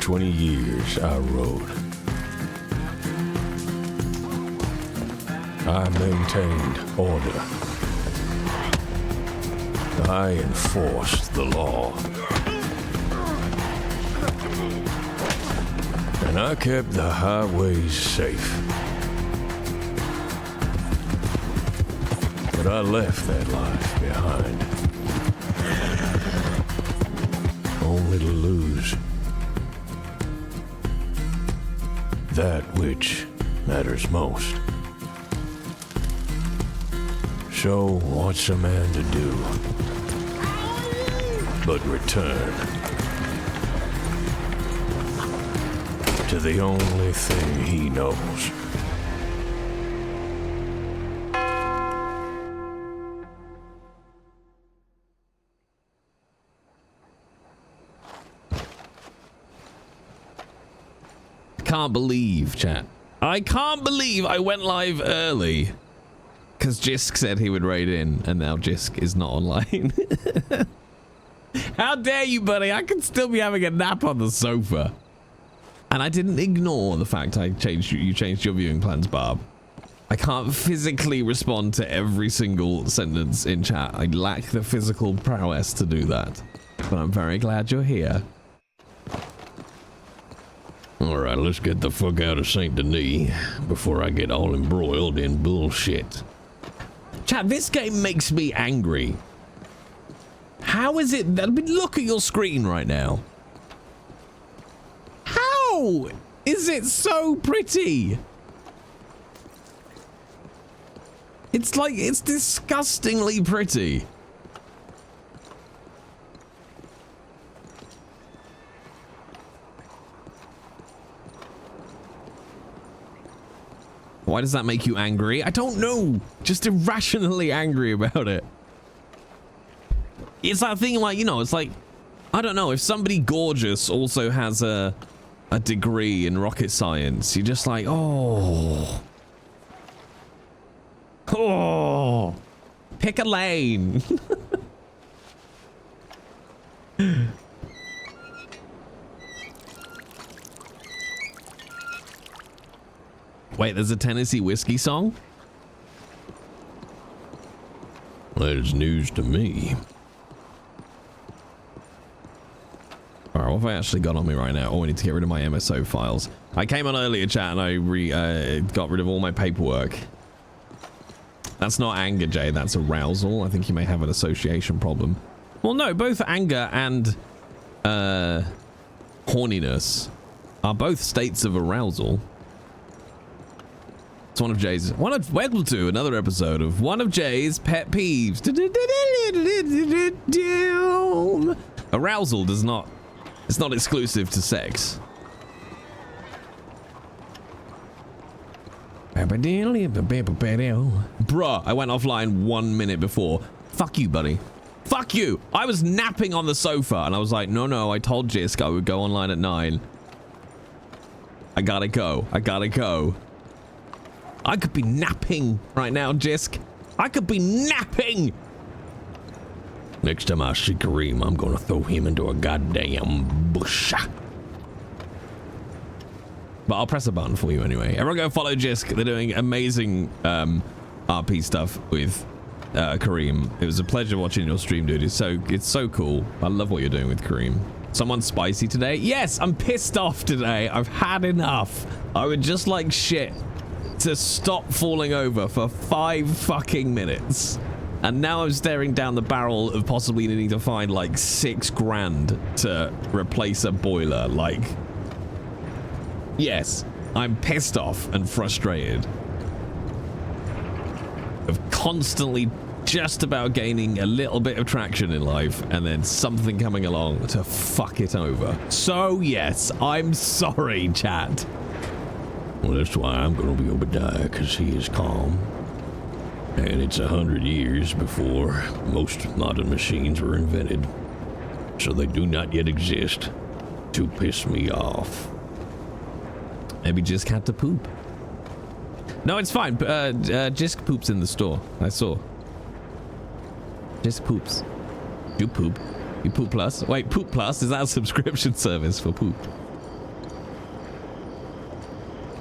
20 years I rode. I maintained order. I enforced the law. And I kept the highways safe. But I left that life behind. Only to lose that which matters most. So what's a man to do but return to the only thing he knows? Can't believe, chat. I can't believe I went live early because Jisk said he would raid in, and now Jisk is not online. How dare you, buddy? I could still be having a nap on the sofa. And I didn't ignore the fact you changed your viewing plans, Barb. I can't physically respond to every single sentence in chat. I lack the physical prowess to do that. But I'm very glad you're here. Alright, let's get the fuck out of St. Denis before I get all embroiled in bullshit. Chat, this game makes me angry. How is it that... I mean, look at your screen right now. How is it so pretty? It's like, it's disgustingly pretty. Why does that make you angry? I don't know. Just irrationally angry about it. It's that thing like, you know, it's like, I don't know, if somebody gorgeous also has a degree in rocket science, you're just like, oh. Oh. Pick a lane. Wait, there's a Tennessee whiskey song? That is news to me. Alright, what have I actually got on me right now? Oh, I need to get rid of my MSO files. I came on earlier, chat, and I got rid of all my paperwork. That's not anger, Jay. That's arousal. I think you may have an association problem. Well, no, both anger and horniness are both states of arousal. It's one of Jay's... welcome to another episode of one of Jay's pet peeves. Arousal does not... It's not exclusive to sex. Bruh, I went offline 1 minute before. Fuck you, buddy. Fuck you. I was napping on the sofa, and I was like, no, I told Jisk I would go online at 9. I gotta go. I gotta go. I could be napping right now, Jisk. I could be napping. Next time I see Kareem, I'm gonna throw him into a goddamn bush. But I'll press a button for you anyway. Everyone go follow Jisk. They're doing amazing RP stuff with Kareem. It was a pleasure watching your stream, dude. It's so cool. I love what you're doing with Kareem. Someone spicy today? Yes, I'm pissed off today. I've had enough. I would just like shit to stop falling over for 5 fucking minutes. And now I'm staring down the barrel of possibly needing to find like 6 grand to replace a boiler. Like, yes, I'm pissed off and frustrated of constantly just about gaining a little bit of traction in life and then something coming along to fuck it over. So yes, I'm sorry, chat. Well, that's why I'm gonna be Obidiah, because he is calm. And it's 100 years before most modern machines were invented. So they do not yet exist to piss me off. Maybe Jisk had to poop. No, it's fine. Jisk poops in the store. I saw. Jisk poops. You poop. You poop plus. Wait, Poop Plus? Is that a subscription service for poop?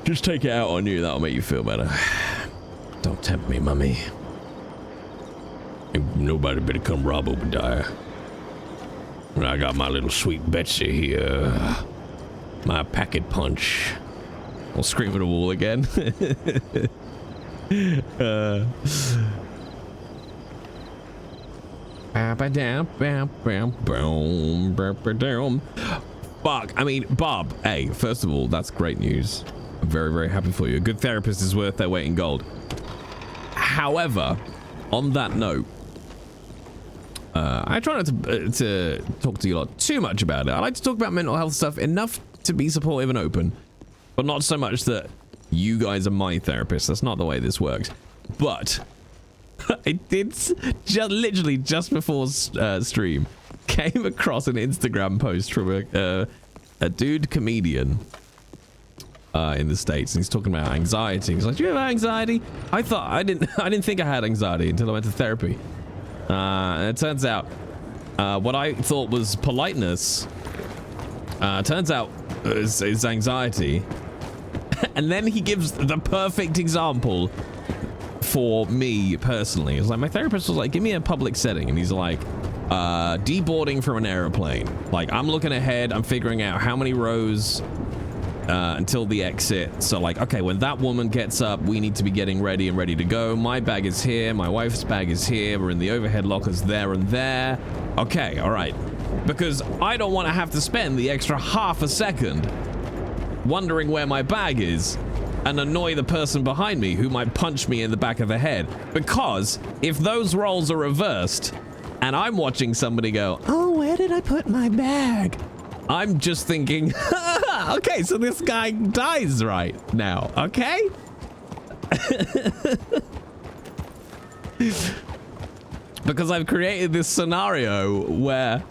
Just take it out on you. That'll make you feel better. Don't tempt me, mummy. Ain't nobody better come rob Obidiah. And I got my little sweet Betsy here. My packet punch. I'll scream at a wall again. Fuck. I mean, Bob, hey, first of all, that's great news. I'm very, very happy for you. A good therapist is worth their weight in gold. However, on that note, I try not to talk to you lot too much about it. I like to talk about mental health stuff enough to be supportive and open, but not so much that you guys are my therapist. That's not the way this works. But I did literally just before stream came across an Instagram post from a dude comedian in the States, and he's talking about anxiety. He's like, "Do you have anxiety?" I didn't think I had anxiety until I went to therapy. And it turns out what I thought was politeness turns out is anxiety. And then he gives the perfect example for me personally. It's like, my therapist was like, give me a public setting, and he's like, deboarding from an airplane. Like, I'm looking ahead, I'm figuring out how many rows until the exit. So like, okay, when that woman gets up, we need to be getting ready and ready to go. My bag is here, my wife's bag is here, we're in the overhead lockers there and there. Okay, all right. Because I don't want to have to spend the extra half a second wondering where my bag is and annoy the person behind me who might punch me in the back of the head. Because if those roles are reversed and I'm watching somebody go, "Oh, where did I put my bag?" I'm just thinking, okay, so this guy dies right now, okay? Because I've created this scenario where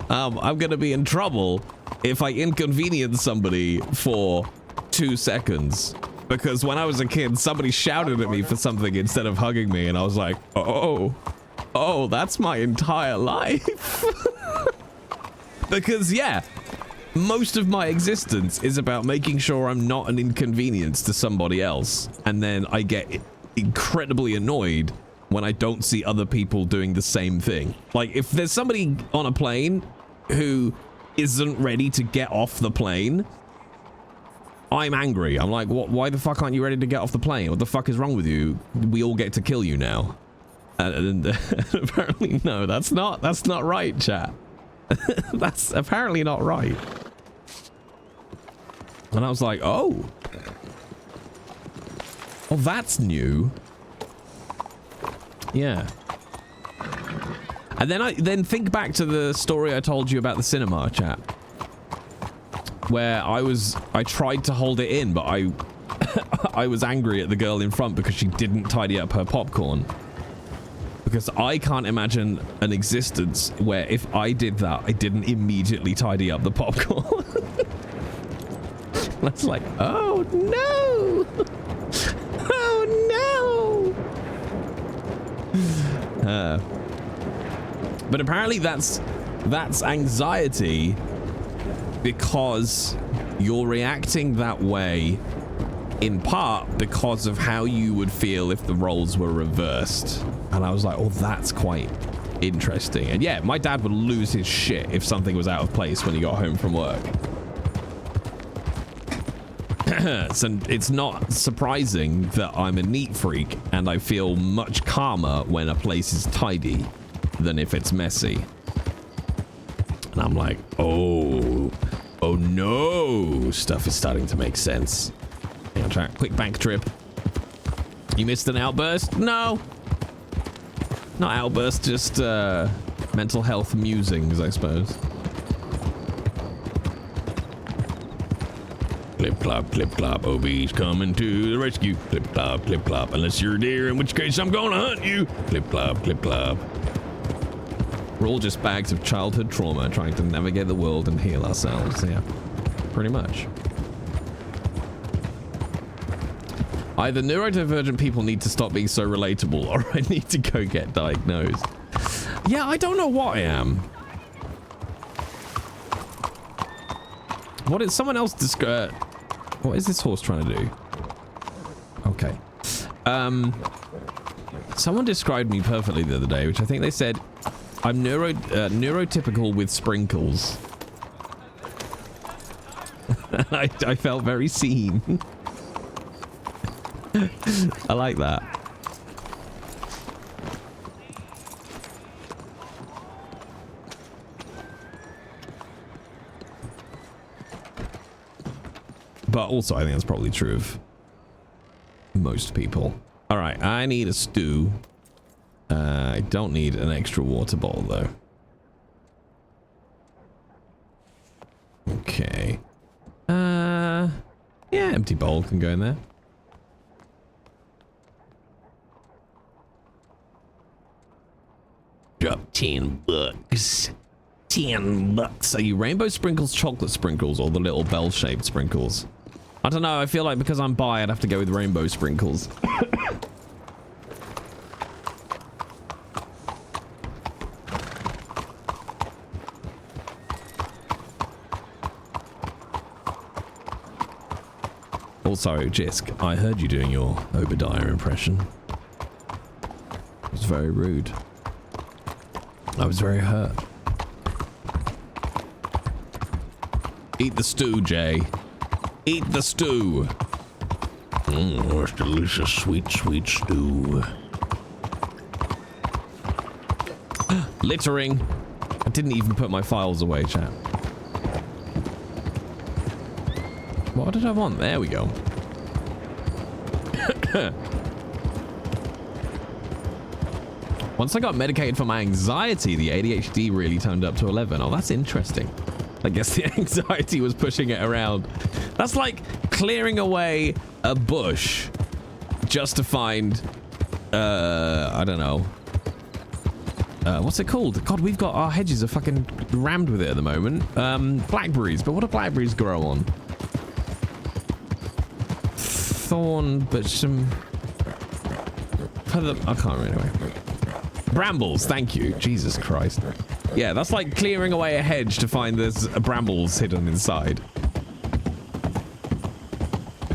I'm gonna be in trouble if I inconvenience somebody for 2 seconds. Because when I was a kid, somebody shouted at me for something instead of hugging me, and I was like, oh, that's my entire life. Because, yeah, most of my existence is about making sure I'm not an inconvenience to somebody else. And then I get incredibly annoyed when I don't see other people doing the same thing. Like, if there's somebody on a plane who isn't ready to get off the plane, I'm angry. I'm like, what? Why the fuck aren't you ready to get off the plane? What the fuck is wrong with you? We all get to kill you now. And apparently, no, that's not right, chat. That's apparently not right. And I was like, oh, that's new. Yeah. And then think back to the story I told you about the cinema, chat, where I tried to hold it in, but I was angry at the girl in front because she didn't tidy up her popcorn. Because I can't imagine an existence where if I did that, I didn't immediately tidy up the popcorn. That's like, oh no! Oh no! But apparently that's anxiety because you're reacting that way in part because of how you would feel if the roles were reversed. And I was like, oh, that's quite interesting. And yeah, my dad would lose his shit if something was out of place when he got home from work. So it's not surprising that I'm a neat freak and I feel much calmer when a place is tidy than if it's messy. And I'm like, oh no, stuff is starting to make sense. Hang on, try a quick bank trip. You missed an outburst? No. Not outburst, just mental health musings, I suppose. Clip clop, OB's coming to the rescue. Clip clop, unless you're a deer, in which case I'm gonna hunt you. Clip clop. We're all just bags of childhood trauma trying to navigate the world and heal ourselves. Yeah, pretty much. Either neurodivergent people need to stop being so relatable, or I need to go get diagnosed. Yeah, I don't know what I am. What is someone else what is this horse trying to do? Okay. Someone described me perfectly the other day, which I think they said I'm neurotypical with sprinkles. I felt very seen. I like that. But also, I think that's probably true of most people. All right, I need a stew. I don't need an extra water bottle, though. Okay. Yeah, empty bowl can go in there. Drop $10. $10. Are you rainbow sprinkles, chocolate sprinkles, or the little bell-shaped sprinkles? I don't know. I feel like because I'm bi, I'd have to go with rainbow sprinkles. Also, Jisk, I heard you doing your Obidiah impression. It was very rude. I was very hurt. Eat the stew, Jay. Eat the stew. That's delicious, sweet, sweet stew. Littering. I didn't even put my files away, chat. What did I want? There we go. Once I got medicated for my anxiety, the ADHD really turned up to 11. Oh, that's interesting. I guess the anxiety was pushing it around. That's like clearing away a bush just to find, I don't know. What's it called? God, we've got our hedges are fucking rammed with it at the moment. Blackberries, but what do blackberries grow on? Thorn, but some... I can't remember anyway. Brambles, thank you. Jesus Christ. Yeah, that's like clearing away a hedge to find there's brambles hidden inside.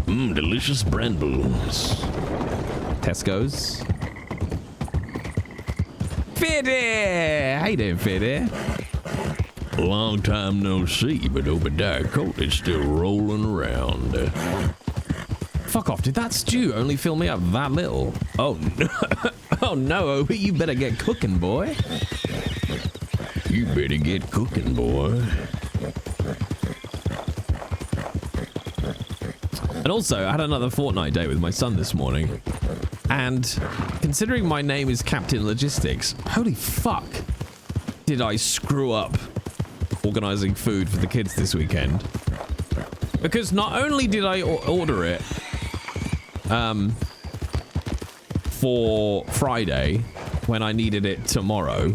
Delicious brambles. Tesco's. Fiddy! How you doing, Fiddy? Long time no see, but Obidiah Colt is still rolling around. Fuck off. Did that stew only fill me up that little? Oh, no. Oh, no, Obi. You better get cooking, boy. You better get cooking, boy. And also, I had another Fortnite day with my son this morning. And considering my name is Captain Logistics, holy fuck, did I screw up organizing food for the kids this weekend. Because not only did I order it for Friday when I needed it tomorrow.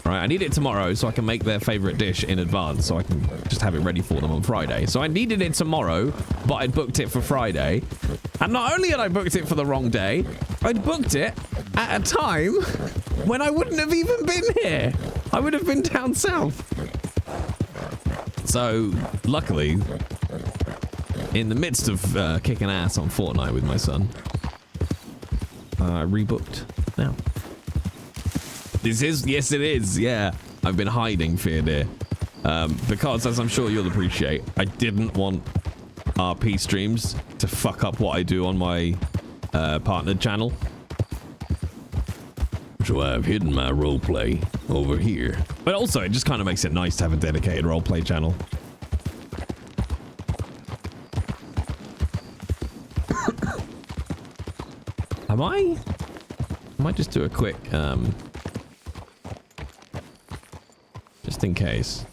Right, I need it tomorrow so I can make their favorite dish in advance so I can just have it ready for them on Friday. So I needed it tomorrow, but I'd booked it for Friday. And not only had I booked it for the wrong day, I'd booked it at a time when I wouldn't have even been here. I would have been down south. So, luckily, in the midst of kicking ass on Fortnite with my son, I rebooked now. This is, yes it is, yeah. I've been hiding, Fear Dear. Because, as I'm sure you'll appreciate, I didn't want RP streams to fuck up what I do on my partnered channel. So I've hidden my roleplay over here. But also, it just kind of makes it nice to have a dedicated roleplay channel. I might just do a quick, just in case.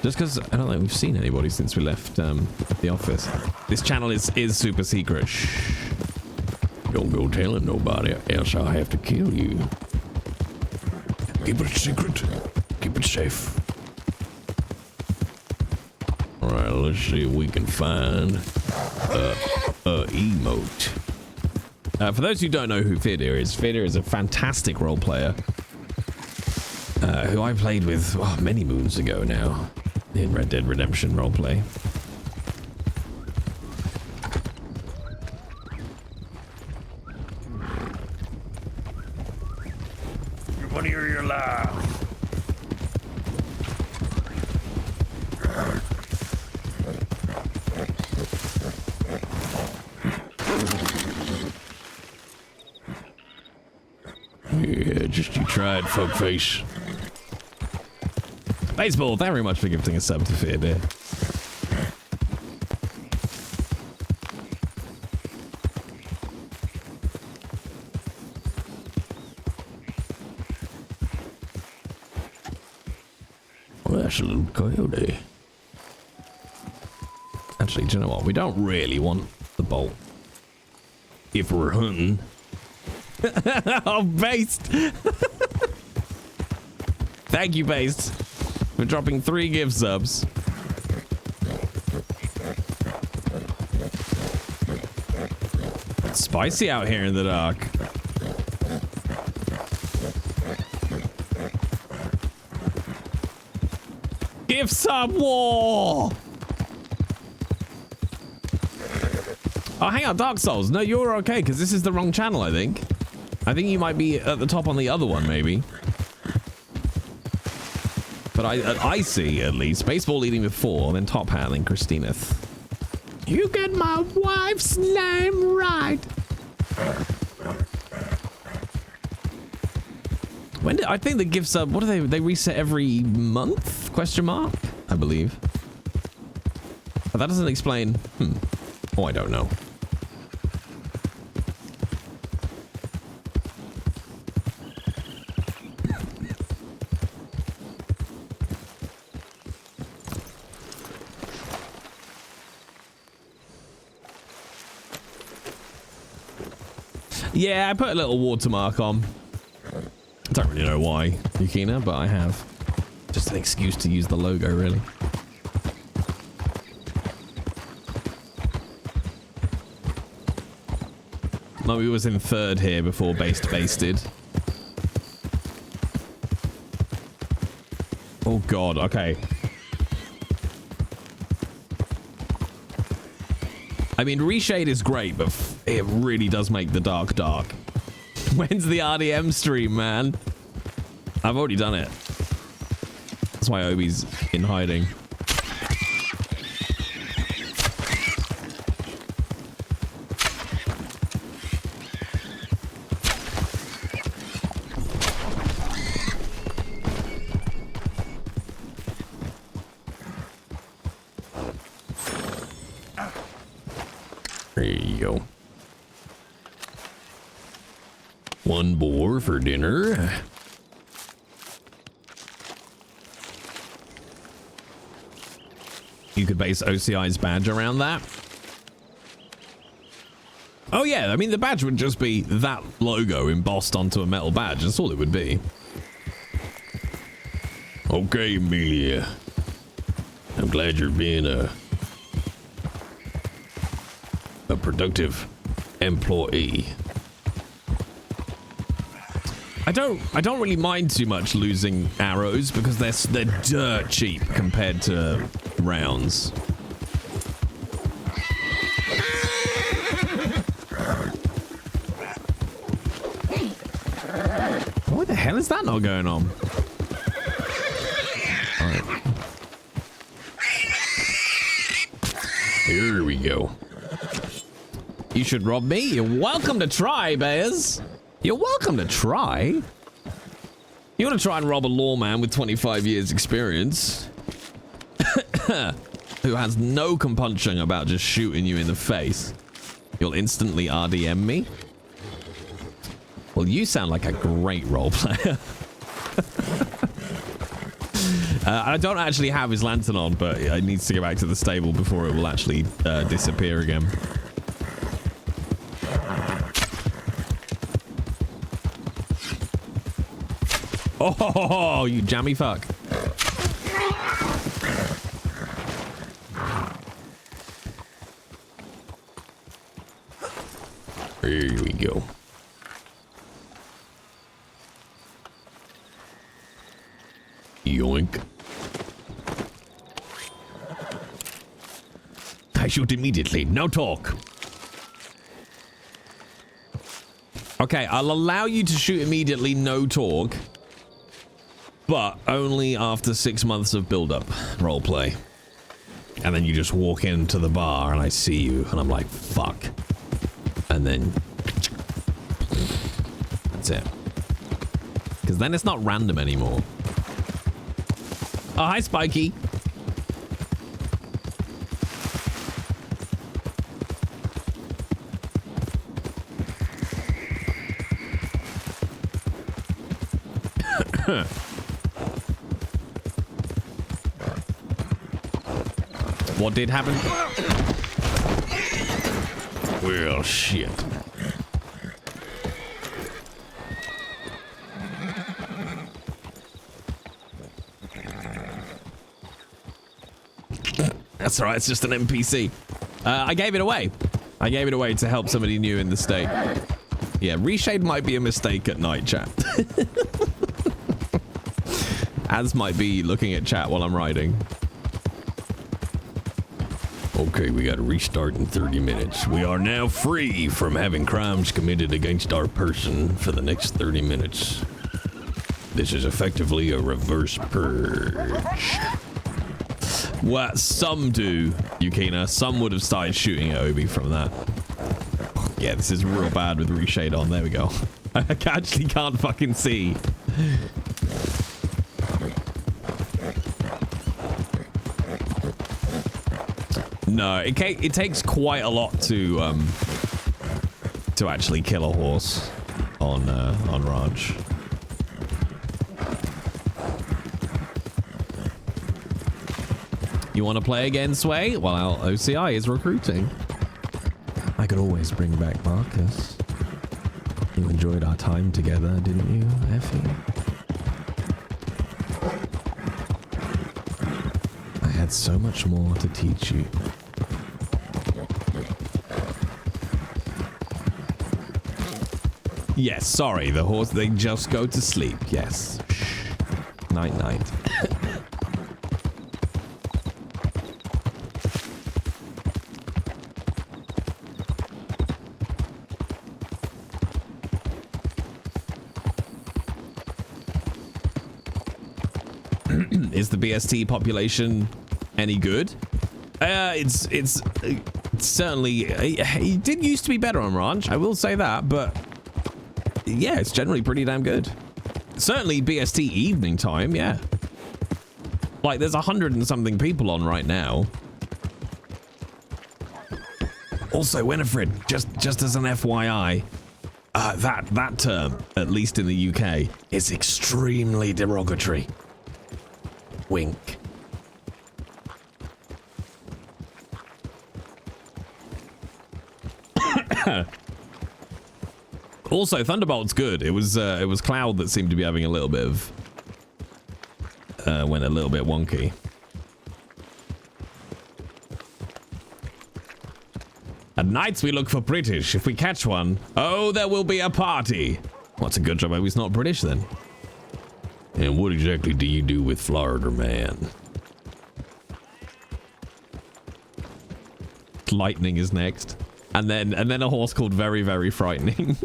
Just because I don't think we've seen anybody since we left the office. This channel is super secret. Shh. Don't go telling nobody, else I'll have to kill you. Keep it secret. Keep it safe. Alright, let's see if we can find emote. For those who don't know who Fear is a fantastic role player. who I played with many moons ago now in Red Dead Redemption roleplay. You want to hear your laugh? Yeah, just you tried, fuckface. Baseball, thank you very much for gifting a sub to Fear Dear. Well, that's a little coyote. Actually, do you know what? We don't really want the bolt. If we're hunting. Oh, Based! Thank you, Based. We're dropping 3 gift subs. It's spicy out here in the dark. Gift sub war! Oh, hang on, Dark Souls. No, you're okay, because this is the wrong channel, I think. I think you might be at the top on the other one, maybe. But I see, at least. Baseball leading with 4, then Top Hat, then Christina. You get my wife's name right. When did I think the gift sub? What do they reset every month? Question mark? I believe. But that doesn't explain. Oh, I don't know. Yeah, I put a little watermark on. I don't really know why, Yukina, but I have. Just an excuse to use the logo, really. No, we was in 3rd here before basted. Oh god, okay. I mean, reshade is great, but it really does make the dark dark. When's the RDM stream, man? I've already done it. That's why Obi's in hiding. There you go. 1 boar for dinner. You could base OCI's badge around that. Oh yeah, I mean the badge would just be that logo embossed onto a metal badge. That's all it would be. Okay, Amelia. I'm glad you're being a productive employee. I don't really mind too much losing arrows because they're dirt cheap compared to rounds. Why the hell is that not going on? All right. Here we go. You should rob me? You're welcome to try, Bears. You're welcome to try. You want to try and rob a lawman with 25 years experience who has no compunction about just shooting you in the face. You'll instantly RDM me? Well, you sound like a great role player. I don't actually have his lantern on, but it needs to go back to the stable before it will actually disappear again. Oh, you jammy fuck. Here we go. shoot immediately. No talk. Okay, I'll allow you to shoot immediately, no talk. But only after 6 months of build-up roleplay. And then you just walk into the bar and I see you and I'm like, fuck. And then... that's it. Because then it's not random anymore. Oh, hi, Spiky. What did happen? Well, shit. That's all right. It's just an NPC. I gave it away. I gave it away to help somebody new in the state. Yeah, reshade might be a mistake at night, chat. As might be looking at chat while I'm riding. Okay, we gotta restart in 30 minutes. We are now free from having crimes committed against our person for the next 30 minutes. This is effectively a reverse purge. Well, some do, Yukina. Some would have started shooting at Obi from that. Yeah, this is real bad with reshade on. There we go. I actually can't fucking see. No, it takes quite a lot to actually kill a horse on Raj. You want to play again, Sway? Well, OCI is recruiting. I could always bring back Marcus. You enjoyed our time together, didn't you, Effie? I had so much more to teach you. Yes, sorry, the horse, they just go to sleep, yes. Shh. Night, night. Is the BST population any good? It's certainly, it did used to be better on Ranch, I will say that, but yeah, it's generally pretty damn good. Certainly BST evening time, yeah. Like there's 100 and something people on right now. Also, Winifred, just as an FYI, that term, at least in the UK, is extremely derogatory. Wink. Also, Thunderbolt's good. It was Cloud that seemed to be having a little bit of went a little bit wonky. At nights we look for British. If we catch one, oh, there will be a party. What's a good job? He's not British then. And what exactly do you do with Florida Man? Lightning is next. And then a horse called Very, Very Frightening.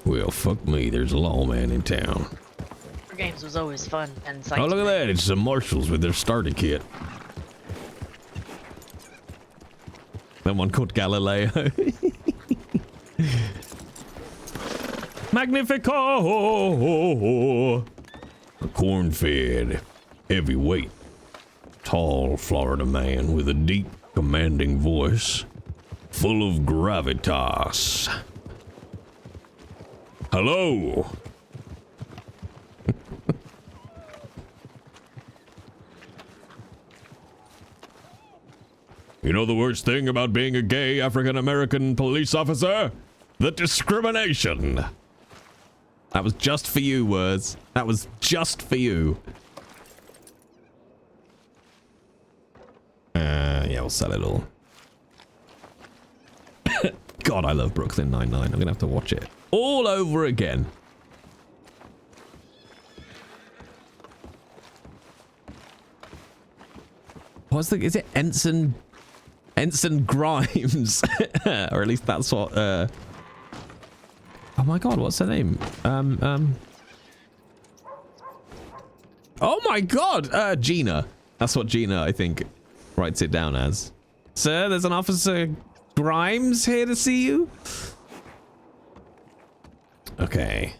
Well, fuck me, there's a lawman in town. Games was always fun and Oh, look at that, it's the marshals with their starter kit. Then one called Galileo. Magnifico! A corn-fed, heavyweight, tall Florida man with a deep, commanding voice, full of gravitas. Hello! You know the worst thing about being a gay African-American police officer? The discrimination. That was just for you, Words. That was just for you. Yeah, we'll sell it all. God, I love Brooklyn Nine-Nine. I'm gonna have to watch it all over again. is it Ensign Grimes? Or at least that's what, oh my God, what's her name? Oh my God, Gina. That's what Gina, I think, writes it down as. Sir, there's an Officer Grimes here to see you. Okay.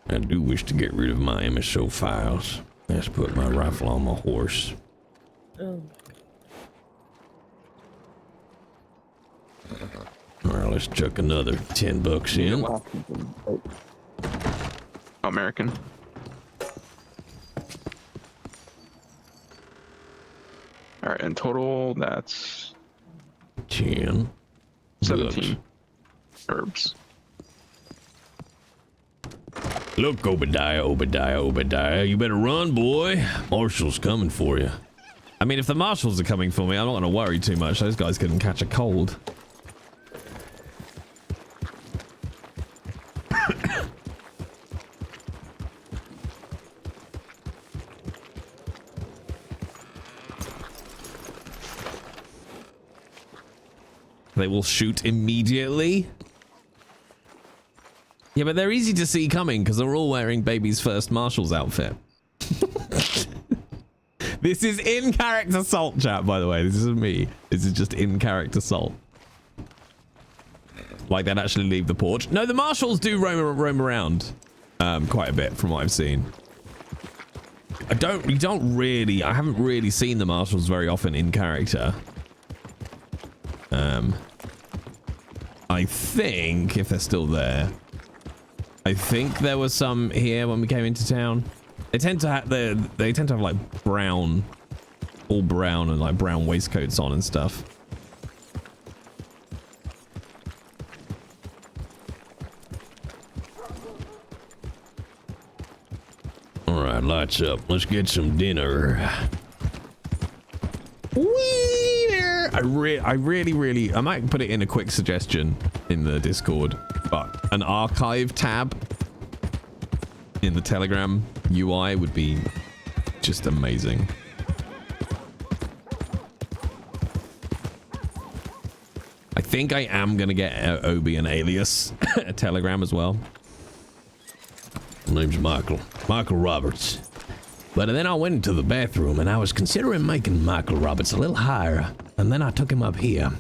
I do wish to get rid of my MSO files. Let's put my rifle on my horse. Oh. Alright, let's chuck another $10 in. American. All right, in total, that's 10. 17 herbs. Look, Obidiah, you better run, boy. Marshall's coming for you. I mean, if the marshals are coming for me, I'm not going to worry too much. Those guys couldn't catch a cold. They will shoot immediately. Yeah, but they're easy to see coming because they're all wearing baby's first Marshall's outfit. This is in character salt, chat, by the way. This isn't me. This is just in character salt. Like, they'd actually leave the porch. No, the marshals do roam around quite a bit from what I've seen. I haven't really seen the marshals very often in character. I think, if they're still there, I think there was some here when we came into town. They tend to have like brown, all brown and like brown waistcoats on and stuff. All right, lights up. Let's get some dinner. I really, I might put it in a quick suggestion in the Discord, but an archive tab in the Telegram UI would be just amazing. I think I am going to get Obi an alias, a Telegram as well. Name's Michael Roberts. But then I went into the bathroom and I was considering making Michael Roberts a little higher. And then I took him up here.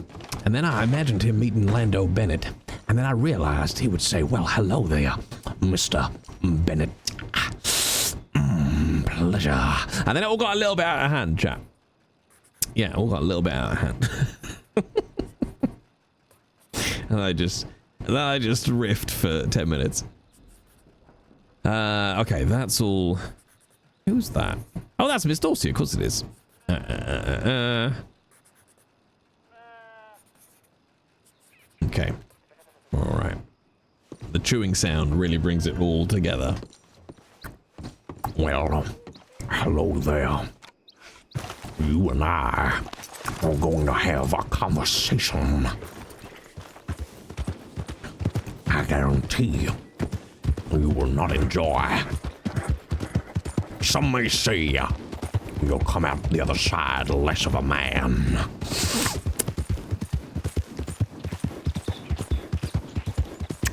And then I imagined him meeting Lando Bennett. And then I realized he would say, well, hello there, Mr. Bennett. Pleasure. And then it all got a little bit out of hand, chat. Yeah, it all got a little bit out of hand. And I just riffed for 10 minutes. Okay, that's all. Who's that? Oh, that's Miss Dorsey. Of course it is. Okay. All right. The chewing sound really brings it all together. Well, hello there. You and I are going to have a conversation. I guarantee you will not enjoy. Some may say you'll come out the other side less of a man.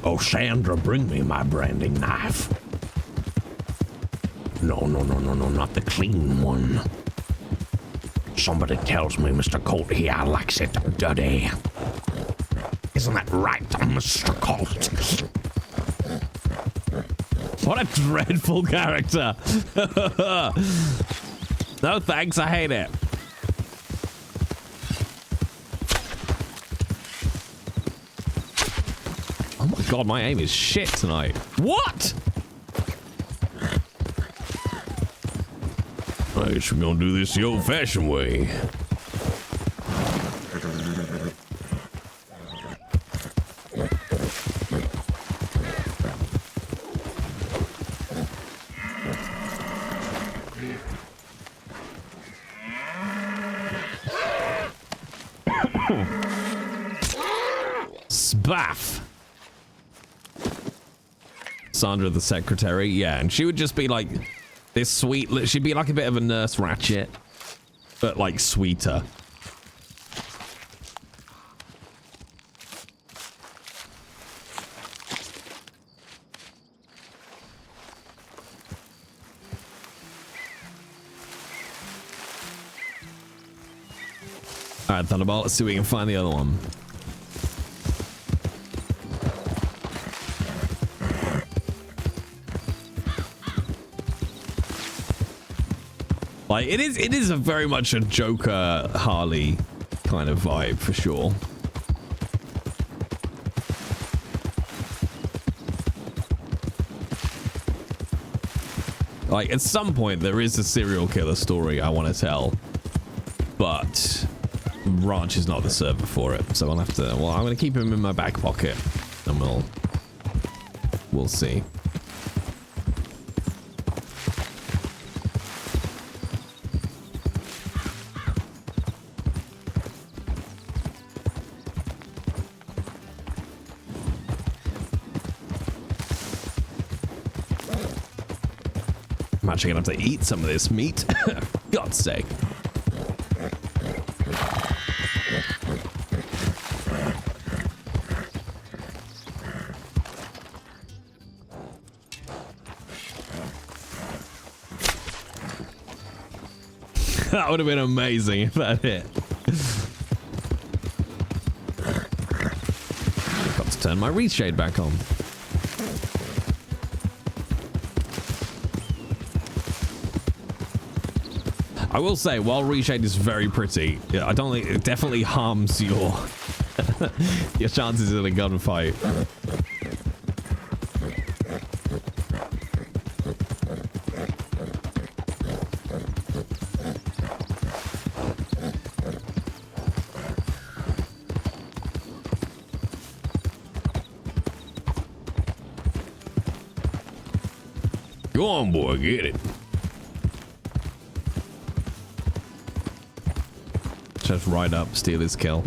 Oh, Sandra, bring me my branding knife. No, not the clean one. Somebody tells me Mr. Colt here likes it dirty. Isn't that right, Mr. Colt? What a dreadful character. No thanks, I hate it. Oh my god, my aim is shit tonight. What? I guess we're gonna do this the old-fashioned way. Spaff. Sandra the secretary, yeah, and she would just be like this sweet, she'd be like a bit of a nurse Ratchet. but like sweeter. All right, Thunderbolt, let's see if we can find the other one. Like, it is a very much a Joker Harley kind of vibe for sure. Like, at some point there is a serial killer story I want to tell, but Ranch is not the server for it, so I'll have to, well, I'm going to keep him in my back pocket and we'll see. I'm actually gonna have to eat some of this meat. God's sake. That would have been amazing if that hit. I've got to turn my wreath shade back on. I will say, while reshade is very pretty, I don't think it definitely harms your your chances in a gunfight. Go on, boy, get it. Just ride up, steal his kill.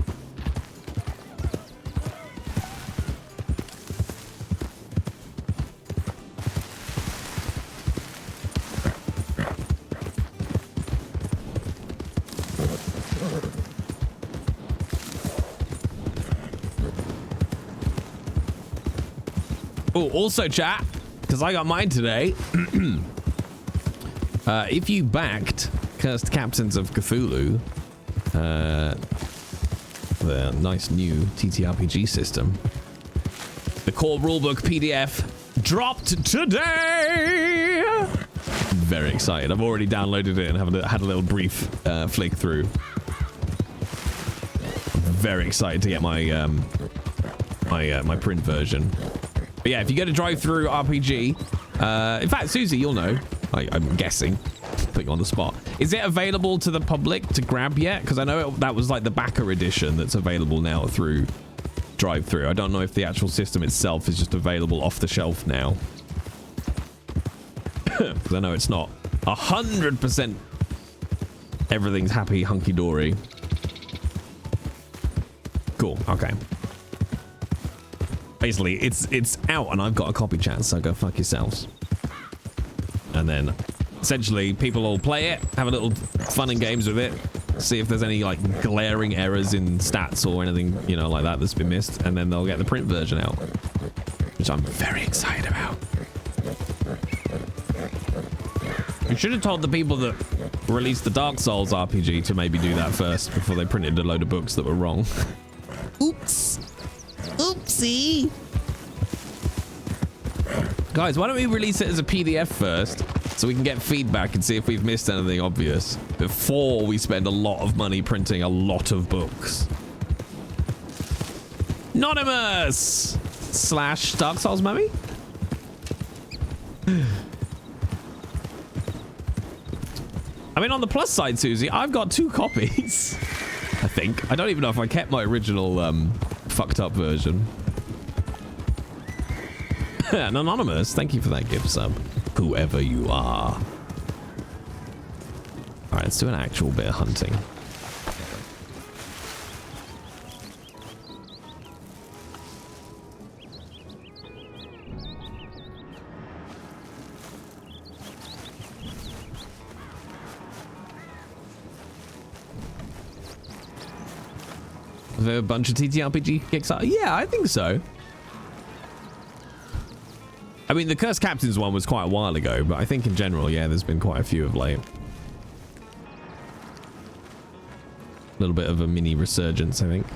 Oh, also chat, because I got mine today. If you backed Cursed Captains of Cthulhu, the nice new TTRPG system, the core rulebook PDF dropped today. Very excited. I've already downloaded it and had a little brief flick through. Very excited to get my my print version. But yeah, if you go to Drive-Thru RPG, in fact, Susie, you'll know. I'm guessing. Put you on the spot. Is it available to the public to grab yet? Because I know that was like the backer edition that's available now through Drive-Thru. I don't know if the actual system itself is just available off the shelf now. Because I know it's not 100% everything's happy hunky-dory. Cool. Okay. Basically, it's out and I've got a copy, chat, so go fuck yourselves. And then essentially people will play it, have a little fun and games with it, see if there's any like glaring errors in stats or anything, you know, like that that's been missed, and then they'll get the print version out, which I'm very excited about. You should have told the people that released the Dark Souls RPG to maybe do that first before they printed a load of books that were wrong. Oops. Oopsie. Guys, why don't we release it as a PDF first so we can get feedback and see if we've missed anything obvious before we spend a lot of money printing a lot of books. Anonymous / Dark Souls Mummy? I mean, on the plus side, Susie, I've got 2 copies. I think. I don't even know if I kept my original fucked up version. An Anonymous, thank you for that gift sub, whoever you are. All right, let's do an actual bit of hunting. a bunch of TTRPG Kickstarter? Yeah, I think so. I mean, the Cursed Captains one was quite a while ago, but I think in general, yeah, there's been quite a few of late. A little bit of a mini resurgence, I think.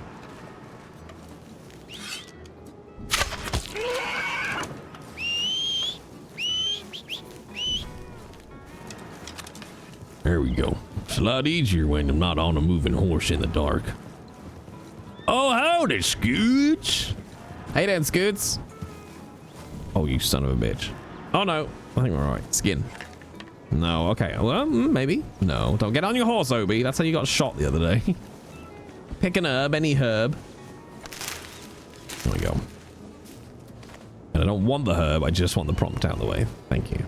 There we go. It's a lot easier when I'm not on a moving horse in the dark. Oh, howdy, Scoots. Hey then, Scoots. Oh, you son of a bitch. Oh, no. I think we're all right. Skin. No, okay. Well, maybe. No, don't get on your horse, Obi. That's how you got shot the other day. Pick an herb, any herb. There we go. And I don't want the herb. I just want the prompt out of the way. Thank you.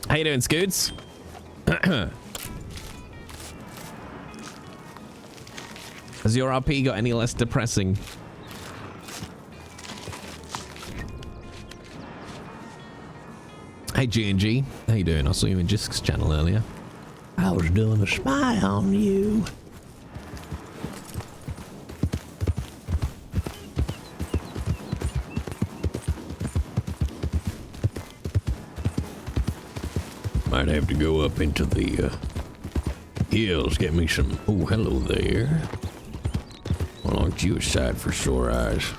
How you doing, Scoots? Has your RP got any less depressing? Hey G&G, how you doing? I saw you in Jisk's channel earlier. I was doing a spy on you. Might have to go up into the hills, get me some. Oh, hello there. Well, aren't you a sight for sore eyes?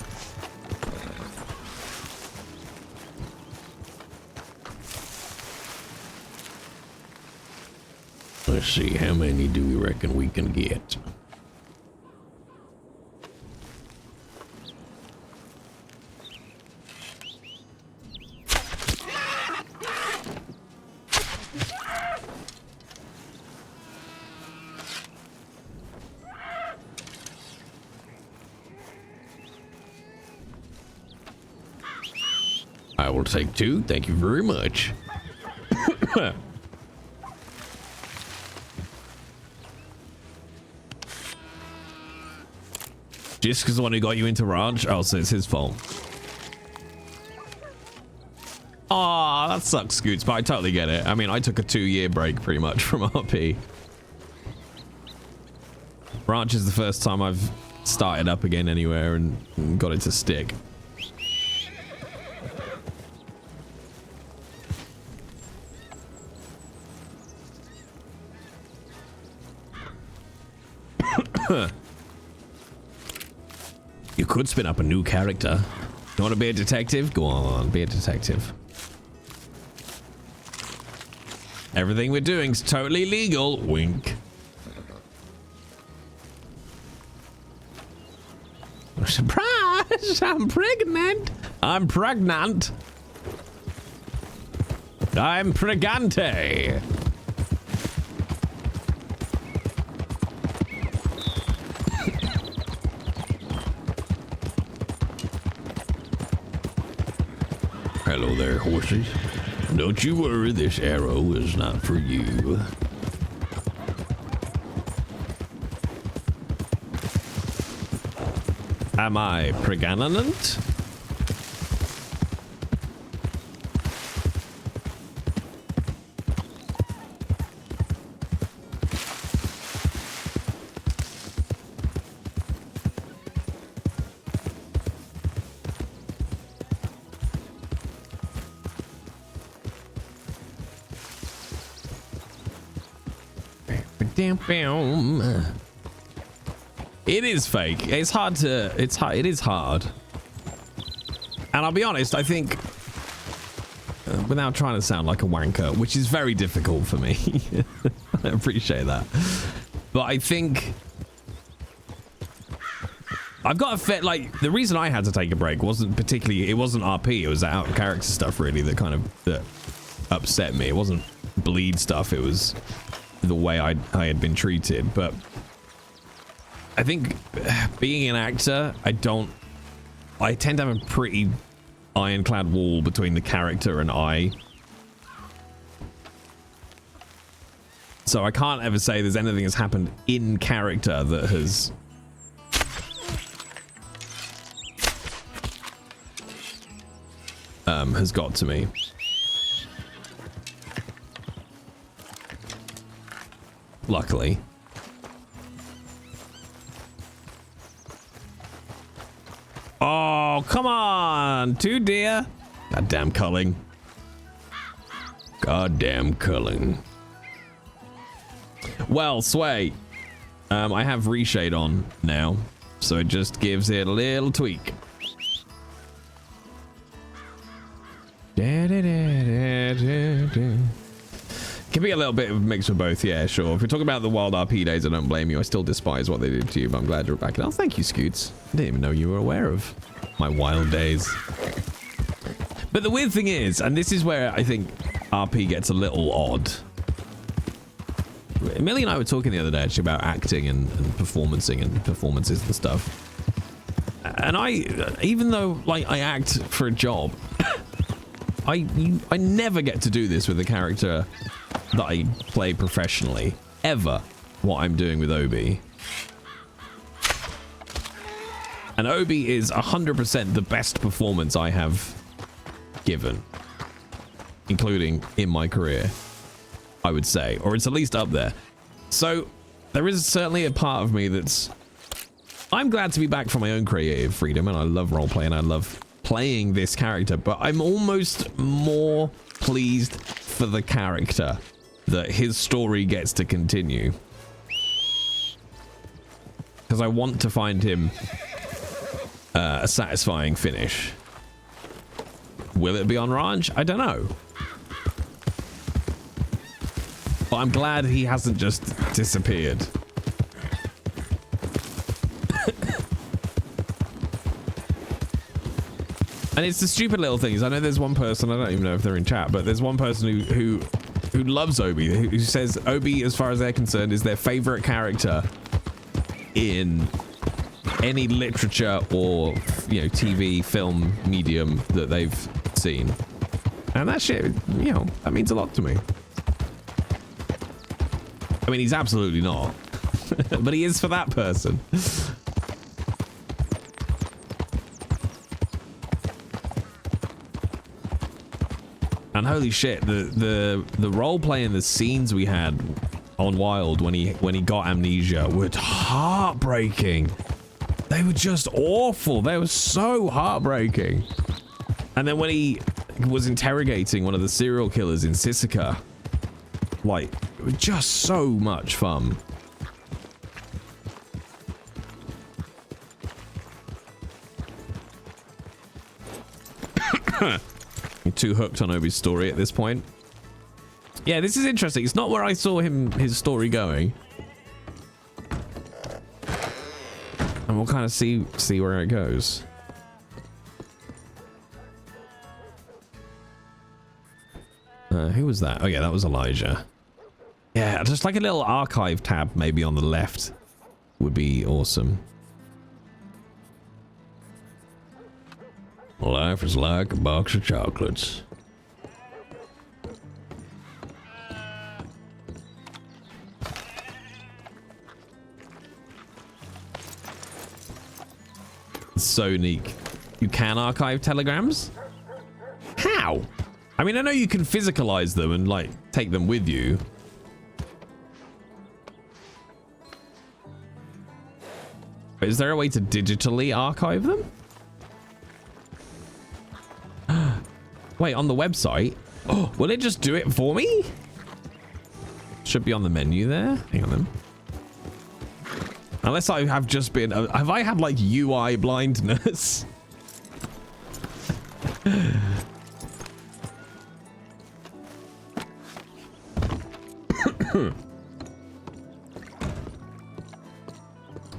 Let's see, how many do we reckon we can get? I will take 2. Thank you very much. Just because the one who got you into Ranch? Oh, so it's his fault. Aw, that sucks, Scoots, but I totally get it. I mean, I took a 2-year break pretty much from RP. Ranch is the first time I've started up again anywhere and got it to stick. You could spin up a new character. You want to be a detective? Go on, be a detective. Everything we're doing's totally legal. Wink. Surprise! I'm pregnant. I'm pregnant. I'm pregante. Hello there, horses. Don't you worry, this arrow is not for you. Am I pregnant? It is fake. It's hard to. It is hard. And I'll be honest. I think, without trying to sound like a wanker, which is very difficult for me, I appreciate that. But I think I've got a fit. Like, the reason I had to take a break wasn't particularly. It wasn't RP. It was that out of character stuff really that upset me. It wasn't bleed stuff. It was the way I had been treated. But I think being an actor, I tend to have a pretty ironclad wall between the character and I. So I can't ever say there's anything that's happened in character that has got to me. Luckily. Oh, come on. 2 deer. Goddamn culling. Goddamn culling. Well, Sway, I have reshade on now, so it just gives it a little tweak. Can be a little bit of a mix of both, yeah, sure. If you're talking about the wild RP days, I don't blame you. I still despise what they did to you, but I'm glad you're back. Oh, thank you, Scoots. I didn't even know you were aware of my wild days. But the weird thing is, and this is where I think RP gets a little odd. Millie and I were talking the other day actually about acting and performancing and performances and stuff. And even though like I act for a job, I never get to do this with a character that I play professionally. Ever. What I'm doing with Obi. And Obi is 100% the best performance I have given. Including in my career, I would say. Or it's at least up there. So there is certainly a part of me that's... I'm glad to be back for my own creative freedom, and I love roleplay and I love playing this character, but I'm almost more pleased for the character that his story gets to continue. Because I want to find him a satisfying finish. Will it be on Ranch? I don't know. But I'm glad he hasn't just disappeared. And it's the stupid little things. I know there's one person, I don't even know if they're in chat, but there's one person who loves Obi, who says Obi, as far as they're concerned, is their favorite character in any literature or, you know, TV, film medium that they've seen. And that shit, you know, that means a lot to me. I mean, he's absolutely not. But he is for that person. And holy shit, the role play and the scenes we had on Wild when he got amnesia were heartbreaking. They were just awful. They were so heartbreaking. And then when he was interrogating one of the serial killers in Sisika, like, it was just so much fun. You're too hooked on Obi's story at this point. Yeah, this is interesting. It's not where I saw his story going. And we'll kind of see where it goes. Who was that? Oh yeah, that was Elijah. Yeah, just like a little archive tab maybe on the left would be awesome. Life is like a box of chocolates. So unique. You can archive telegrams? How? I mean, I know you can physicalize them and like take them with you. But is there a way to digitally archive them? Wait, on the website? Oh, will it just do it for me? Should be on the menu there. Hang on then. Unless I have just been... have I had like UI blindness?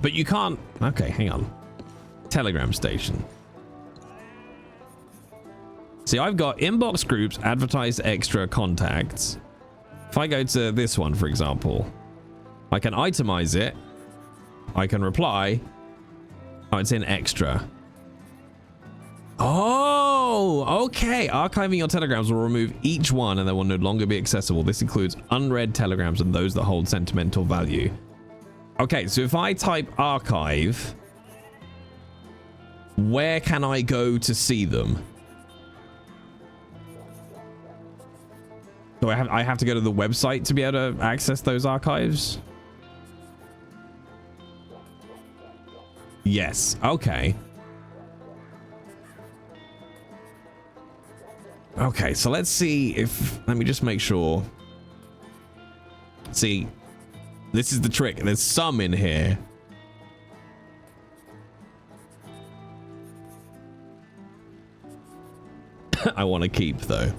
But you can't... Okay, hang on. Telegram station. See, I've got inbox groups, advertised extra contacts. If I go to this one, for example, I can itemize it. I can reply. Oh, it's in extra. Oh, okay. Archiving your telegrams will remove each one and they will no longer be accessible. This includes unread telegrams and those that hold sentimental value. Okay, so if I type archive, where can I go to see them? So I have to go to the website to be able to access those archives? Yes. Okay. Okay, so let's see if... Let me just make sure. See, this is the trick. There's some in here. I want to keep, though.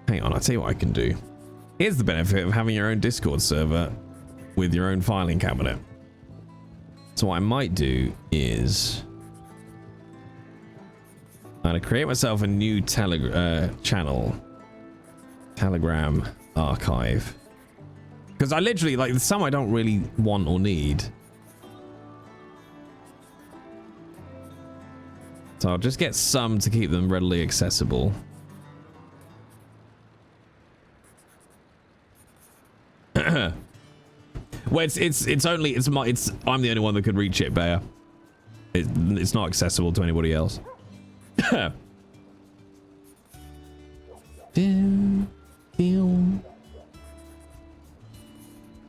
Hang on, I'll tell you what I can do. Here's the benefit of having your own Discord server with your own filing cabinet. So what I might do is... I'm going to create myself a new channel. Telegram archive. Because I literally, like, some I don't really want or need. So I'll just get some to keep them readily accessible. Well, I'm the only one that could reach it, Bear. It's not accessible to anybody else. So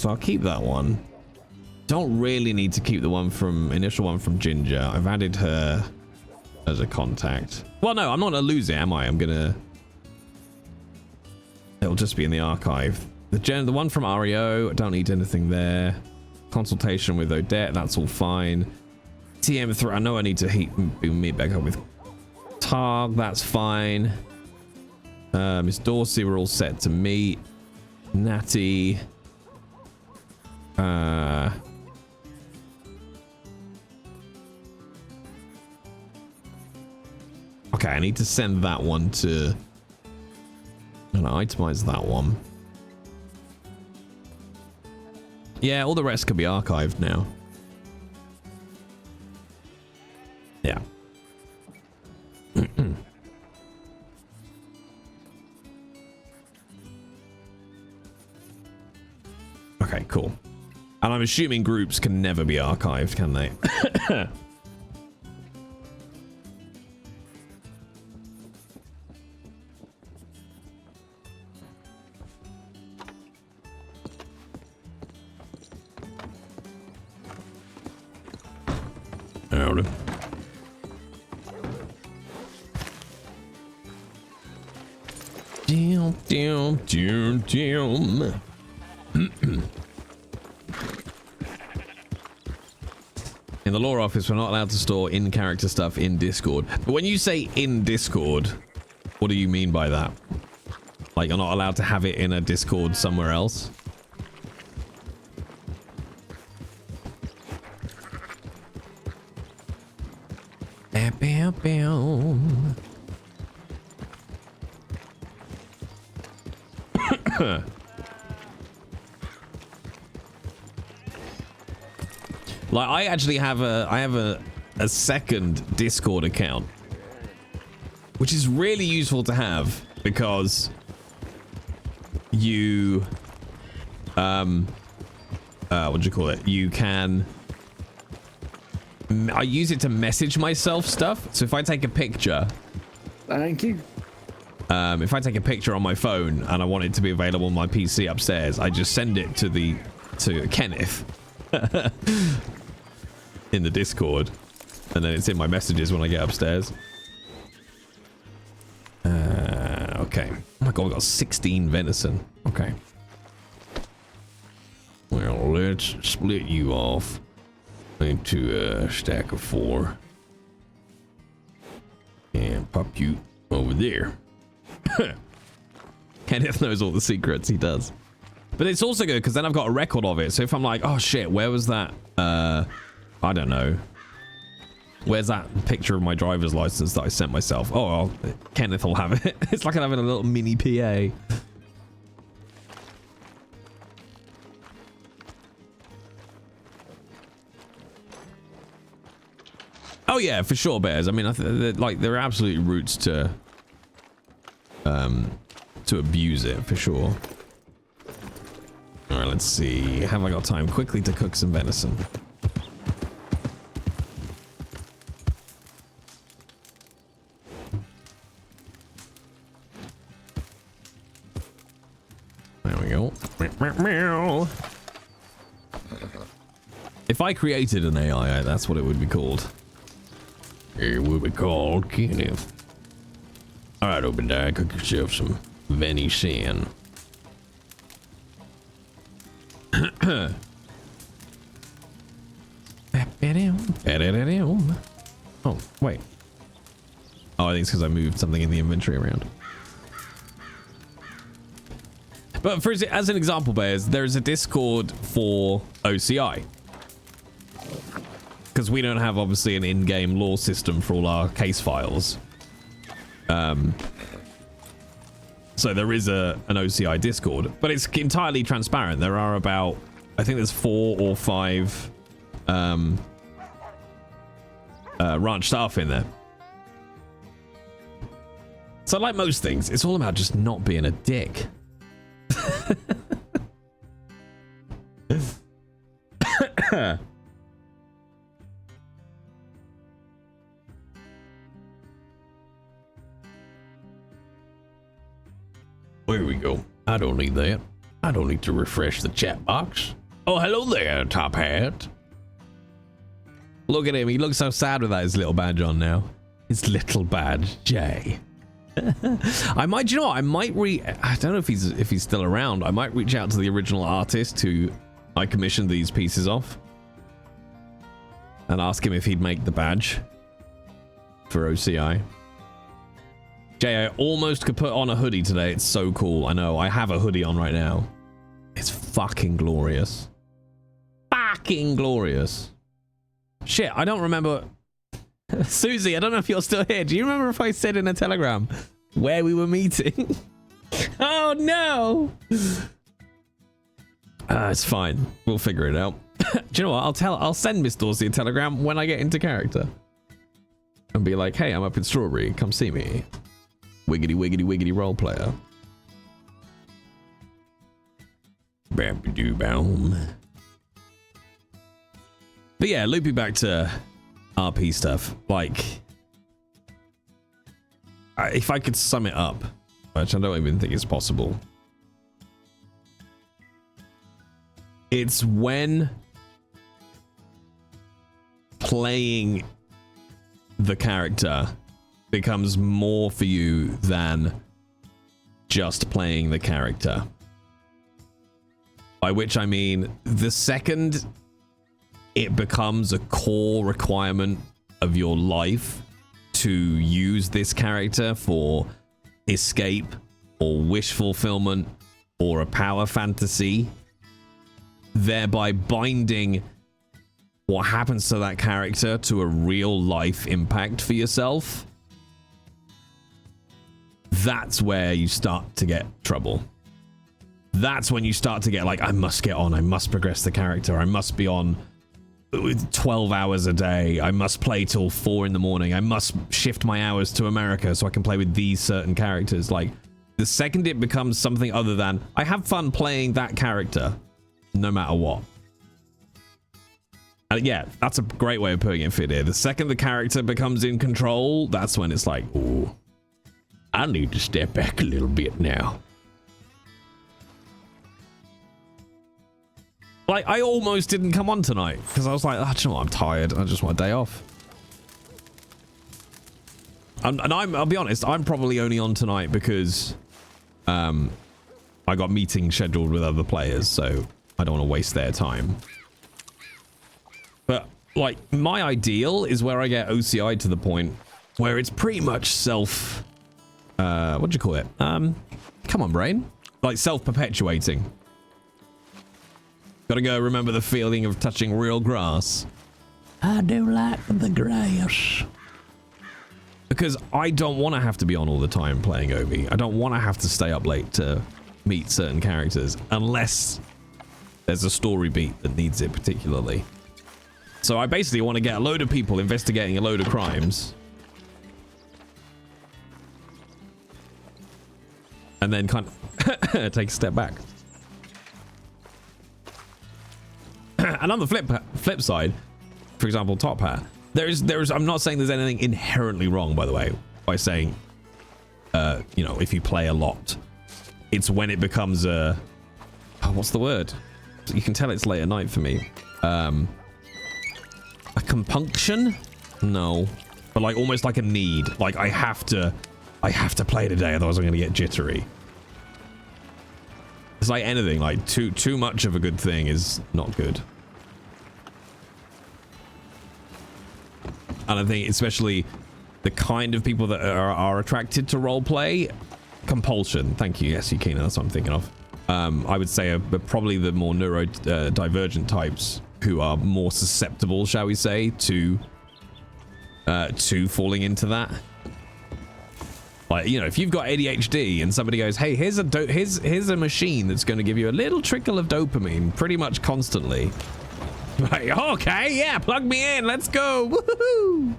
I'll keep that one. Don't really need to keep the initial one from Ginger. I've added her as a contact. Well, no, I'm not gonna lose it, am I? It'll just be in the archive. The one from REO, I don't need anything there. Consultation with Odette, that's all fine. TM3, I know I need to meet back up with Targ, that's fine. Miss Dorsey, we're all set to meet. Natty. Okay, I need to send that one to... I'm gonna itemize that one. Yeah, all the rest could be archived now. Yeah. Okay, cool. And I'm assuming groups can never be archived, can they? Howdy. In the lore office, we're not allowed to store in-character stuff in Discord. But when you say in Discord, what do you mean by that? Like, you're not allowed to have it in a Discord somewhere else? Like, I actually have a second Discord account, which is really useful to have because you what do you call it? You can I use it to message myself stuff. So if I take a picture, thank you. If I take a picture on my phone and I want it to be available on my PC upstairs, I just send it to Kenneth in the Discord, and then it's in my messages when I get upstairs. Okay. Oh my god, we got 16 venison. Okay. Well, let's split you off into a stack of 4 and pop you over there. Kenneth knows all the secrets, he does. But it's also good because then I've got a record of it. So if I'm like, oh shit, where was that? I don't know. Where's that picture of my driver's license that I sent myself? Oh, well, Kenneth will have it. It's like having a little mini PA. Oh yeah, for sure, Bears. I mean, like there are absolutely routes to abuse it for sure. All right, let's see. Have I got time quickly to cook some venison? There we go. If I created an AI, that's what it would be called. It will be called Kenneth. All right, Obidiah, cook yourself some venison. Oh, wait. Oh, I think it's because I moved something in the inventory around. But for as an example, Bears, there's a Discord for OCI. Because we don't have, obviously, an in-game lore system for all our case files. So there is an OCI Discord, but it's entirely transparent. There are about, I think there's 4 or 5 ranch staff in there. So like most things, it's all about just not being a dick. There we go. I don't need that. I don't need to refresh the chat box. Oh, hello there, Top Hat. Look at him. He looks so sad without his little badge on now. His little badge, Jay. I might, you know what? I don't know if he's still around. I might reach out to the original artist who I commissioned these pieces off and ask him if he'd make the badge for OCI. Jay, I almost could put on a hoodie today. It's so cool. I know. I have a hoodie on right now. It's fucking glorious. Fucking glorious. Shit, I don't remember. Susie, I don't know if you're still here. Do you remember if I said in a telegram where we were meeting? Oh, no. It's fine. We'll figure it out. Do you know what? I'll send Miss Dorsey a telegram when I get into character. And be like, hey, I'm up in Strawberry. Come see me. Wiggity, wiggity, wiggity role player. Bam-ba-doo-boom. But yeah, looping back to RP stuff, like, if I could sum it up, which I don't even think is possible, it's when playing the character becomes more for you than just playing the character. By which I mean, the second it becomes a core requirement of your life to use this character for escape or wish fulfillment or a power fantasy, thereby binding what happens to that character to a real life impact for yourself, that's where you start to get trouble. That's when you start to get like, I must get on, I must progress the character, I must be on with 12 hours a day, I must play till 4 in the morning, I must shift my hours to America so I can play with these certain characters. Like, the second it becomes something other than, I have fun playing that character, no matter what. And yeah, that's a great way of putting it, Fit here. The second the character becomes in control, that's when it's like, ooh, I need to step back a little bit now. Like, I almost didn't come on tonight because I was like, oh, do you know what? I'm tired. I just want a day off. I'll be honest, I'm probably only on tonight because I got meetings scheduled with other players, so I don't want to waste their time. But, like, my ideal is where I get OCI to the point where it's pretty much what do you call it? Come on, brain. Like, self-perpetuating. Gotta go remember the feeling of touching real grass. I do like the grass. Because I don't want to have to be on all the time playing Obi. I don't want to have to stay up late to meet certain characters unless there's a story beat that needs it particularly. So I basically want to get a load of people investigating a load of crimes. And then kind of take a step back. And on the flip side, for example, Top Hat, there's I'm not saying there's anything inherently wrong, by the way, by saying, you know, if you play a lot, it's when it becomes a, what's the word? You can tell it's late at night for me. compunction? No. But like almost like a need. Like I have to play today, otherwise I'm gonna get jittery. It's like anything, like too much of a good thing is not good. And I think especially the kind of people that are attracted to roleplay, compulsion. Thank you, yes, Kina, that's what I'm thinking of. I would say probably the more neurodivergent types who are more susceptible, shall we say, to falling into that. Like, you know, if you've got ADHD and somebody goes, hey, here's a machine that's going to give you a little trickle of dopamine pretty much constantly. Like, okay, yeah, plug me in, let's go. Woohoo!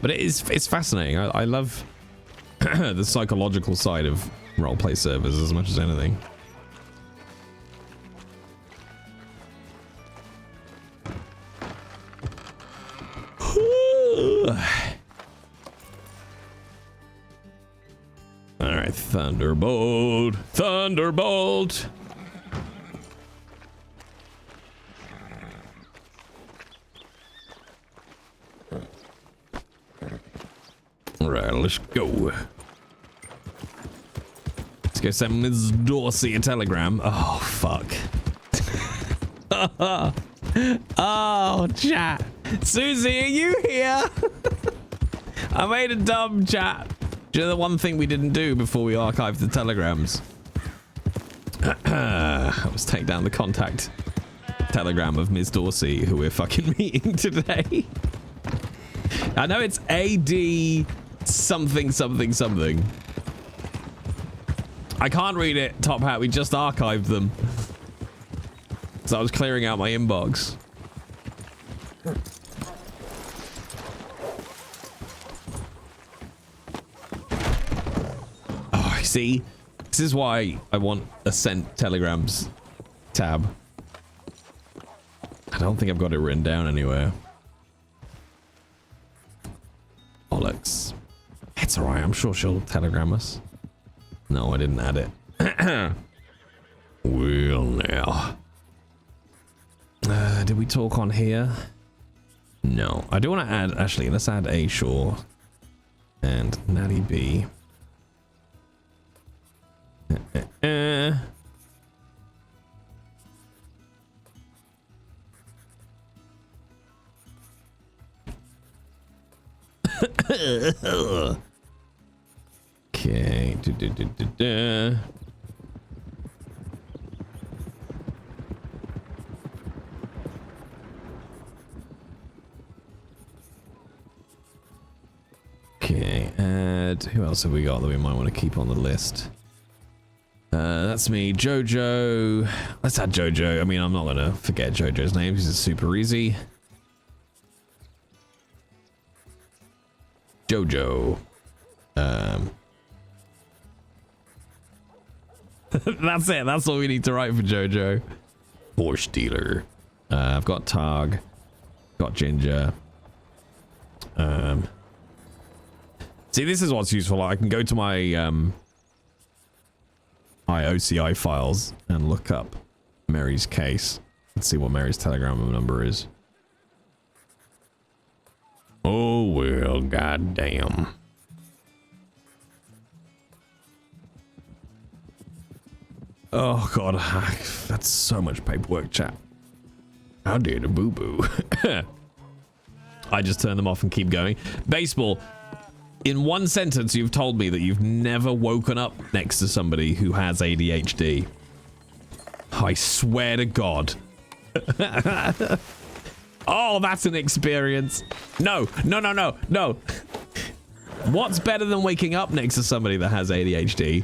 But it's fascinating. I love the psychological side of roleplay servers as much as anything. All right, Thunderbolt, Thunderbolt. All right, let's go. Let's go send Ms. Dorsey a telegram. Oh, fuck. Oh, chat. Susie, are you here? I made a dumb chat. Do you know the one thing we didn't do before we archived the telegrams? Let's take down the contact telegram of Ms. Dorsey, who we're fucking meeting today. I know it's AD something something something. I can't read it, Top Hat. We just archived them. So I was clearing out my inbox. Oh, see? This is why I want a sent telegrams tab. I don't think I've got it written down anywhere. Bollocks. It's alright, I'm sure she'll telegram us. No, I didn't add it. Well, now. Did we talk on here? No. I do want to add, actually, let's add A Shaw and Natty B. Okay. Okay, and who else have we got that we might want to keep on the list? That's me, Jojo. Let's add Jojo. I mean, I'm not gonna forget Jojo's name because it's super easy. Jojo. That's it. That's all we need to write for Jojo. Horse dealer. I've got Targ. Got Ginger. See, this is what's useful. I can go to my OCI files and look up Mary's case. Let's see what Mary's telegram number is. Oh, well, goddamn. Oh, God. That's so much paperwork, chat. How dare the boo-boo? I just turn them off and keep going. Baseball. In one sentence, you've told me that you've never woken up next to somebody who has ADHD. I swear to God. Oh, that's an experience. No. What's better than waking up next to somebody that has ADHD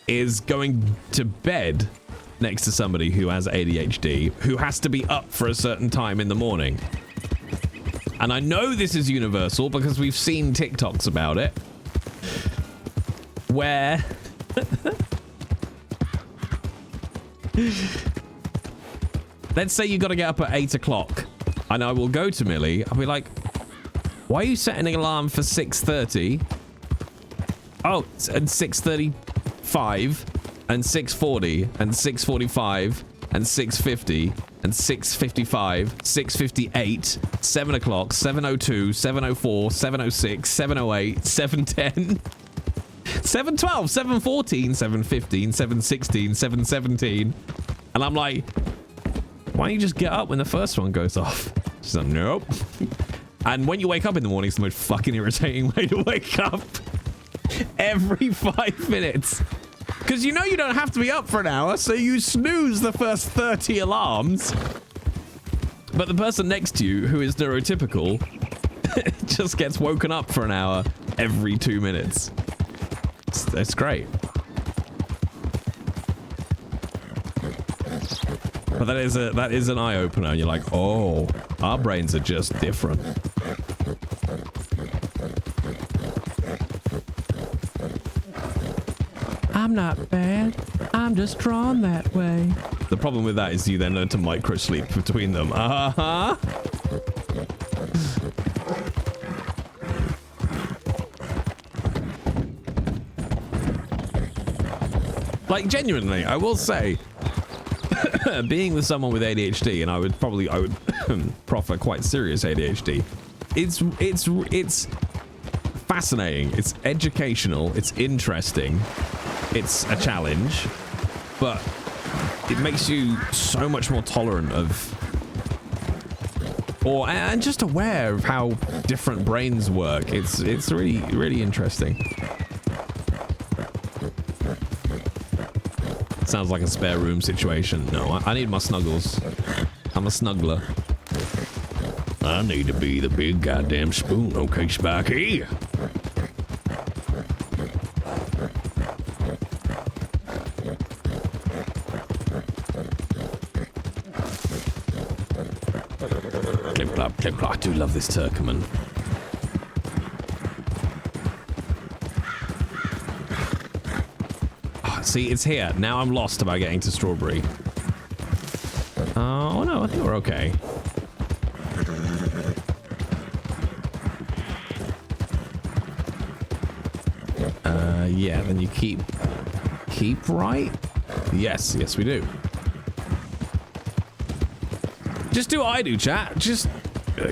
is going to bed next to somebody who has ADHD, who has to be up for a certain time in the morning. And I know this is universal because we've seen TikToks about it, where let's say you got to get up at 8 o'clock, and I will go to Millie. I'll be like, why are you setting an alarm for 6:30? Oh, and 6:35, and 6:40, and 6:45, and 6:50, and 6:55, 6:58, 7 o'clock, 7:02, 7:04, 7:06, 7:08, 7:10, 7:12, 7:14, 7:15, 7:16, 7:17. And I'm like, why don't you just get up when the first one goes off? She's like, nope. And when you wake up in the morning, it's the most fucking irritating way to wake up. Every 5 minutes. Because you know you don't have to be up for an hour, so you snooze the first 30 alarms. But the person next to you, who is neurotypical, just gets woken up for an hour every 2 minutes. It's great. But that is an eye-opener, and you're like, oh, our brains are just different. I'm not bad. I'm just drawn that way. The problem with that is you then learn to micro-sleep between them. Uh-huh. Like, genuinely, I will say, being with someone with ADHD, and I would proffer quite serious ADHD, it's fascinating, it's educational, it's interesting, it's a challenge, but it makes you so much more tolerant of, and just aware of how different brains work. It's really, really interesting. Sounds like a spare room situation. No, I need my snuggles. I'm a snuggler. I need to be the big goddamn spoon, okay, Sparky? Clip-clop, clip-clop. I do love this Turkman. See, it's here. Now I'm lost about getting to Strawberry. Oh, no, I think we're okay. Yeah, then you keep right? Yes, we do. Just do what I do, chat. Just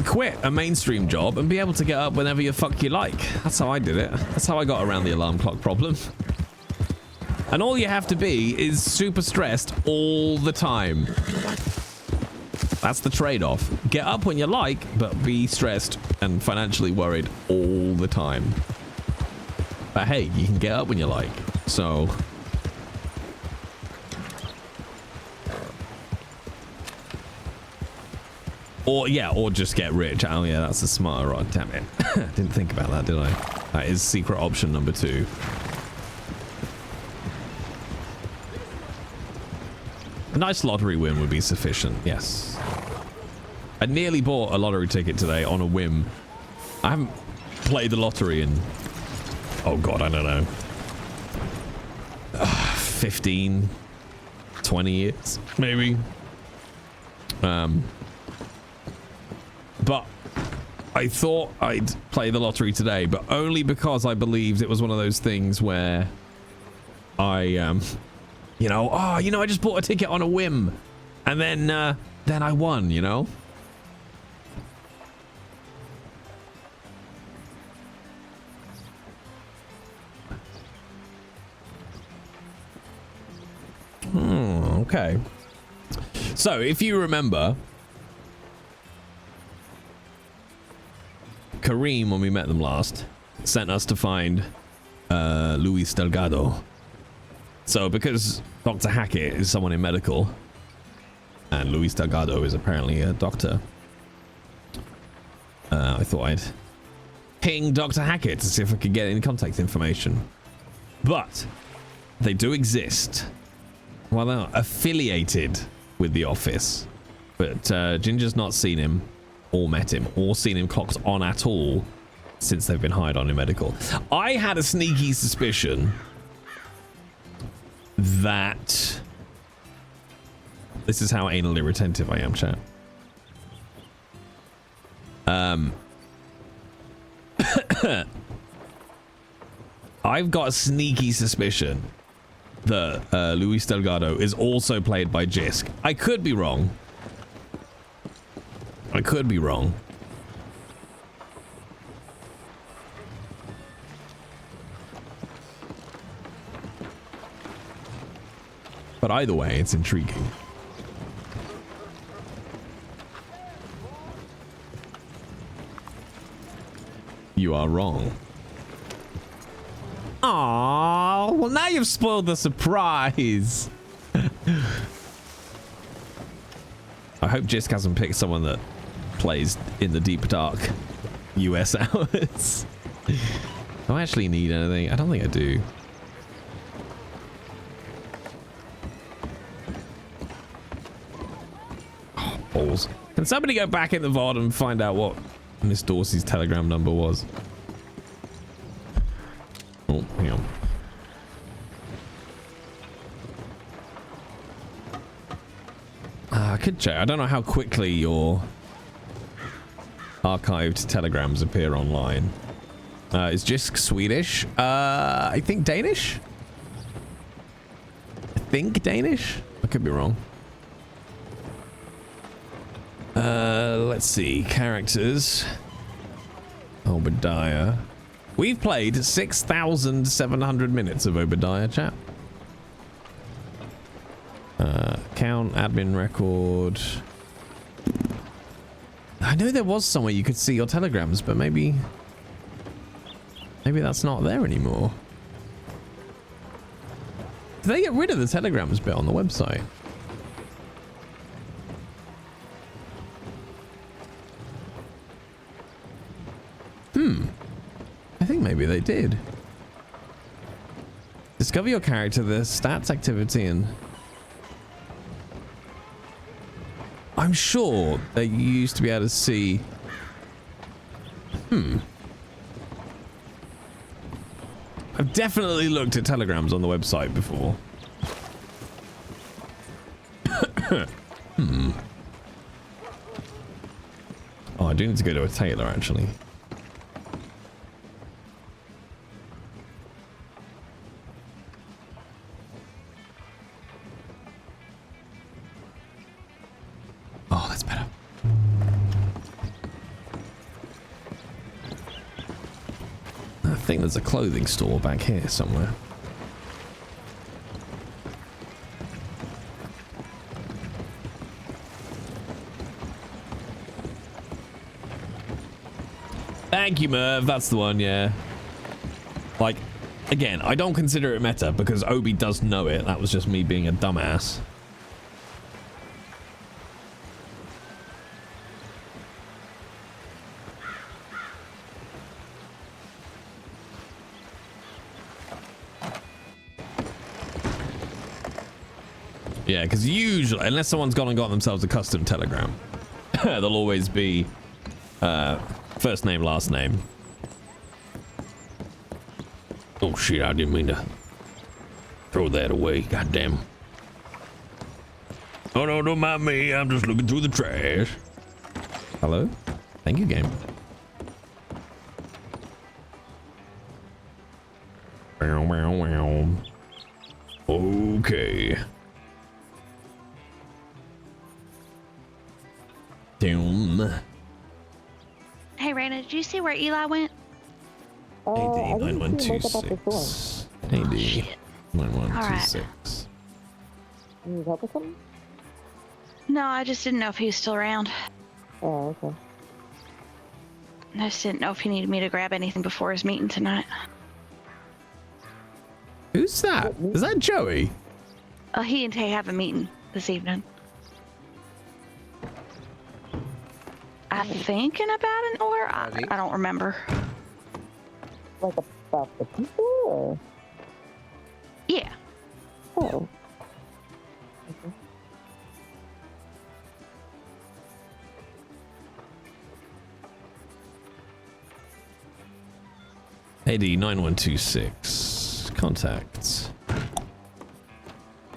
quit a mainstream job and be able to get up whenever you fuck you like. That's how I did it. That's how I got around the alarm clock problem. And all you have to be is super stressed all the time. That's the trade-off. Get up when you like, but be stressed and financially worried all the time. But hey, you can get up when you like, so... Or just get rich. Oh yeah, that's a smarter rod. Damn it. Didn't think about that, did I? That is secret option number 2. A nice lottery win would be sufficient, yes. I nearly bought a lottery ticket today on a whim. I haven't played the lottery in, oh god, I don't know, 15, 20 years, maybe. But I thought I'd play the lottery today, but only because I believed it was one of those things where I, I just bought a ticket on a whim, and then I won, you know? Okay. So, if you remember, Kareem, when we met them last, sent us to find Luis Delgado. So, because Dr. Hackett is someone in medical, and Luis Delgado is apparently a doctor, I thought I'd ping Dr. Hackett to see if I could get any contact information. But they do exist. Well, they're not affiliated with the office. But Ginger's not seen him, or met him, or seen him clocked on at all since they've been hired on in medical. I had a sneaky suspicion that this is how anally retentive I am, chat. I've got a sneaky suspicion that Luis Delgado is also played by Jisk. I could be wrong, I could be wrong. But either way, it's intriguing. You are wrong. Aww, well now you've spoiled the surprise. I hope Jisk hasn't picked someone that plays in the deep dark US hours. Do I actually need anything? I don't think I do. Oh, balls. Can somebody go back in the VOD and find out what Miss Dorsey's Telegram number was? Oh, hang on. I could check. I don't know how quickly your archived telegrams appear online. Is Jisk Swedish? I think Danish? I could be wrong. Let's see. Characters. Obidiah. We've played 6,700 minutes of Obidiah, chat. Account, admin record. I know there was somewhere you could see your telegrams, but maybe that's not there anymore. Did they get rid of the telegrams bit on the website? I think maybe they did. Discover your character, the stats, activity, and I'm sure that you used to be able to see. I've definitely looked at telegrams on the website before. Oh, I do need to go to a tailor actually. Oh, that's better. I think there's a clothing store back here somewhere. Thank you, Merv. That's the one, yeah. Like, again, I don't consider it meta because Obi does know it. That was just me being a dumbass. Yeah, because usually, unless someone's gone and got themselves a custom telegram, there'll always be first name, last name. Oh shit, I didn't mean to throw that away, goddamn. Oh no, don't mind me, I'm just looking through the trash. Hello? Thank you, game. Okay. Doom. Hey, Raina, did you see where Eli went? AD 9126. AD 9126. Need help with something? No, I just didn't know if he was still around. Oh, okay. I just didn't know if he needed me to grab anything before his meeting tonight. Who's that? Is that Joey? He and Tay have a meeting this evening. I think in about an hour. I don't remember. Like about the people, or? Yeah. Oh. Okay. AD 9126. Contacts.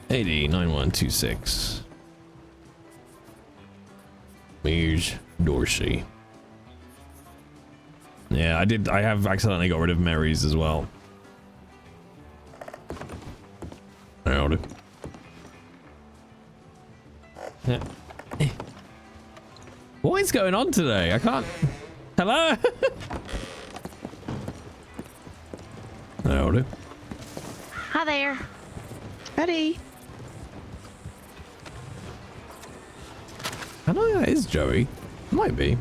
AD 9126. Here's Dorsey. Yeah, I have accidentally got rid of Mary's as well. Howdy. Yeah. What is going on today? I can't. Hello? Howdy. Hi there. Ready? I know that is Joey. Might be.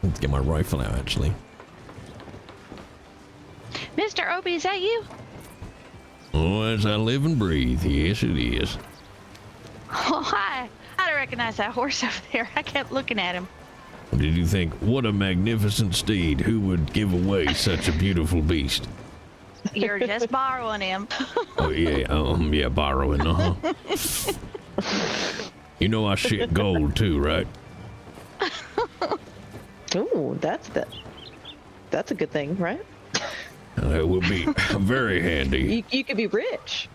Let's get my rifle out, actually. Mr. Obi, is that you? Oh, as I live and breathe, yes it is. Oh, hi. I don't recognize that horse over there. I kept looking at him. Did you think, what a magnificent steed, who would give away such a beautiful beast? You're just borrowing him. Oh yeah, borrowing, You know I shit gold too, right? Ooh, that's a good thing, right? It will be very handy. You could be rich.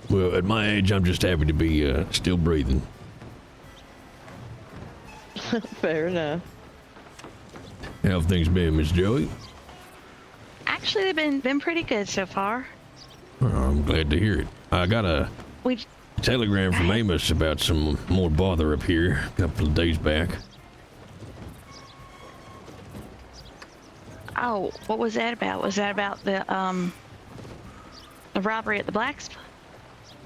Well, at my age, I'm just happy to be still breathing. Fair enough. How have things been, Miss Joey? Actually, they've been pretty good so far. Oh, I'm glad to hear it. I got a We telegram from Amos about some more bother up here a couple of days back. Oh, what was that about? Was that about the robbery at the blacksmith?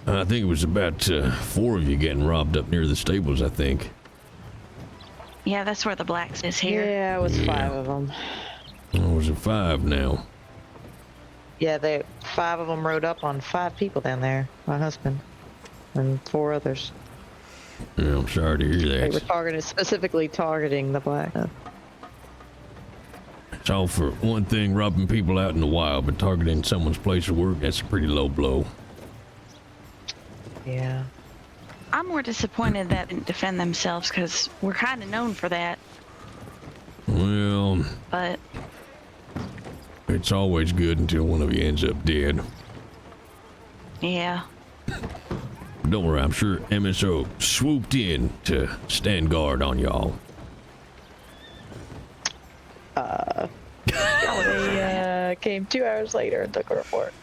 I think it was about 4 of you getting robbed up near the stables, I think. Yeah, that's where the blacksmith is here. Yeah, it was 5 of them. Oh, was it 5 now? Yeah, 5 of them rode up on 5 people down there. My husband and 4 others. Yeah, I'm sorry to hear They that. were specifically targeting the blacksmith. It's all for one thing, robbing people out in the wild, but targeting someone's place of work, that's a pretty low blow. Yeah. I'm more disappointed that they didn't defend themselves because we're kind of known for that. Well, But it's always good until one of you ends up dead. yeah, Don't worry, I'm sure MSO swooped in to stand guard on y'all. They came 2 hours later and took a report.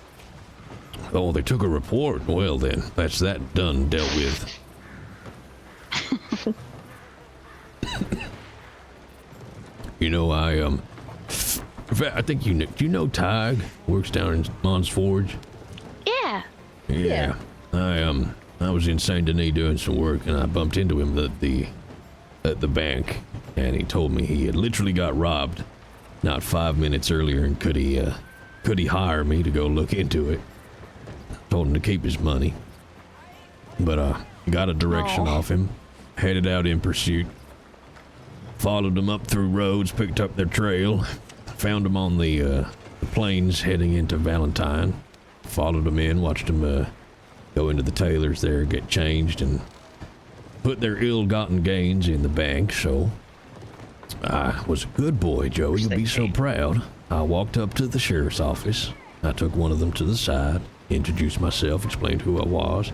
Oh, they took a report. Well then, that's that done, dealt with. You know, in fact, I think you know, do you know Tig? Works down in Mons Forge? yeah. Yeah. I was in Saint Denis doing some work, and I bumped into him at the bank, and he told me he had literally got robbed not 5 minutes earlier, and could he hire me to go look into it? Told him to keep his money, but got a direction off him, headed out in pursuit, followed them up through roads, picked up their trail, found them on the plains heading into Valentine, followed them in, watched them go into the tailors there, get changed, and put their ill-gotten gains in the bank. So I was a good boy, Joe. You'll be so proud. I walked up to the sheriff's office. I took one of them to the side, introduced myself, explained who I was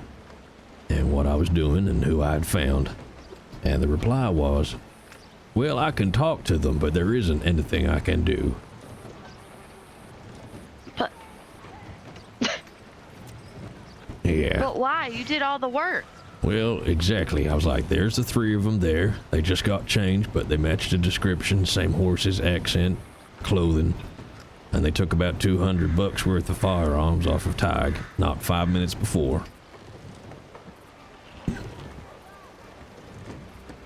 and what I was doing and who I had found. And the reply was, well, I can talk to them, but there isn't anything I can do. But Yeah. but why? You did all the work. Well, exactly. I was like, there's the 3 of them there. They just got changed, but they matched the description, same horses, accent, clothing. And they took about $200 worth of firearms off of Tig, not 5 minutes before.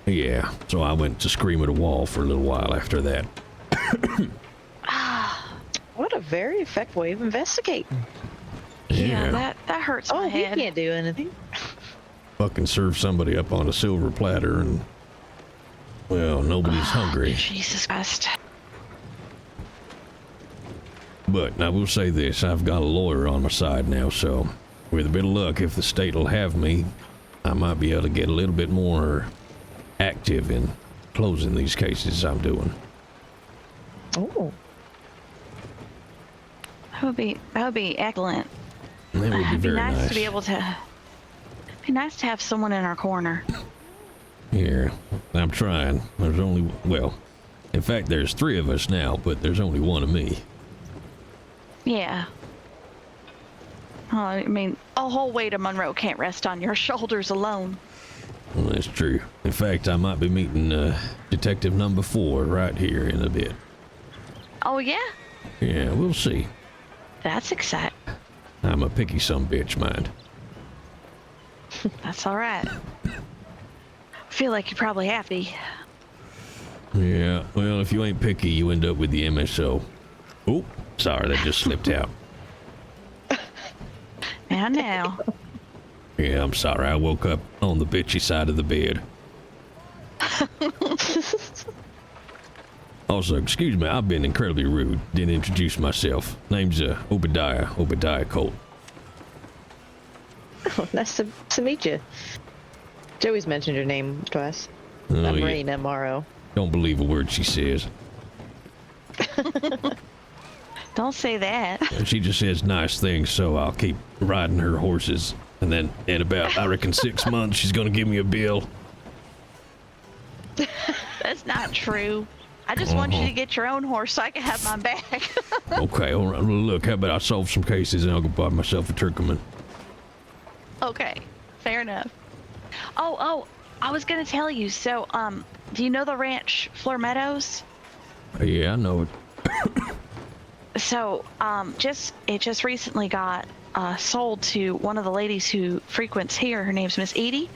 Yeah, so I went to scream at a wall for a little while after that. What a very effective way of investigating. Yeah, that hurts my He head. can't do anything. Fucking serve somebody up on a silver platter and, well, nobody's hungry. Jesus Christ. But I will say this, I've got a lawyer on my side now, so with a bit of luck, if the state will have me, I might be able to get a little bit more active in closing these cases I'm doing. Oh. That would be excellent. That would be It'd be very nice to be able to. Be nice to have someone in our corner. Yeah, I'm trying. There's only, well, In fact, there's 3 of us now, but there's only 1 of me. Yeah. I mean, a whole weight of Monroe can't rest on your shoulders alone. Well, that's true. In fact, I might be meeting Detective Number 4 right here in a bit. Oh, yeah? Yeah, we'll see. That's exciting. I'm a picky sumbitch, mind. That's all right. Feel like you're probably happy. Yeah, well, if you ain't picky, you end up with the MSO. Oh, sorry, that just slipped out. Now. Yeah, I'm sorry. I woke up on the bitchy side of the bed. Also, excuse me, I've been incredibly rude. Didn't introduce myself. Name's Obidiah Colt. Oh, nice to meet you. Joey's mentioned your name twice. Oh, I'm yeah. Rain MRO. Don't believe a word she says. Don't say that. She just says nice things, so I'll keep riding her horses. And then in about, I reckon, 6 months, she's gonna give me a bill. That's not true. I just want you to get your own horse so I can have mine back. Okay, all right. Well, look, how about I solve some cases and I'll go buy myself a Turkmen. Okay, fair enough. Oh, I was gonna tell you. So, do you know the ranch Fleur Meadows? Yeah, I know it. So, it just recently got sold to one of the ladies who frequents here. Her name's Miss Edie,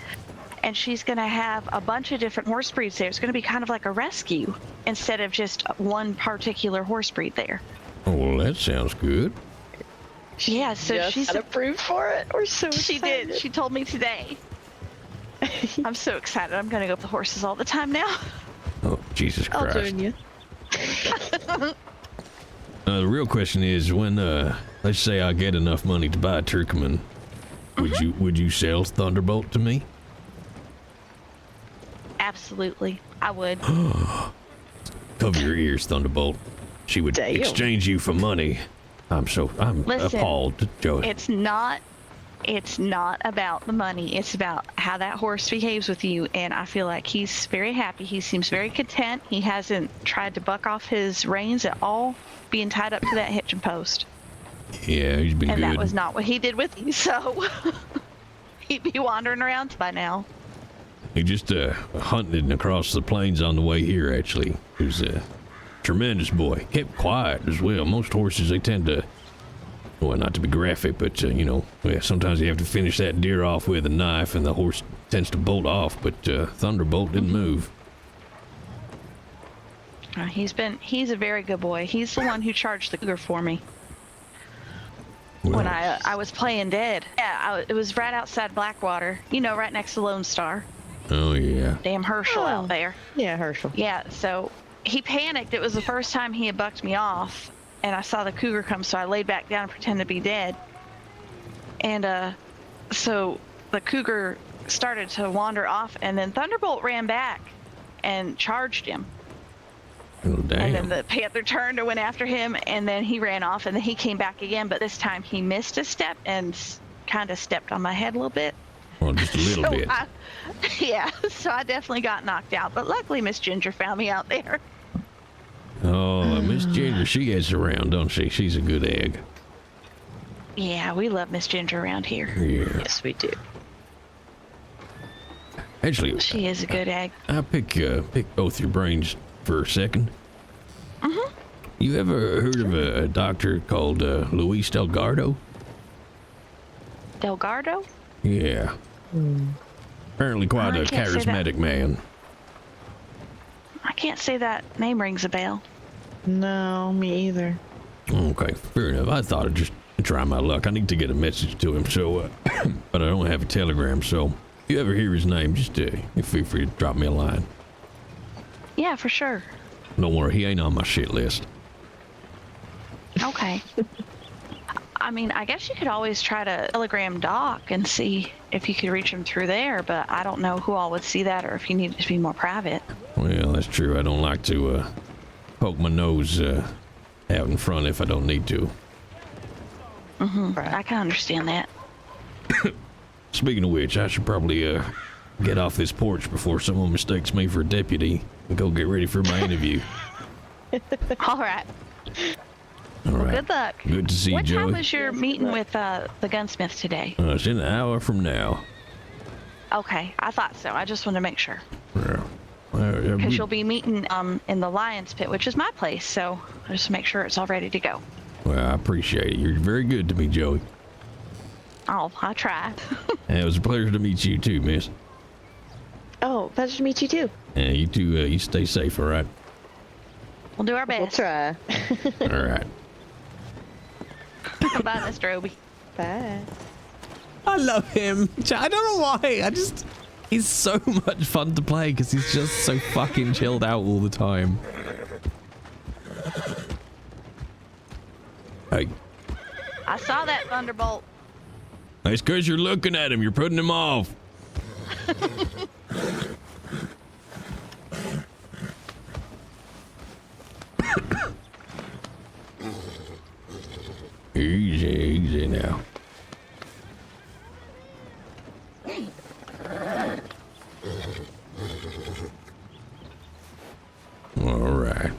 and she's gonna have a bunch of different horse breeds there. It's gonna be kind of like a rescue instead of just one particular horse breed there. Oh, well, that sounds good. Yeah, so Just she's got approved for it. We're so she excited. did. She told me today. I'm so excited. I'm gonna go with the horses all the time now. Oh, Jesus I'll Christ. join you. The real question is, when, let's say I get enough money to buy a Turkmen, would you sell Thunderbolt to me? Absolutely, I would. Cover your ears, Thunderbolt. She would Damn. exchange you for money. I'm Listen, appalled, Joey. It's not about the money. It's about how that horse behaves with you, and I feel like he's very happy. He seems very content. He hasn't tried to buck off his reins at all, being tied up to that hitching post. Yeah, he's been And good. that was not what he did with me, so he'd be wandering around by now. He just hunted across the plains on the way here, actually. He was a tremendous boy. Kept quiet as well. Most horses, they tend to, well, not to be graphic, but, sometimes you have to finish that deer off with a knife and the horse tends to bolt off, but Thunderbolt didn't move. He's a very good boy. He's the one who charged the cougar for me. Well, When I was playing dead. Yeah, it was right outside Blackwater. Right next to Lone Star. Oh, yeah. Damn Herschel out there. Yeah, Herschel. Yeah, so he panicked. It was the first time he had bucked me off, and I saw the cougar come, so I laid back down and pretended to be dead. And so the cougar started to wander off, and then Thunderbolt ran back and charged him. Oh, damn. And then the panther turned and went after him, and then he ran off, and then he came back again, but this time he missed a step and kind of stepped on my head a little bit. Well, just a little bit. So I definitely got knocked out, but luckily Miss Ginger found me out there. Oh, Miss Ginger, she gets around, don't she? She's a good egg. Yeah, we love Miss Ginger around here. Yeah. Yes, we do. Actually, She is a good egg. I pick both your brains for a second. Mm-hmm. You ever heard of a doctor called Luis Delgado? Delgado? Yeah. Apparently quite I a can't say that. charismatic man. I can't say that name rings a bell. No, me either. Okay, fair enough. I thought I'd just try my luck. I need to get a message to him, so, but I don't have a telegram, so if you ever hear his name, just feel free to drop me a line. Yeah, for sure. Don't worry, he ain't on my shit list. Okay. I mean, I guess you could always try to telegram Doc and see if you could reach him through there, but I don't know who all would see that or if you need it to be more private. Well, that's true. I don't like to poke my nose out in front if I don't need to. Right. I can understand that. Speaking of which, I should probably get off this porch before someone mistakes me for a deputy and go get ready for my interview. All right. All right. Good luck. Good to see you, What Joey. time was your meeting with the gunsmith today? It's in an hour from now. Okay, I thought so. I just wanted to make sure. Yeah. Because you'll be meeting in the Lion's Pit, which is my place, so I just make sure it's all ready to go. Well, I appreciate it. You're very good to me, Joey. Oh, I try. And it was a pleasure to meet you too, miss. Oh, pleasure to meet you too. And you too, you stay safe, all right? We'll do our We'll best. try. All right. Bye, Mr. Obi. Bye. I love him. I don't know why. He's so much fun to play because he's just so fucking chilled out all the time. Hey, I saw that thunderbolt. it's because you're looking at him. You're putting him off. Easy now. All right.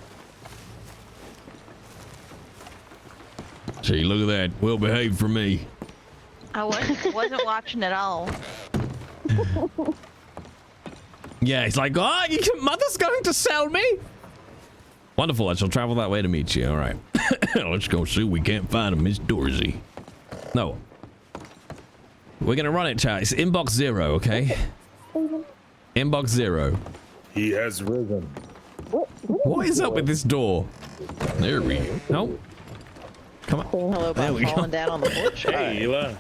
See, look at that. Well behaved for me. I wasn't watching at all. Yeah, he's like, oh, mother's going to sell me? Wonderful. I shall travel that way to meet you. All right. Let's go see if we can't find him, Miss Dorsey. No. We're going to run it, chat. It's inbox 0, okay? Inbox 0. He has risen. What is up with this door? There we go. No. Come on. Saying hello There by we go. falling down on the porch. Hey, Eli.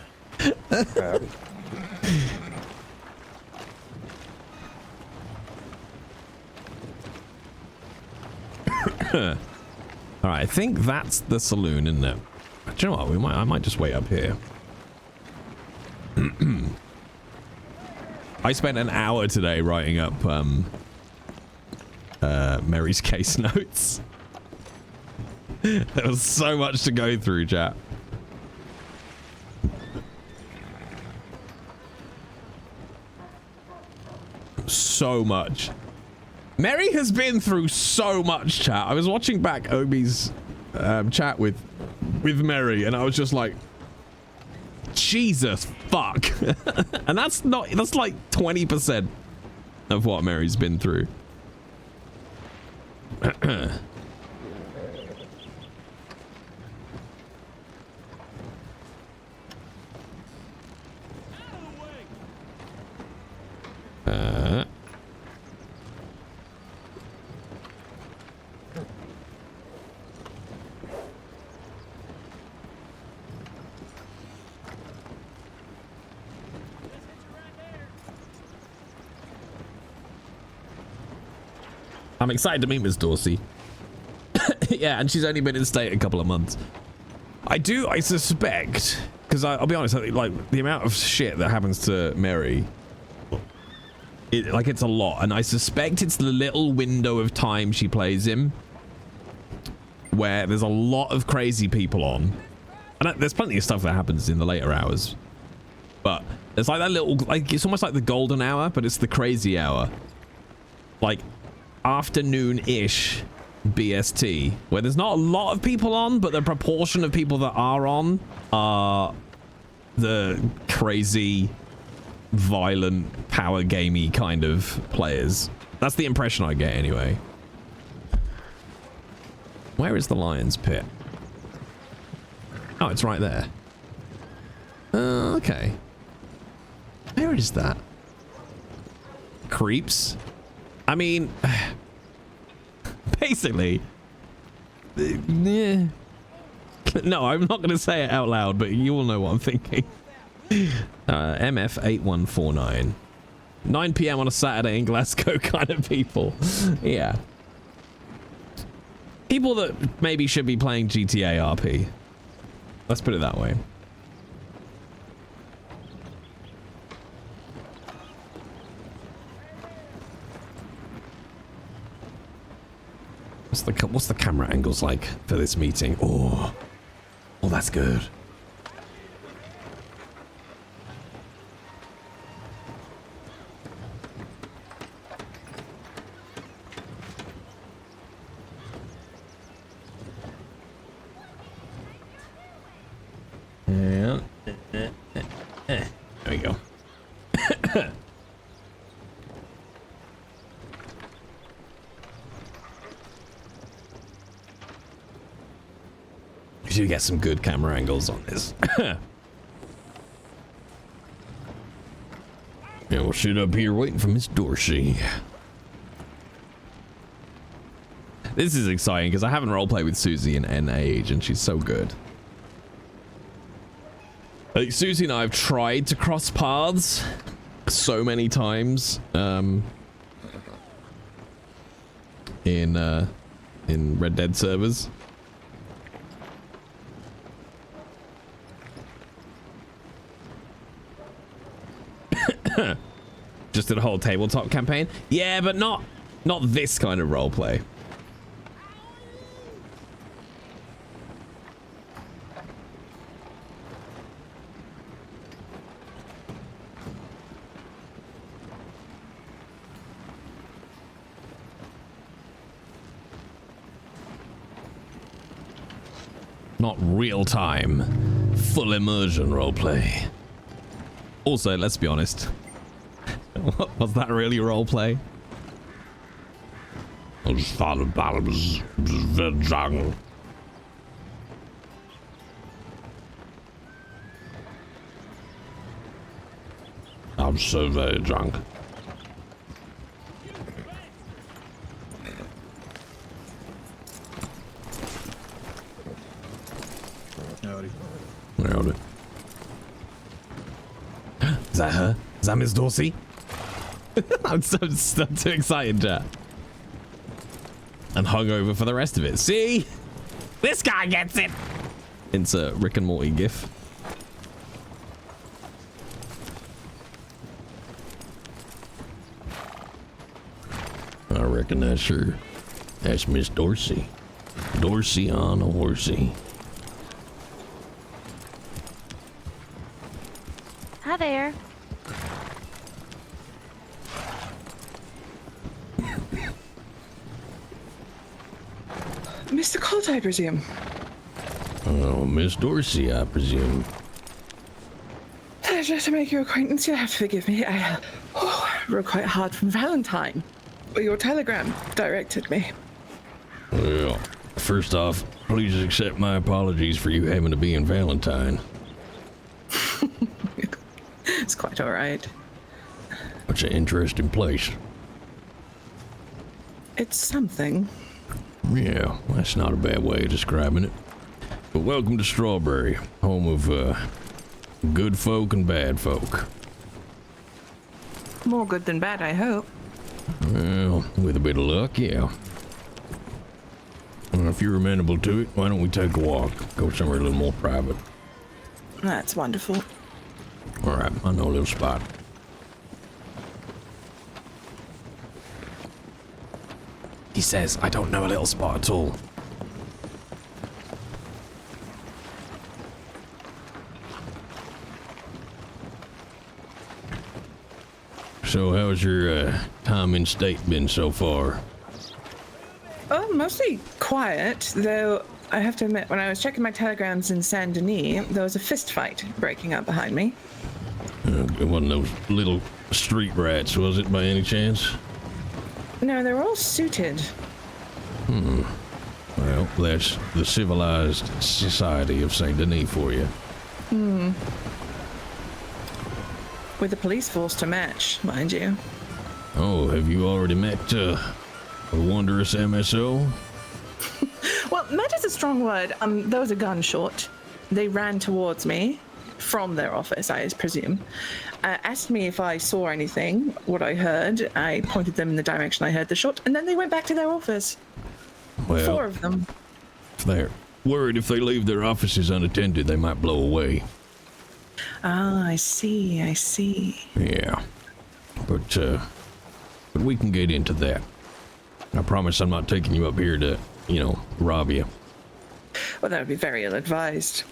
All right, I think that's the saloon, isn't it? Do you know what? I might just wait up here. I spent an hour today writing up Mary's case notes. There was so much to go through, chat. So much. Mary has been through so much, chat. I was watching back Obi's chat with Mary, and I was just like, Jesus fuck. And that's like 20% of what Mary's been through. I'm excited to meet Miss Dorsey. Yeah, and she's only been in state a couple of months. I suspect, because I'll be honest, like the amount of shit that happens to Mary, it's a lot, and I suspect it's the little window of time she plays in where there's a lot of crazy people on, and there's plenty of stuff that happens in the later hours, but there's like that little, like, it's almost like the golden hour, but it's the crazy hour, like afternoon-ish BST, where there's not a lot of people on, but the proportion of people that are on are the crazy, violent, power gamey kind of players. That's the impression I get anyway. Where is the Lion's Pit? Oh, it's right there. Okay. Where is that? Creeps. I mean, basically, yeah. No, I'm not going to say it out loud, but you all know what I'm thinking. MF8149. 9 p.m. on a Saturday in Glasgow kind of people. Yeah. People that maybe should be playing GTA RP. Let's put it that way. What's the camera angles like for this meeting? Oh, that's good. do get some good camera angles on this. Yeah, we'll sit up here waiting for Miss Dorsey. This is exciting because I haven't roleplayed with Susie in an age, and she's so good. I think Susie and I have tried to cross paths so many times in Red Dead servers. Just did a whole tabletop campaign. Yeah, but not this kind of roleplay. Not real time, full immersion roleplay. Also, let's be honest. Was that really roleplay? I just thought about it was very drunk. I'm so very drunk. Howdy. Howdy. Is that her? Is that Miss Dorsey? I'm so too excited, chat. And hungover for the rest of it. See? This guy gets it! Insert Rick and Morty gif. I reckon that's her. That's Miss Dorsey. Dorsey on a horsey. Hi there. Mr. Colt, I presume. Oh, Miss Dorsey, I presume. Pleasure to make your acquaintance. You'll have to forgive me. I wrote quite hard from Valentine. Your telegram directed me. Well, first off, please accept my apologies for you having to be in Valentine. It's quite all right. It's an interesting place. It's something. Yeah, that's not a bad way of describing it. But welcome to Strawberry, home of good folk and bad folk. More good than bad, I hope. Well, with a bit of luck, yeah. Well, if you're amenable to it, why don't we take a walk? Go somewhere a little more private. That's wonderful. All right, I know a little spot. He says, I don't know a little spot at all. So how's your time in state been so far? Oh, mostly quiet, though I have to admit, when I was checking my telegrams in Saint Denis, there was a fist fight breaking up behind me. It wasn't those little street rats, was it, by any chance? No, they were all suited. Well, that's the civilized society of Saint Denis for you. With the police force to match, mind you. Oh, have you already met a wondrous MSO? Well, met is a strong word. There was a gunshot. They ran towards me from their office, I presume. Asked me if I saw anything, what I heard. I pointed them in the direction I heard the shot, and then they went back to their office. Well, 4 of them. if they're worried if they leave their offices unattended, they might blow away. Ah, I see, I see. Yeah. But we can get into that. I promise I'm not taking you up here to, rob you. Well, that would be very ill-advised.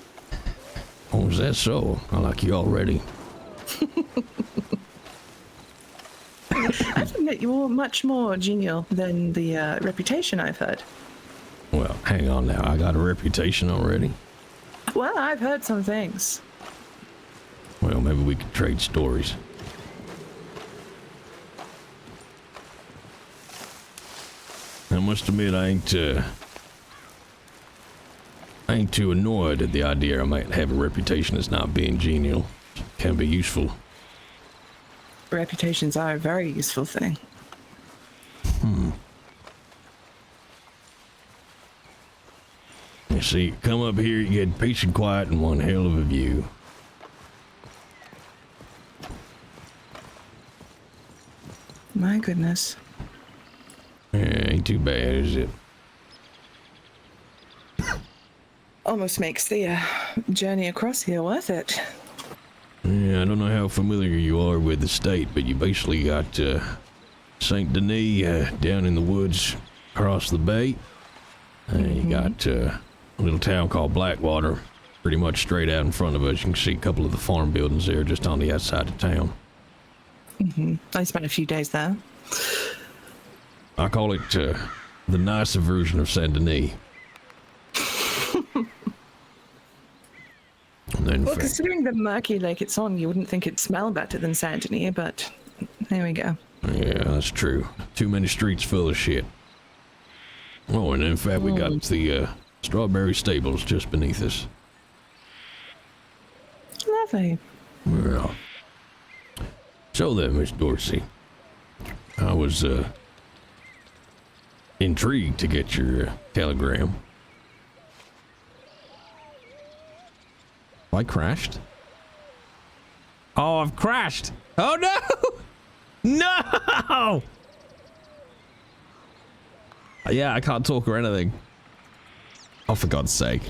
Oh, is that so? I like you already. I have to admit, you're much more genial than the reputation I've heard. Well, hang on now. I got a reputation already. Well, I've heard some things. Well, maybe we could trade stories. I must admit, I I ain't too annoyed at the idea I might have a reputation as not being genial. Can be useful. Reputations are a very useful thing. You see, come up here, you get peace and quiet and one hell of a view. My goodness. Yeah, ain't too bad, is it? Almost makes the journey across here worth it. Yeah, I don't know how familiar you are with the state, but you basically got Saint Denis down in the woods across the bay. And you got a little town called Blackwater, pretty much straight out in front of us. You can see a couple of the farm buildings there just on the outside of town. I spent a few days there. I call it the nicer version of Saint Denis. And then Well, considering the murky lake it's on, you wouldn't think it'd smell better than Saint Denis, but there we go. yeah, that's true. Too many streets full of shit. Oh, and in fact, we got the strawberry stables just beneath us. Lovely. Well, so then, Miss Dorsey, I was intrigued to get your telegram. I crashed. Oh, I've crashed. Oh no! No! Yeah, I can't talk or anything. Oh, for God's sake.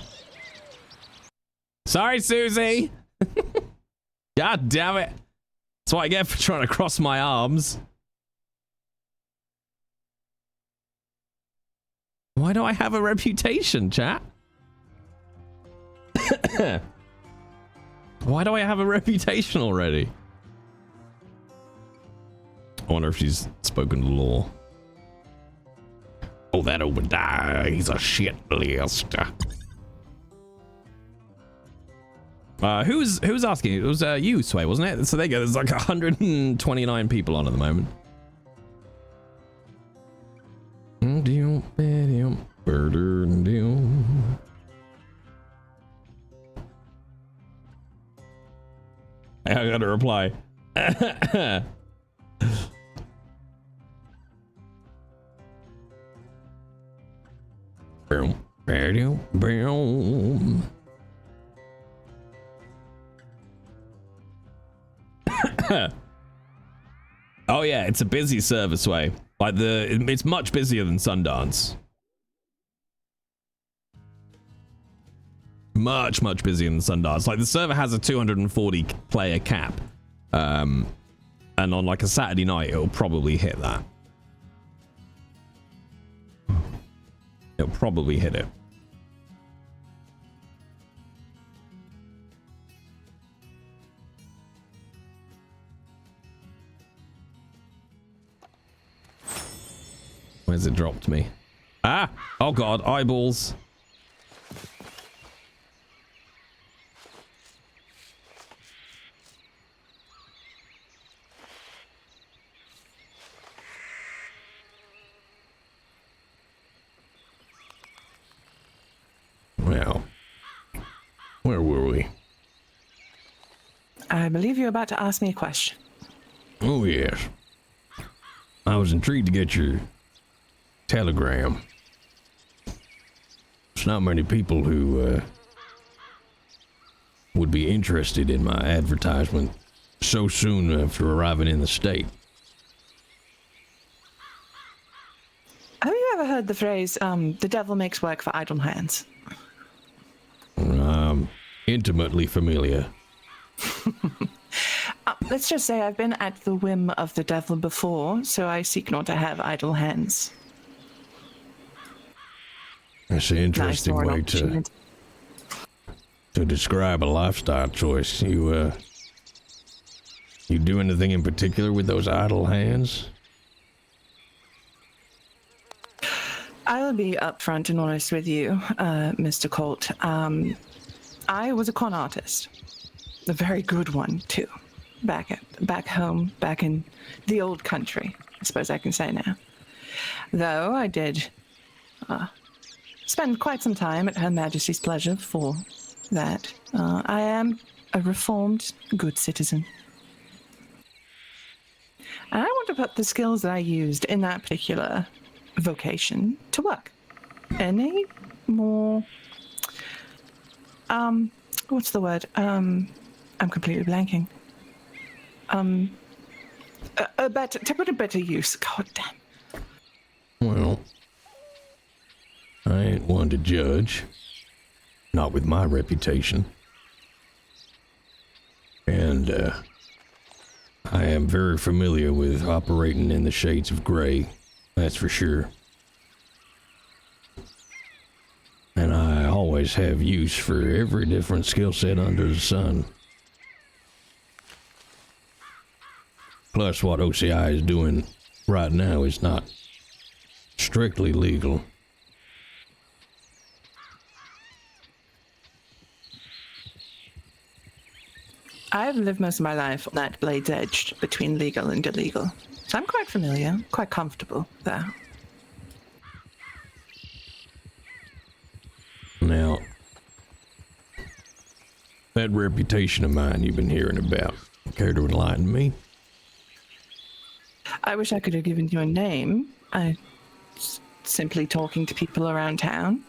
Sorry, Susie. God damn it. That's what I get for trying to cross my arms. Why do I have a reputation, chat? Why do I have a reputation already? I wonder if she's spoken to law. Oh, that Obidiah, he's a shit blister. Who's asking? It was you, Sway, wasn't it? So there you go. There's like 129 people on at the moment. I got to reply. Boom, boom, boom. Oh yeah, it's a busy service way. Like it's much busier than Sundance. Much busier than Sundance. Like the server has a 240 player cap, and on like a Saturday night, it'll probably hit that. It'll probably hit it. Where's it dropped me? Ah! Oh god, eyeballs. Well, where were we? I believe you're about to ask me a question. Oh yes. I was intrigued to get your telegram. There's not many people who would be interested in my advertisement so soon after arriving in the state. Have you ever heard the phrase, the devil makes work for idle hands? Intimately familiar. Let's just say I've been at the whim of the devil before, so I seek not to have idle hands. That's an interesting way to describe a lifestyle choice. You do anything in particular with those idle hands? I'll be upfront and honest with you, Mr. Colt. I was a con artist. A very good one, too. Back home, back in the old country, I suppose I can say now. Though I did spend quite some time at Her Majesty's pleasure for that. I am a reformed, good citizen. And I want to put the skills that I used in that particular vocation to work. Any more, what's the word? I'm completely blanking. To put a better use. God damn. Well, I ain't one to judge. Not with my reputation. And, I am very familiar with operating in the shades of gray, that's for sure. And I always have use for every different skill set under the sun. Plus, what OCI is doing right now is not strictly legal. I've lived most of my life on that blade's edge between legal and illegal. So I'm quite familiar, quite comfortable there. Now, that reputation of mine you've been hearing about, care to enlighten me? I wish I could have given you a name. Simply talking to people around town.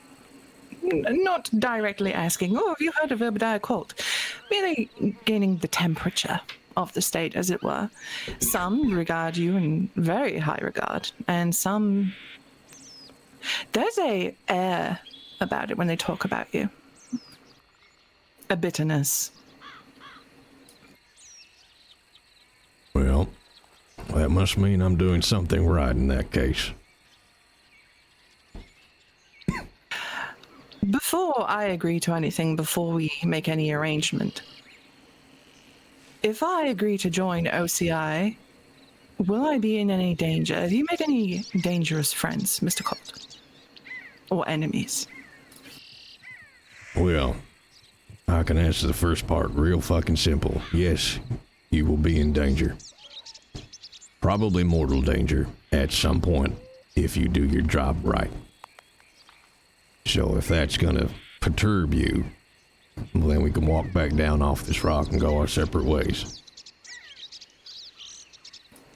Not directly asking, oh, have you heard of Obidiah Colt? Merely gaining the temperature of the state, as it were. Some regard you in very high regard, and some... There's a air about it when they talk about you. A bitterness. Well, that must mean I'm doing something right in that case. Before I agree to anything, before we make any arrangement, if I agree to join OCI, will I be in any danger? Have you made any dangerous friends, Mr. Colt? Or enemies? Well, I can answer the first part real fucking simple. Yes, you will be in danger. Probably mortal danger at some point if you do your job right. So if that's gonna perturb you, well, then we can walk back down off this rock and go our separate ways.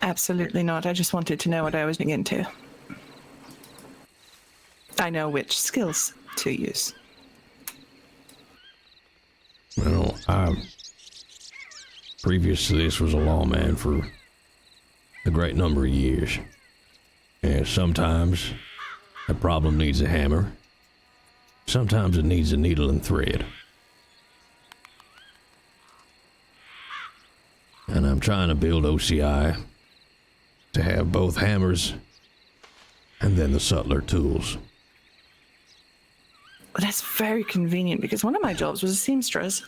Absolutely not. I just wanted to know what I was getting into. I know which skills to use. Well, I, previous to this, was a lawman for a great number of years. And sometimes a problem needs a hammer. Sometimes it needs a needle and thread. And I'm trying to build OCI to have both hammers and then the subtler tools. Well, that's very convenient because one of my jobs was a seamstress.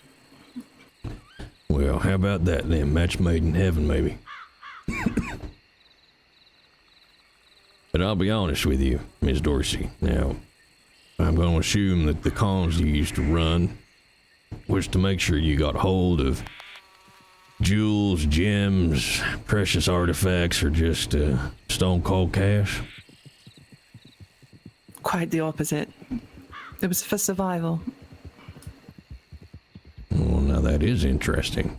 Well, how about that then? Match made in heaven, maybe. But I'll be honest with you, Miss Dorsey. Now, I'm going to assume that the cons you used to run was to make sure you got hold of jewels, gems, precious artifacts, or just stone cold cash. Quite the opposite. It was for survival. Well, now that is interesting.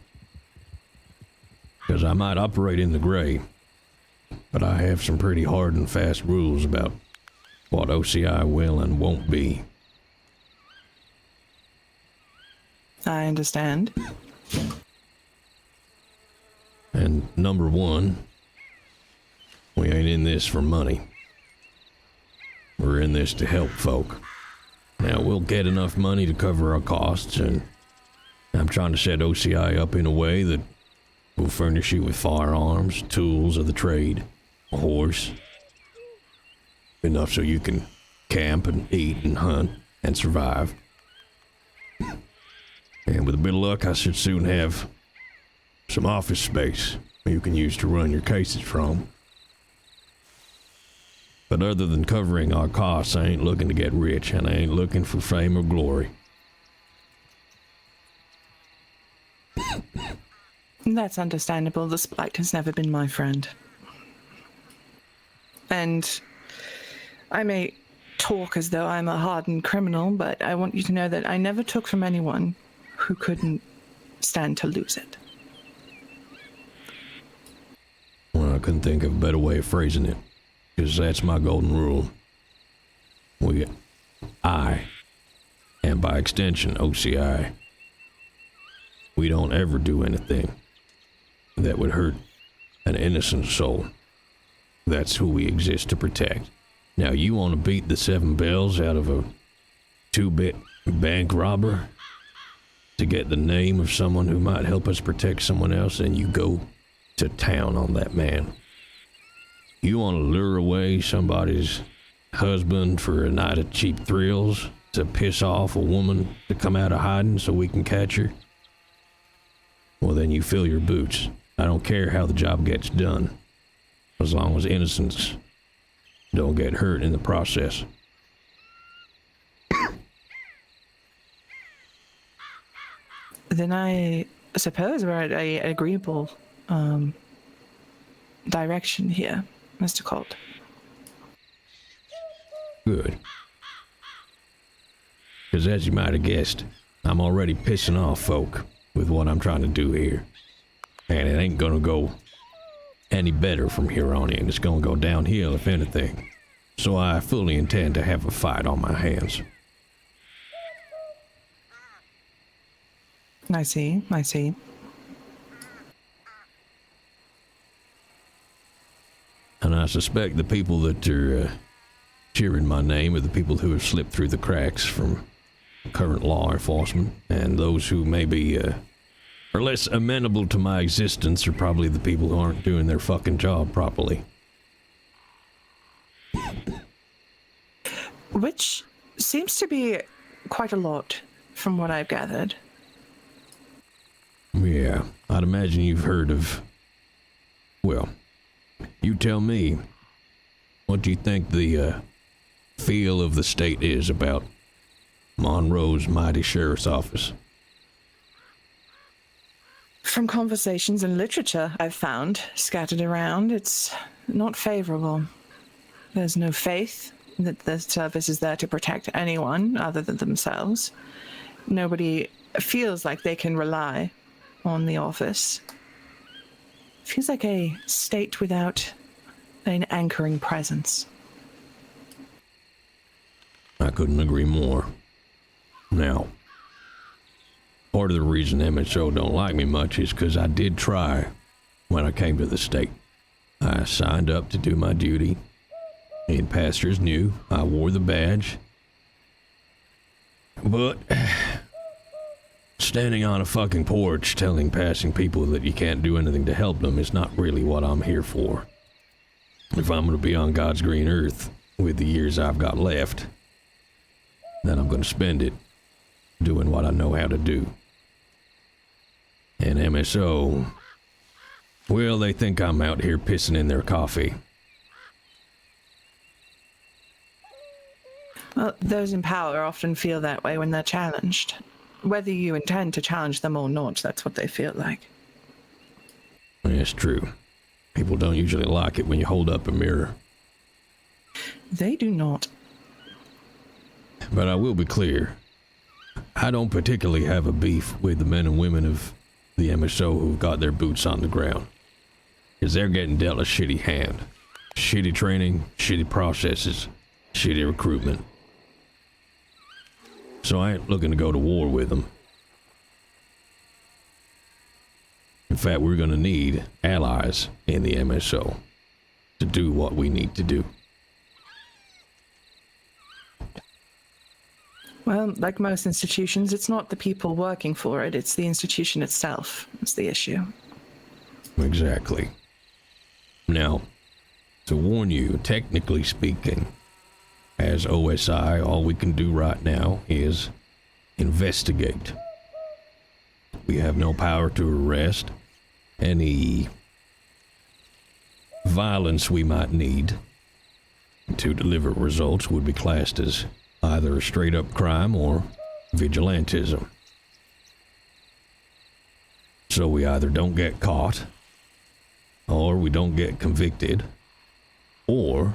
Because I might operate in the gray, but I have some pretty hard and fast rules about what OCI will and won't be. I understand. And number one, we ain't in this for money. We're in this to help folk. Now, we'll get enough money to cover our costs, and I'm trying to set OCI up in a way that will furnish you with firearms, tools of the trade, a horse. Enough so you can camp and eat and hunt and survive. And with a bit of luck, I should soon have some office space you can use to run your cases from. But other than covering our costs, I ain't looking to get rich, and I ain't looking for fame or glory. That's understandable. The spite has never been my friend. And I may talk as though I'm a hardened criminal, but I want you to know that I never took from anyone who couldn't stand to lose it. Well, I couldn't think of a better way of phrasing it, because that's my golden rule. I, and by extension OCI, we don't ever do anything that would hurt an innocent soul. That's who we exist to protect. Now, you want to beat the 7 bells out of a 2-bit bank robber to get the name of someone who might help us protect someone else, and you go to town on that man. You want to lure away somebody's husband for a night of cheap thrills to piss off a woman to come out of hiding so we can catch her? Well, then you fill your boots. I don't care how the job gets done, as long as innocents don't get hurt in the process. Then I suppose we're at an agreeable direction here, Mr. Colt. Good. Because as you might have guessed, I'm already pissing off folk with what I'm trying to do here. And it ain't gonna go any better from here on in. It's gonna go downhill, if anything. So I fully intend to have a fight on my hands. I see. And I suspect the people that are cheering my name are the people who have slipped through the cracks from current law enforcement, and those who maybe are less amenable to my existence are probably the people who aren't doing their fucking job properly. Which seems to be quite a lot from what I've gathered. Yeah, I'd imagine you've heard of... Well, you tell me, what do you think the feel of the state is about Monroe's mighty sheriff's office? From conversations and literature I've found scattered around, it's not favorable. There's no faith that the service is there to protect anyone other than themselves. Nobody feels like they can rely on the office. Feels like a state without an anchoring presence. I couldn't agree more. Now, part of the reason MSO don't like me much is because I did try when I came to the state. I signed up to do my duty, and pastors knew I wore the badge. But standing on a fucking porch telling passing people that you can't do anything to help them is not really what I'm here for. If I'm going to be on God's green earth with the years I've got left, then I'm going to spend it doing what I know how to do. And MSO, well, they think I'm out here pissing in their coffee. Well, those in power often feel that way when they're challenged. Whether you intend to challenge them or not, that's what they feel like. It's true. People don't usually like it when you hold up a mirror. They do not. But I will be clear. I don't particularly have a beef with the men and women of the MSO who've got their boots on the ground. Because they're getting dealt a shitty hand. Shitty training, shitty processes, shitty recruitment. So I ain't looking to go to war with them. In fact, we're going to need allies in the MSO to do what we need to do. Well, like most institutions, it's not the people working for it, it's the institution itself. That's the issue. Exactly. Now, to warn you, technically speaking, as OSI, all we can do right now is investigate. We have no power to arrest. Any violence we might need to deliver results would be classed as either a straight-up crime or vigilantism. So we either don't get caught, or we don't get convicted, or,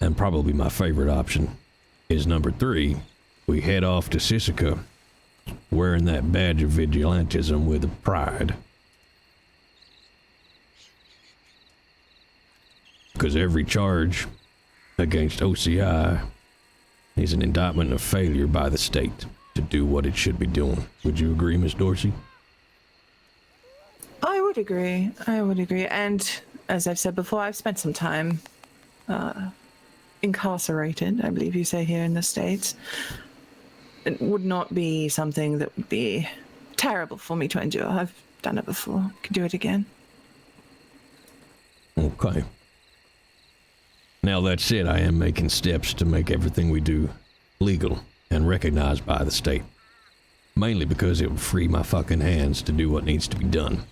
and probably my favorite option, is number 3. We head off to Sisika, wearing that badge of vigilantism with pride. Because every charge against OCI is an indictment of failure by the state to do what it should be doing. Would you agree, Miss Dorsey? I would agree. I would agree. And as I've said before, I've spent some time incarcerated, I believe you say here in the States. It would not be something that would be terrible for me to endure. I've done it before. Could do it again. Okay. Now that said, I am making steps to make everything we do legal and recognized by the state. Mainly because it would free my fucking hands to do what needs to be done.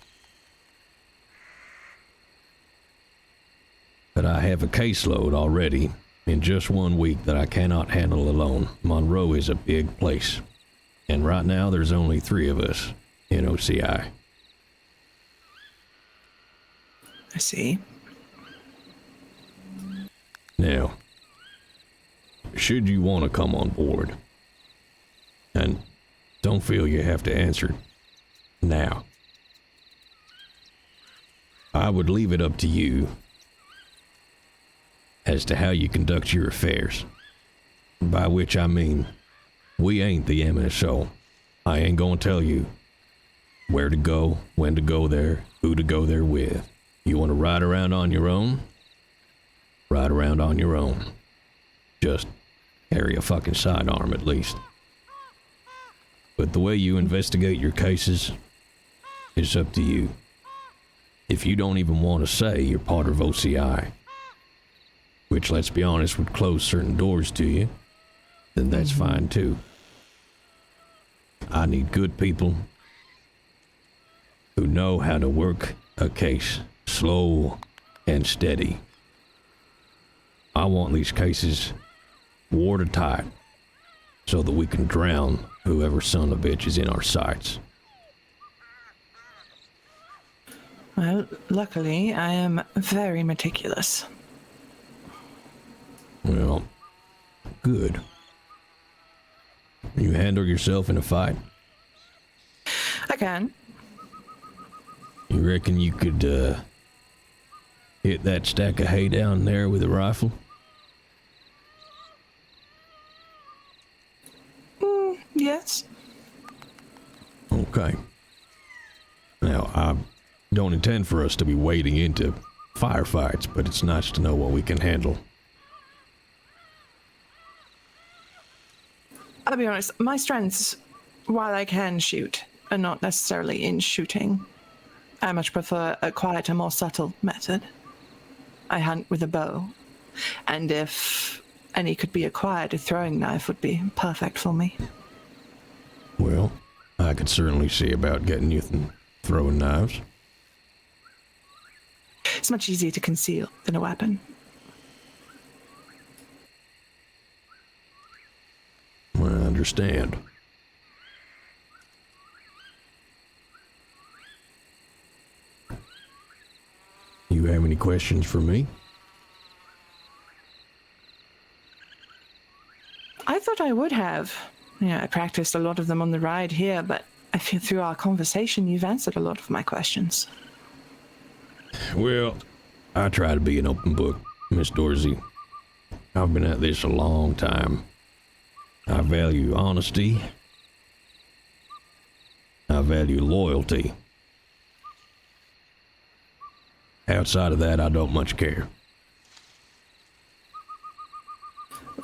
But I have a caseload already in just 1 week that I cannot handle alone. Monroe is a big place. And right now there's only 3 of us in OCI. I see. Now, should you want to come on board, and don't feel you have to answer now, I would leave it up to you as to how you conduct your affairs. By which I mean, we ain't the MSO. I ain't gonna tell you where to go, when to go there, who to go there with. You want to ride around on your own? Ride around on your own. Just carry a fucking sidearm at least. But the way you investigate your cases is up to you. If you don't even want to say you're part of OCI, which, let's be honest, would close certain doors to you, then that's fine too. I need good people who know how to work a case slow and steady. I want these cases watertight so that we can drown whoever son of a bitch is in our sights. Well, luckily, I am very meticulous. Well, good. You handle yourself in a fight? I can. You reckon you could, hit that stack of hay down there with a rifle? Yes. Okay. Now, I don't intend for us to be wading into firefights, but it's nice to know what we can handle. I'll be honest, my strengths, while I can shoot, are not necessarily in shooting. I much prefer a quieter, more subtle method. I hunt with a bow, and if any could be acquired, a throwing knife would be perfect for me. Well, I could certainly see about getting you throwing knives. It's much easier to conceal than a weapon. I understand. You have any questions for me? I thought I would have. Yeah, I practiced a lot of them on the ride here, but I feel through our conversation you've answered a lot of my questions. Well, I try to be an open book, Miss Dorsey. I've been at this a long time. I value honesty. I value loyalty. Outside of that, I don't much care.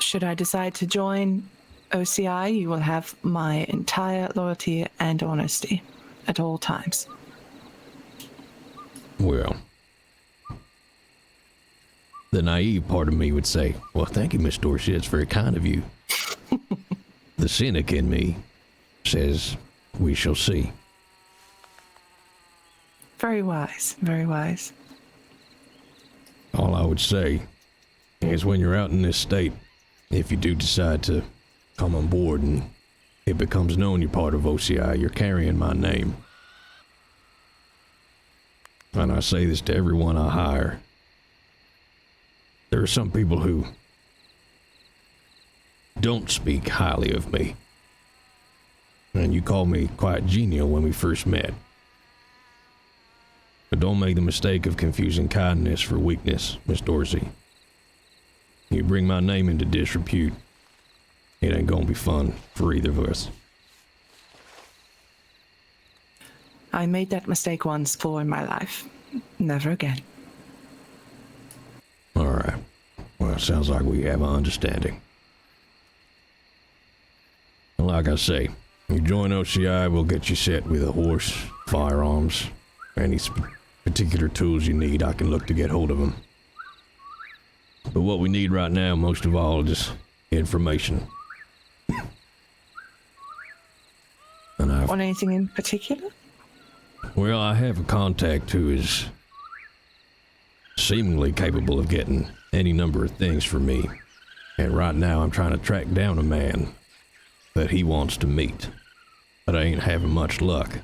Should I decide to join OCI, you will have my entire loyalty and honesty at all times. Well, the naive part of me would say, well, thank you, Miss Dorsey, that's very kind of you. The cynic in me says, we shall see. Very wise, very wise. All I would say is when you're out in this state, if you do decide to come on board and it becomes known you're part of OCI, you're carrying my name. And I say this to everyone I hire. There are some people who don't speak highly of me. And you called me quite genial when we first met. But don't make the mistake of confusing kindness for weakness, Miss Dorsey. You bring my name into disrepute, it ain't gonna be fun for either of us. I made that mistake once before in my life. Never again. Alright. Well, it sounds like we have an understanding. Like I say, you join OCI, we'll get you set with a horse, firearms, any particular tools you need. I can look to get hold of them. But what we need right now, most of all, is information. And Want anything in particular? Well, I have a contact who is seemingly capable of getting any number of things for me. And right now I'm trying to track down a man that he wants to meet. But I ain't having much luck.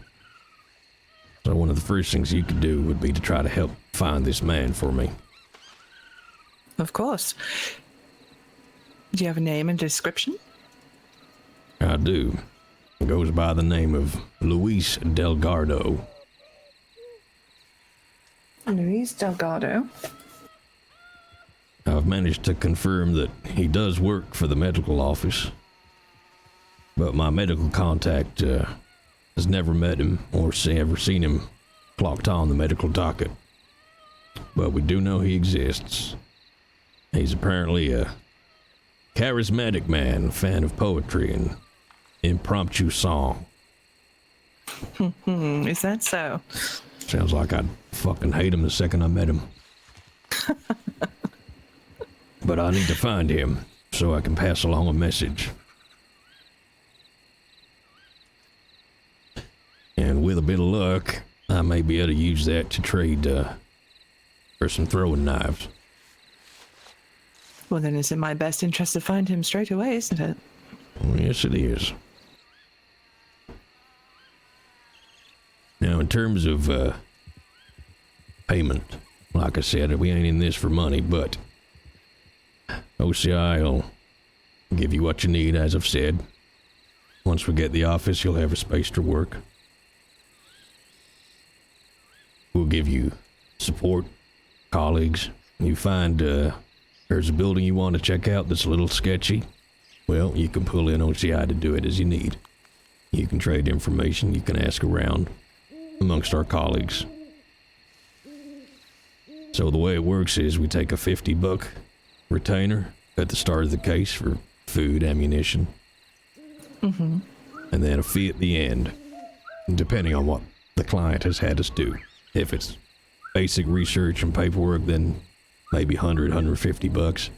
So one of the first things you could do would be to try to help find this man for me. Of course. Do you have a name and description? I do. It goes by the name of Luis Delgado. Luis Delgado. I've managed to confirm that he does work for the medical office. But my medical contact has never met him or ever seen him clocked on the medical docket. But we do know he exists. He's apparently a charismatic man, a fan of poetry and impromptu song. Is that so? Sounds like I'd fucking hate him the second I met him. But I need to find him so I can pass along a message. And with a bit of luck, I may be able to use that to trade for some throwing knives. Well, then it's in my best interest to find him straight away, isn't it? Yes, it is. Now, in terms of payment, like I said, we ain't in this for money, but OCI will give you what you need, as I've said. Once we get the office, you'll have a space to work. We'll give you support, colleagues. You find there's a building you want to check out that's a little sketchy. Well, you can pull in OCI to do it as you need. You can trade information, you can ask around amongst our colleagues. So the way it works is we take a $50 retainer at the start of the case for food, ammunition. Mm-hmm. And then a fee at the end, depending on what the client has had us do. If it's basic research and paperwork, then maybe $100, $150.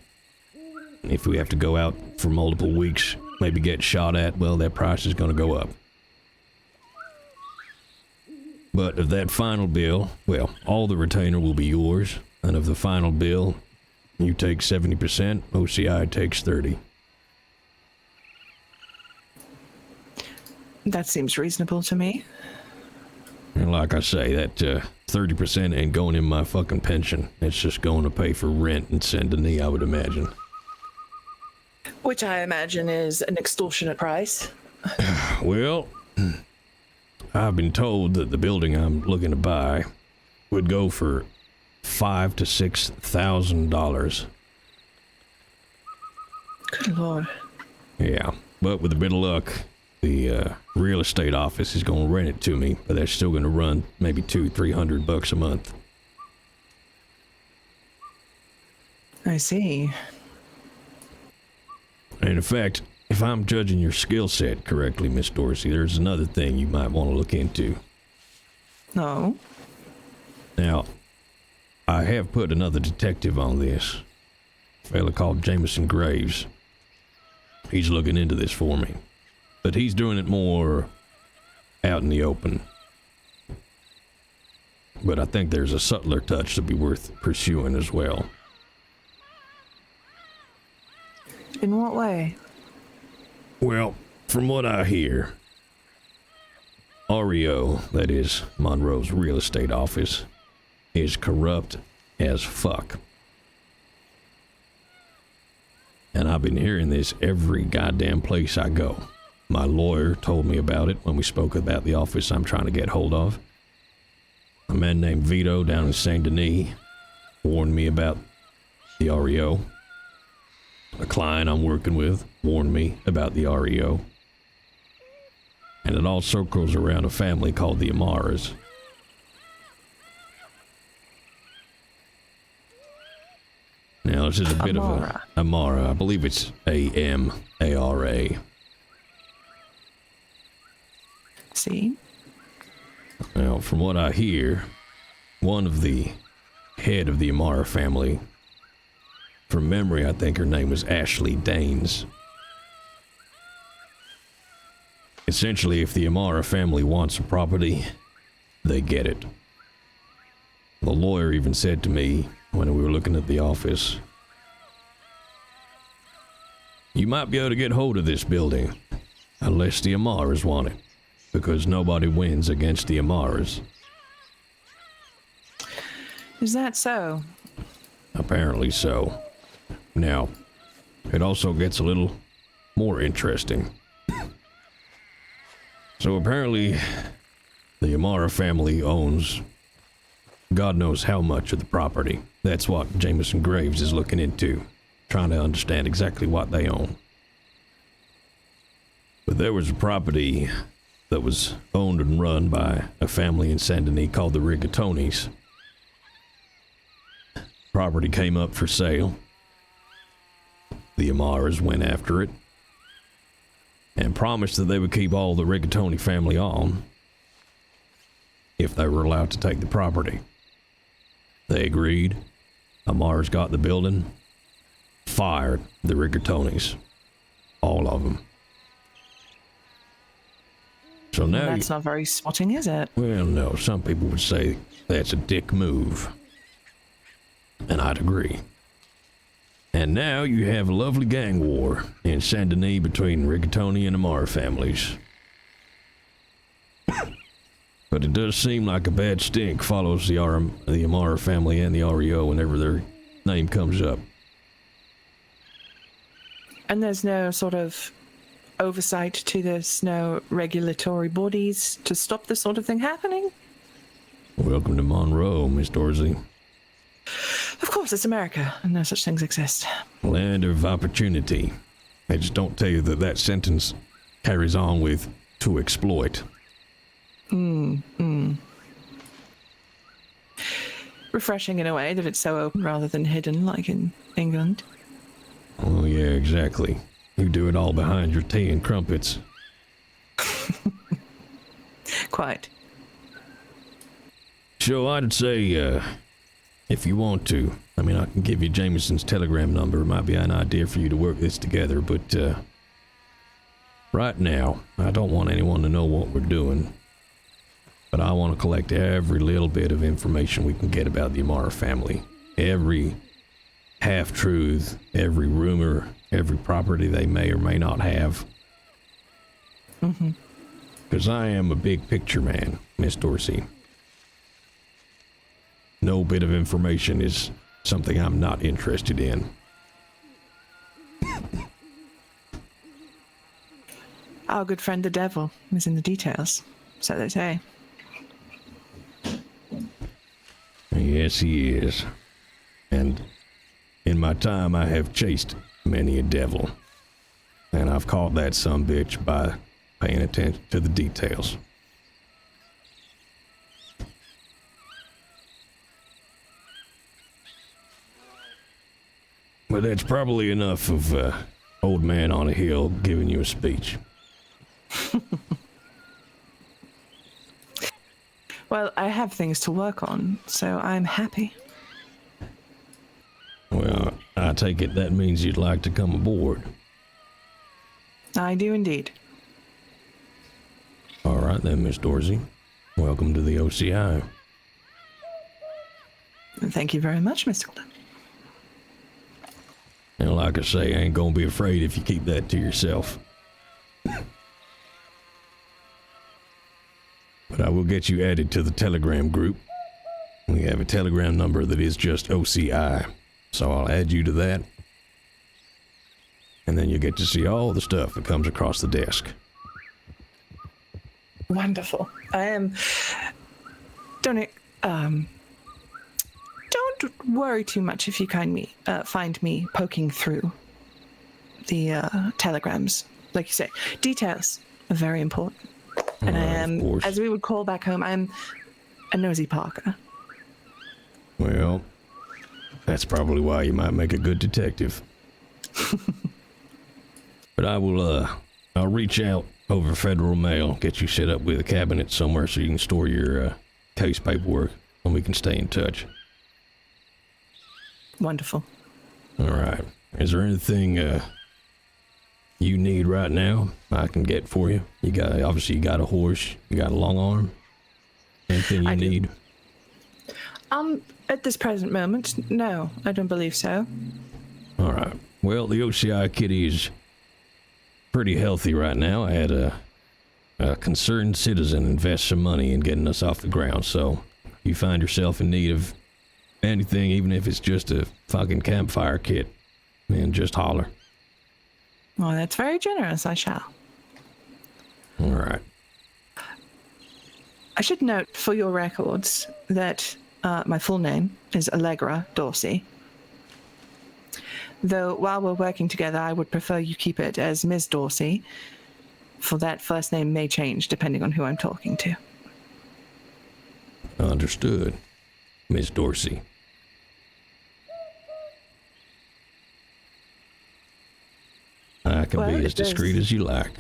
If we have to go out for multiple weeks, maybe get shot at, well, that price is going to go up. But of that final bill, well, all the retainer will be yours, and of the final bill, you take 70%, OCI takes 30%. That seems reasonable to me. And like I say, that 30% ain't going in my fucking pension. It's just going to pay for rent and Saint-Denis, I would imagine. Which I imagine is an extortionate price. Well, I've been told that the building I'm looking to buy would go for $5,000 to $6,000. Good lord. Yeah, but with a bit of luck, the real estate office is going to rent it to me, but they're still going to run maybe $200-300 a month. I see. And in fact, if I'm judging your skill set correctly, Miss Dorsey, there's another thing you might want to look into. No. Now, I have put another detective on this, a fella called Jameson Graves. He's looking into this for me, but he's doing it more out in the open. But I think there's a subtler touch to be worth pursuing as well. In what way? Well, from what I hear, REO, that is Monroe's real estate office, is corrupt as fuck. And I've been hearing this every goddamn place I go. My lawyer told me about it when we spoke about the office I'm trying to get hold of. A man named Vito down in Saint Denis warned me about the REO. A client I'm working with warned me about the REO. And it all circles around a family called the Amaras. Now, this is a bit of a Amara. I believe it's Amara. See? Now, from what I hear, one of the head of the Amara family, from memory, I think her name was Ashley Danes. Essentially, if the Amara family wants a property, they get it. The lawyer even said to me when we were looking at the office, you might be able to get hold of this building, unless the Amaras want it, because nobody wins against the Amaras. Is that so? Apparently so. Now, it also gets a little more interesting. So apparently, the Amara family owns God knows how much of the property. That's what Jameson Graves is looking into, trying to understand exactly what they own. But there was a property that was owned and run by a family in Saint Denis called the Rigatonis. Property came up for sale. The Amaras went after it and promised that they would keep all the Rigatoni family on if they were allowed to take the property. They agreed. Amaras got the building, fired the Rigatonis, all of them. So now That's not very spotting, is it? well, no, some people would say that's a dick move, and I'd agree. And now you have a lovely gang war in Saint Denis between Rigatoni and Amara families. But it does seem like a bad stink follows the Amara family and the REO whenever their name comes up. And there's no sort of oversight to this, no regulatory bodies to stop this sort of thing happening? Welcome to Monroe, Miss Dorsey. Of course, it's America, and no such things exist. Land of opportunity. They just don't tell you that that sentence carries on with to exploit. Refreshing in a way that it's so open rather than hidden like in England. Oh yeah, exactly. You do it all behind your tea and crumpets. Quite. So I'd say, if you want to, I mean, I can give you Jameson's telegram number. It might be an idea for you to work this together, but right now, I don't want anyone to know what we're doing. But I want to collect every little bit of information we can get about the Amara family. Every half-truth, every rumor, every property they may or may not have. Because I am a big picture man, Miss Dorsey. No bit of information is something I'm not interested in. Our good friend the devil is in the details, so they say. Yes, he is. And in my time, I have chased many a devil. And I've caught that sumbitch by paying attention to the details. But that's probably enough of old man on a hill giving you a speech. Well, I have things to work on, so I'm happy. Well, I take it that means you'd like to come aboard. I do indeed. All right then, Miss Dorsey. Welcome to the OCI. Thank you very much, Mr. Golden. And like I say, I ain't gonna be afraid if you keep that to yourself. But I will get you added to the Telegram group. We have a Telegram number that is just OCI, so I'll add you to that. and then you get to see all the stuff that comes across the desk. Wonderful. Don't worry too much if you find me poking through the telegrams. Like you say, details are very important. And I am, as we would call back home, I'm a nosy Parker. Well, that's probably why you might make a good detective. But I'll reach out over federal mail, get you set up with a cabinet somewhere so you can store your case paperwork, and we can stay in touch. Wonderful. All right. Is there anything you need right now I can get for you? You got a horse, you got a long arm. Anything you need? At this present moment, no, I don't believe so. All right. Well, the OCI kitty is pretty healthy right now. I had a concerned citizen invest some money in getting us off the ground, so if you find yourself in need of anything, even if it's just a fucking campfire kit, man, just holler. Well, that's very generous. I shall. All right. I should note for your records that my full name is Allegra Dorsey. Though while we're working together, I would prefer you keep it as Ms. Dorsey, for that first name may change depending on who I'm talking to. Understood, Miss Dorsey. I can be as discreet as you like.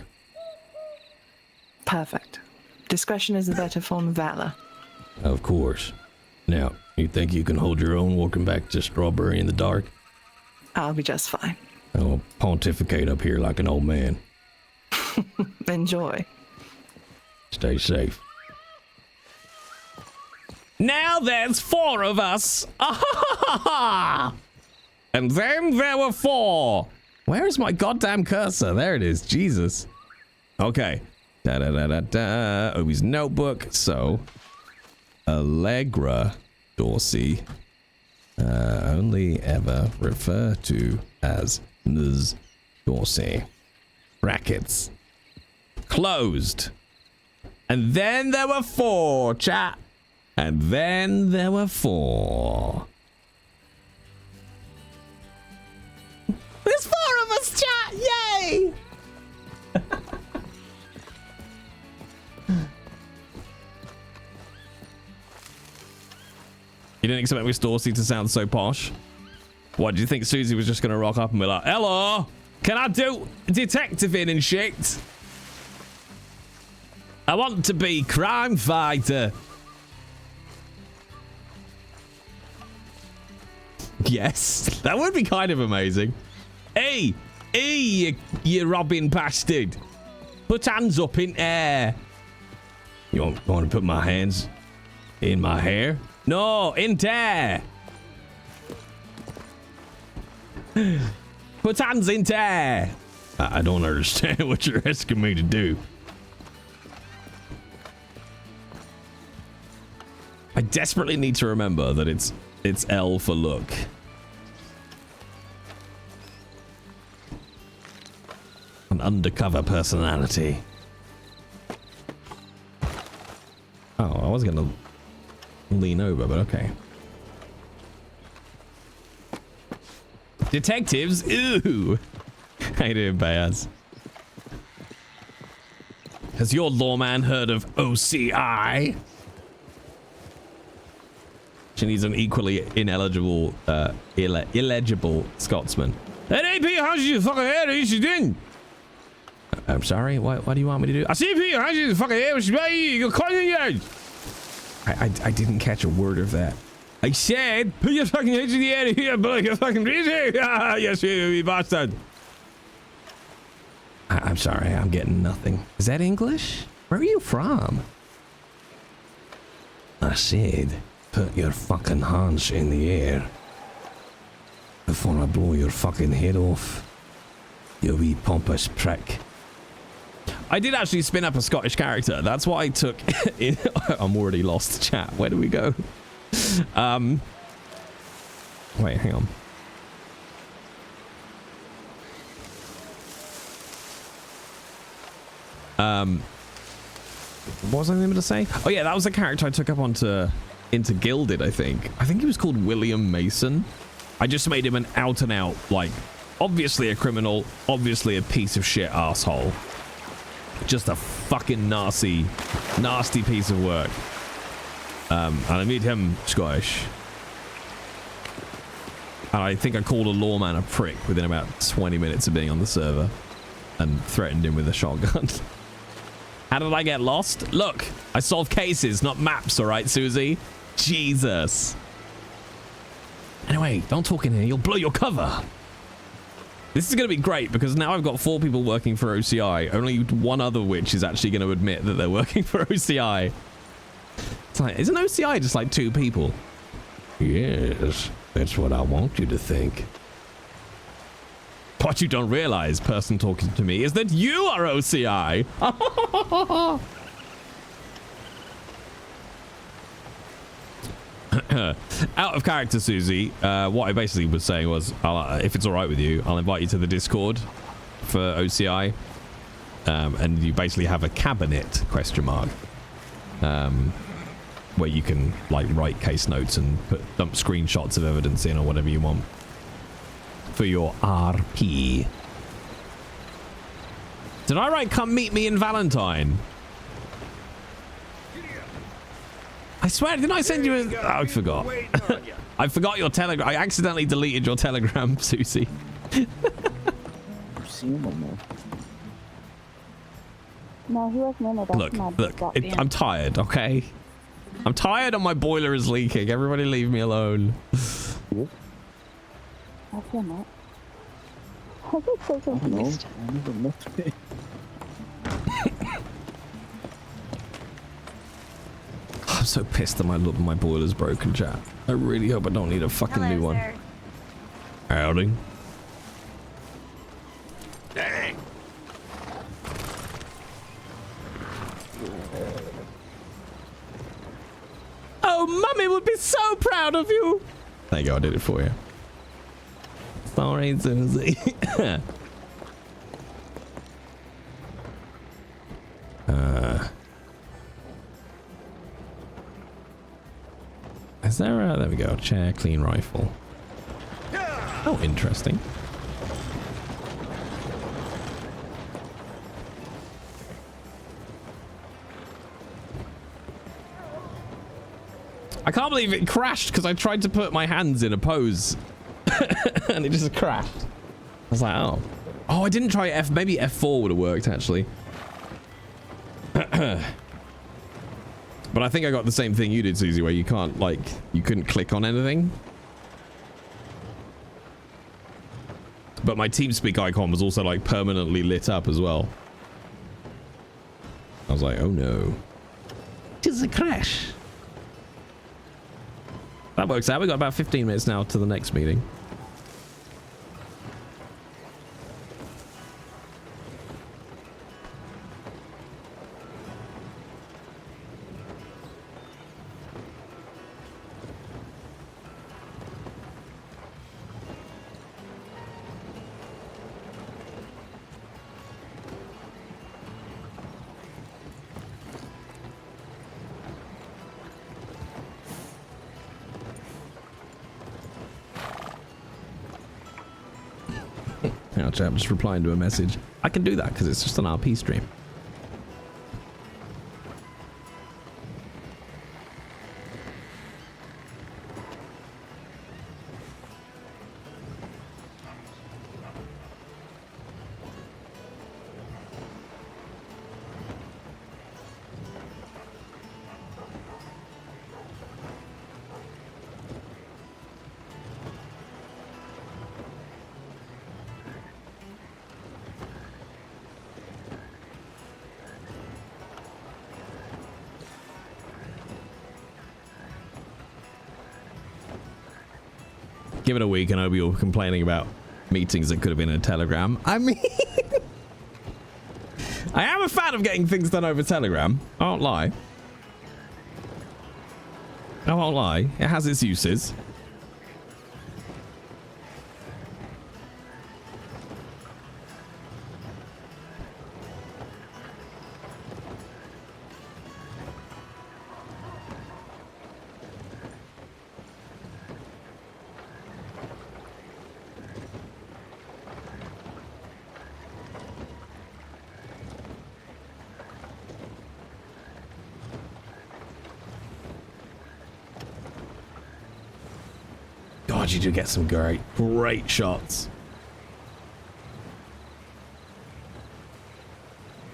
Perfect. Discretion is the better form of valor. Of course. Now, you think you can hold your own walking back to Strawberry in the dark? I'll be just fine. I'll pontificate up here like an old man. Enjoy. Stay safe. Now there's 4 of us. And then there were 4. Where is my goddamn cursor? There it is. Jesus. Okay. Obi's notebook. So, Allegra Dorsey. Only ever refer to as Ms. Dorsey. Brackets. Closed. And then there were 4, chat. And then there were 4. There's 4 of us, chat! Yay! You didn't expect Miss Dorsey to sound so posh? What, do you think Susie was just going to rock up and be like, hello, can I do detectiving and shit? I want to be crime fighter. Yes, that would be kind of amazing. Hey, you robbing bastard. Put hands up in air. You want to put my hands in my hair? No, in there. Put hands in there. I don't understand what you're asking me to do. I desperately need to remember that it's L for look. An undercover personality. Oh, I was gonna lean over, but okay. Detectives? Ooh! How you doing, Bayaz? Has your lawman heard of OCI? She needs an equally ineligible, illegible Scotsman. Hey, Pete, how's your fucking hair? What you doing? I'm sorry, what do you want me to do? I see Pete, how's your fucking hair? You're calling you. I didn't catch a word of that. I said, put your fucking head in the air here, but you're fucking crazy. Yes, you bastard. I'm sorry, I'm getting nothing. Is that English? Where are you from? I said, put your fucking hands in the air before I blow your fucking head off, you wee pompous prick. I did actually spin up a Scottish character. That's what I took. I'm already lost, chat. Where do we go? Wait, hang on. What was I going to say? Oh yeah, that was the character I took up into Gilded, I think. I think he was called William Mason. I just made him an out and out, like, obviously a criminal, obviously a piece of shit asshole. Just a fucking nasty piece of work. And I made him Scottish. And I think I called a lawman a prick within about 20 minutes of being on the server and threatened him with a shotgun. How did I get lost? Look, I solve cases, not maps, all right, Susie? Jesus. Anyway, don't talk in here. You'll blow your cover. This is going to be great because now I've got 4 people working for OCI. Only one other witch is actually going to admit that they're working for OCI. It's like, isn't OCI just like 2 people? Yes, that's what I want you to think. What you don't realize, person talking to me, is that you are OCI. Out of character, Susie. What I basically was saying was, if it's all right with you, I'll invite you to the Discord for OCI, and you basically have a cabinet ? Where you can like write case notes and dump screenshots of evidence in or whatever you want for your RP. Did I write come meet me in Valentine? I swear, didn't I send you a... Oh, I forgot. I forgot your telegram. I accidentally deleted your telegram, Susie. No, he wasn't in it. Look, I'm tired, okay? I'm tired and my boiler is leaking. Everybody leave me alone. I feel not. I just so confused. I'm so pissed that my boiler's broken, chat. I really hope I don't need a fucking new one. Howdy. Dang. Oh, Mummy would be so proud of you. There you go, I did it for you. Sorry, Susie. Is there a... There we go. Chair, clean rifle. Oh, interesting. I can't believe it crashed because I tried to put my hands in a pose and it just crashed. I was like, oh. Oh, I didn't try F. Maybe F4 would have worked, actually. But I think I got the same thing you did, Susie, where you can't, like, you couldn't click on anything. But my TeamSpeak icon was also, like, permanently lit up as well. I was like, oh no. It is a crash. That works out. We got about 15 minutes now to the next meeting. I'm just replying to a message. I can do that because it's just an RP stream. Give it a week and Obi will be complaining about meetings that could have been in a Telegram. I mean... I am a fan of getting things done over Telegram. I won't lie. I won't lie. It has its uses. God, you do get some great shots.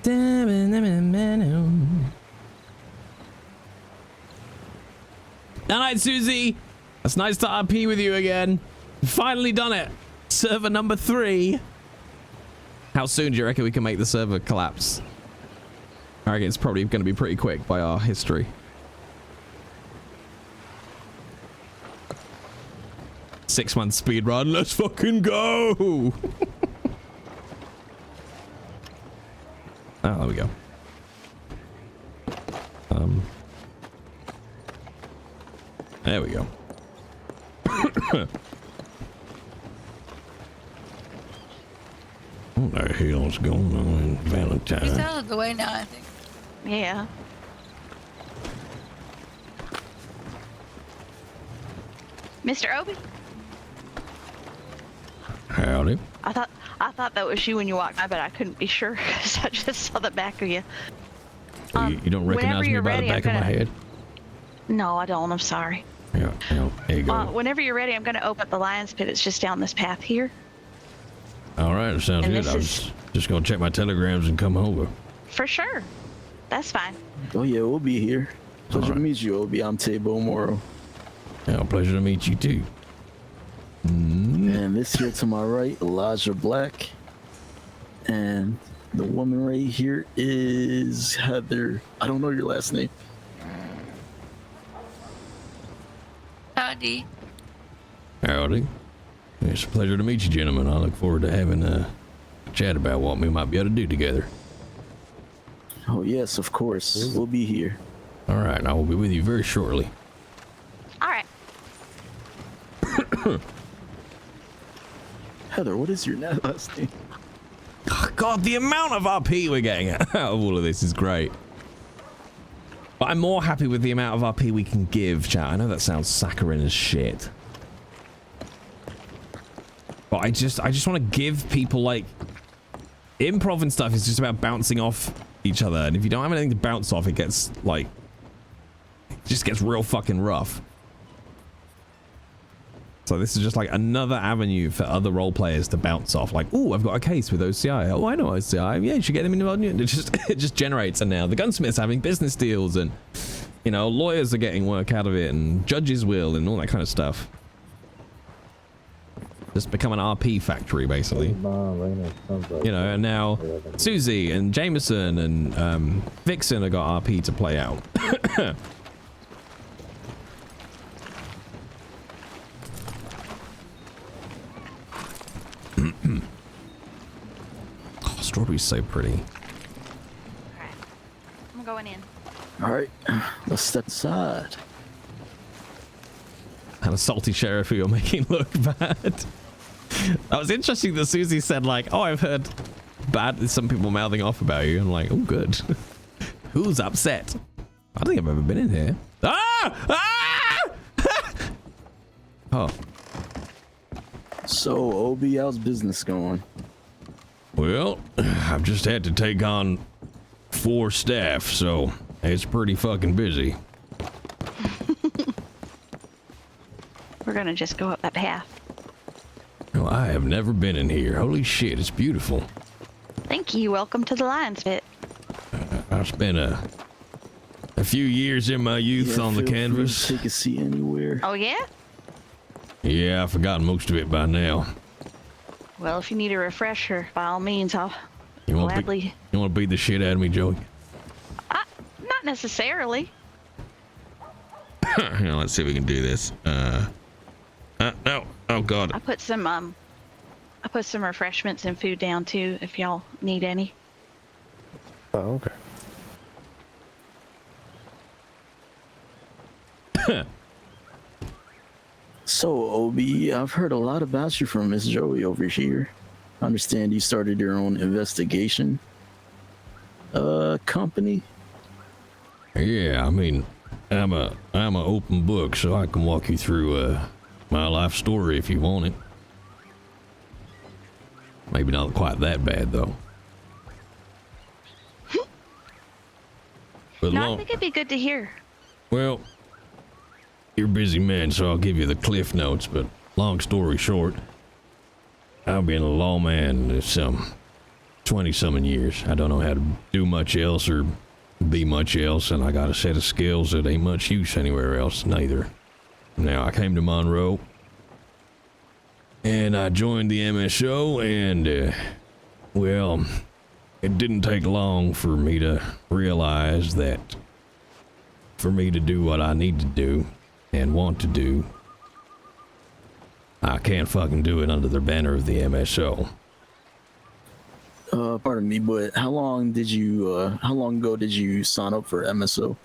All right, Susie. It's nice to RP with you again. Finally done it. Server number 3. How soon do you reckon we can make the server collapse? I reckon it's probably going to be pretty quick by our history. Six-month speed run. Let's fucking go. Oh, there we go. There we go. What the hell's going on in Valentine? He's out of the way now, I think. Yeah. Mr. Obi? Howdy. I thought that was you when you walked by, but I couldn't be sure because I just saw the back of you. You don't recognize me by the back of my head? No, I don't. I'm sorry. Yeah, there you go. Whenever you're ready, I'm going to open up the lion's pit. It's just down this path here. All right, it sounds And good. this I was just going to check my telegrams and come over. For sure. That's fine. Oh yeah, we'll be here. Pleasure to meet you, Obi. I'm Tabo Moro. Yeah, pleasure to meet you too. And this here to my right, Elijah Black. And the woman right here is Heather. I don't know your last name. Howdy. Howdy. It's a pleasure to meet you, gentlemen. I look forward to having a chat about what we might be able to do together. Oh yes, of course. We'll be here. All right, I will be with you very shortly. All right. Heather, what is your last name? Oh, God, the amount of RP we're getting out of all of this is great. But I'm more happy with the amount of RP we can give, chat. I know that sounds saccharine as shit. But I just want to give people, like... Improv and stuff is just about bouncing off each other. And if you don't have anything to bounce off, it gets, like... It just gets real fucking rough. So this is just like another avenue for other role players to bounce off. Like, oh, I've got a case with OCI. Oh, I know OCI. Yeah, you should get them involved. It just generates. And now the gunsmith's having business deals, and you know, lawyers are getting work out of it, and judges will, and all that kind of stuff. Just become an RP factory, basically. You know, and now Susie and Jameson and Vixen have got RP to play out. Oh, strawberry's so pretty. Alright. I'm going in. All right, let's step aside. And a salty sheriff who you're making look bad. That was interesting that Susie said, like, oh, I've heard some people mouthing off about you. I'm like, oh, good. Who's upset? I don't think I've ever been in here. Ah! Ah! Oh. So, Obi, how's business going? Well, I've just had to take on 4 staff, so it's pretty fucking busy. We're going to just go up that path. Well, I have never been in here. Holy shit, it's beautiful. Thank you. Welcome to the lion's pit. I spent a few years in my youth on the feel free to canvas. take a seat anywhere. Oh, yeah? Yeah, I've forgotten most of it by now. Well, if you need a refresher, by all means, I'll You want gladly... to beat the shit out of me, Joey? Not necessarily. Here, let's see if we can do this. No. Oh, God. I put some refreshments and food down, too, if y'all need any. Oh, okay. So, Obi, I've heard a lot about you from Miss Joey over here. I understand you started your own investigation company. Yeah, I mean, I'm a open book, so I can walk you through my life story if you want it. Maybe not quite that bad, though. But No, I think it'd be good to hear. well, you're a busy man, so I'll give you the cliff notes, but long story short, I've been a lawman some 20-something years. I don't know how to do much else or be much else, and I got a set of skills that ain't much use anywhere else neither. Now, I came to Monroe, and I joined the MSO, and, well, it didn't take long for me to realize that for me to do what I need to do and want to do, I can't fucking do it under the banner of the MSO. Pardon me, but how long ago did you sign up for MSO?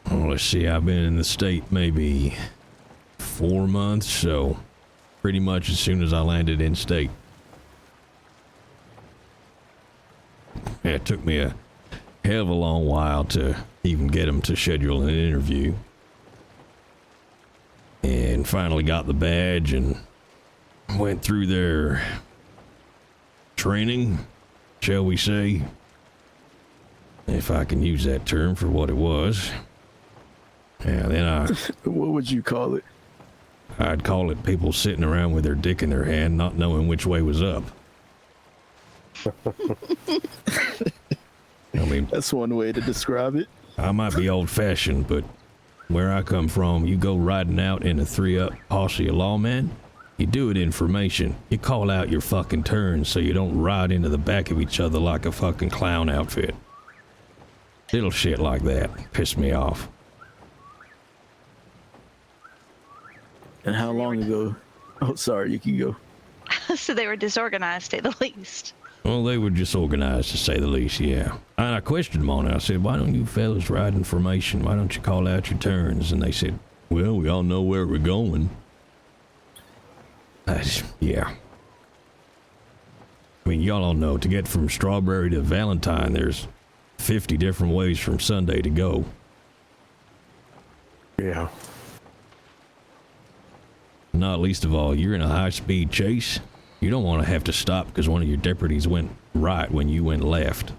Well, let's see, I've been in the state maybe 4 months, so pretty much as soon as I landed in state. It took me a hell of a long while to even get them to schedule an interview. And finally got the badge and went through their training, shall we say, if I can use that term for what it was. Yeah, then What would you call it? I'd call it people sitting around with their dick in their hand, not knowing which way was up. I mean, That's one way to describe it. I might be old-fashioned, but where I come from, you go riding out in a 3-up posse of lawmen, you do it in formation. You call out your fucking turns so you don't ride into the back of each other like a fucking clown outfit. Little shit like that piss me off. And how long ago? Oh, sorry, you can go. So they were disorganized, to say the least. Well, they were disorganized, to say the least, yeah. And I questioned them on it. I said, why don't you fellas ride in formation? Why don't you call out your turns? And they said, well, we all know where we're going. Yeah. I mean, y'all all know, to get from Strawberry to Valentine, there's 50 different ways from Sunday to go. Yeah. Not least of all, you're in a high-speed chase. You don't want to have to stop because one of your deputies went right when you went left.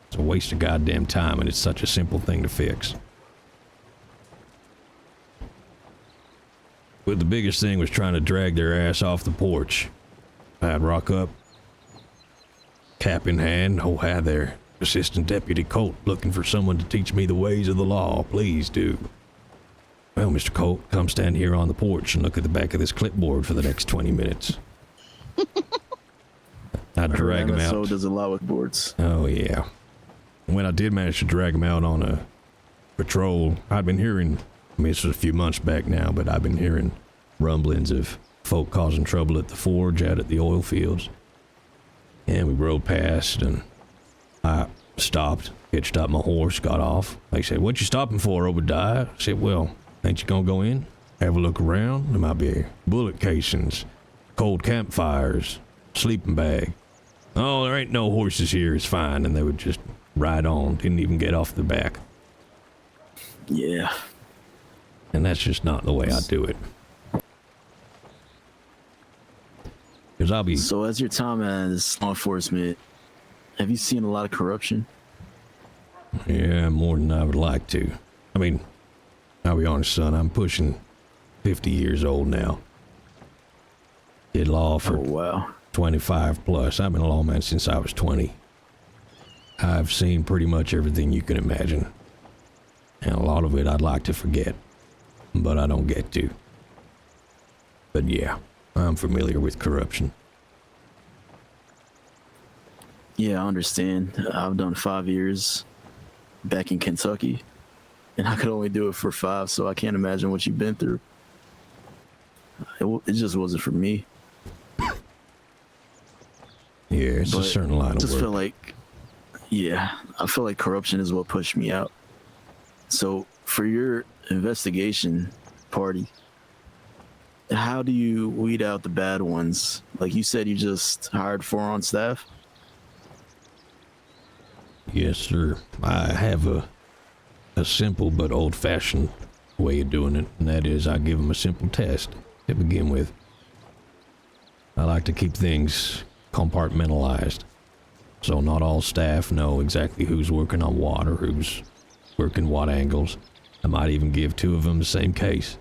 It's a waste of goddamn time, and it's such a simple thing to fix. But the biggest thing was trying to drag their ass off the porch. I'd rock up, cap in hand. Oh, hi there, Assistant Deputy Colt, looking for someone to teach me the ways of the law. Please do. Well, Mr. Colt, come stand here on the porch and look at the back of this clipboard for the next 20 minutes. I'd drag him out. So does allow with boards. Oh, yeah. When I did manage to drag him out on a patrol, I'd been hearing, I mean, this was a few months back now, but I've been hearing rumblings of folk causing trouble at the forge out at the oil fields. And we rode past, and I stopped, hitched up my horse, got off. They said, what you stopping for, Obidiah? I said, well, ain't you gonna go in? Have a look around? There might be bullet casings, cold campfires, sleeping bag. Oh, there ain't no horses here, it's fine. And they would just ride on, didn't even get off the back. Yeah. And that's just not the way I do it. Because I'll be... So as your time as law enforcement, have you seen a lot of corruption? Yeah, more than I would like to. I mean, I'll be honest, son, I'm pushing 50 years old now. Did law for 25 plus. I've been a lawman since I was 20. I've seen pretty much everything you can imagine. And a lot of it I'd like to forget, but I don't get to. But yeah, I'm familiar with corruption. Yeah, I understand. I've done 5 years back in Kentucky, and I could only do it for 5, so I can't imagine what you've been through. It just wasn't for me. Yeah, it's a certain line of work. I just feel like, yeah, I feel like corruption is what pushed me out. So for your investigation party, how do you weed out the bad ones? Like you said, you just hired 4 on staff? Yes, sir. I have a simple but old-fashioned way of doing it, and that is I give them a simple test to begin with. I like to keep things compartmentalized, so not all staff know exactly who's working on what or who's working what angles. I might even give 2 of them the same case.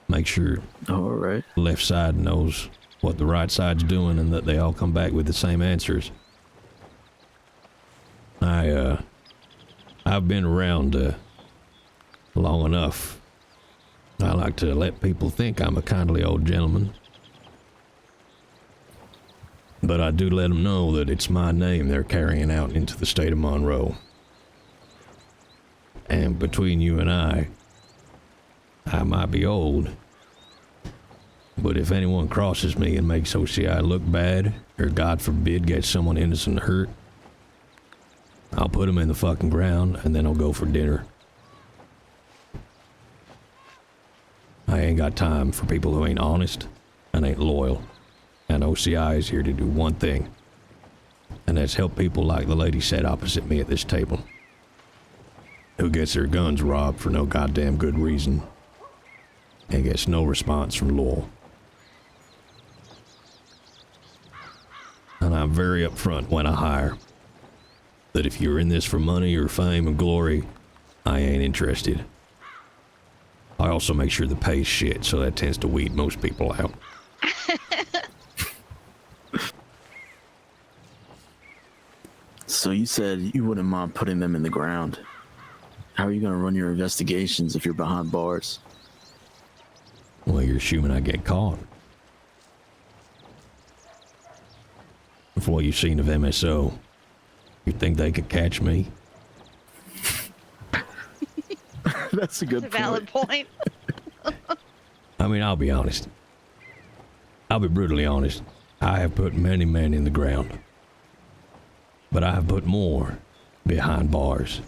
make sure All right. the left side knows what the right side's doing and that they all come back with the same answers. I've been around long enough. I like to let people think I'm a kindly old gentleman. But I do let them know that it's my name they're carrying out into the state of Monroe. And between you and I might be old, but if anyone crosses me and makes OCI look bad, or God forbid gets someone innocent hurt, I'll put them in the fucking ground and then I'll go for dinner. I ain't got time for people who ain't honest and ain't loyal. And OCI is here to do one thing, and that's help people like the lady sat opposite me at this table, who gets their guns robbed for no goddamn good reason and gets no response from law. And I'm very upfront when I hire that if you're in this for money or fame and glory, I ain't interested. I also make sure the pay's shit, so that tends to weed most people out. So you said you wouldn't mind putting them in the ground. How are you going to run your investigations if you're behind bars? Well, you're assuming I get caught. From what you've seen of MSO, you think they could catch me? That's a good That's a valid point. I mean, I'll be honest. I'll be brutally honest. I have put many men in the ground. But I have put more behind bars.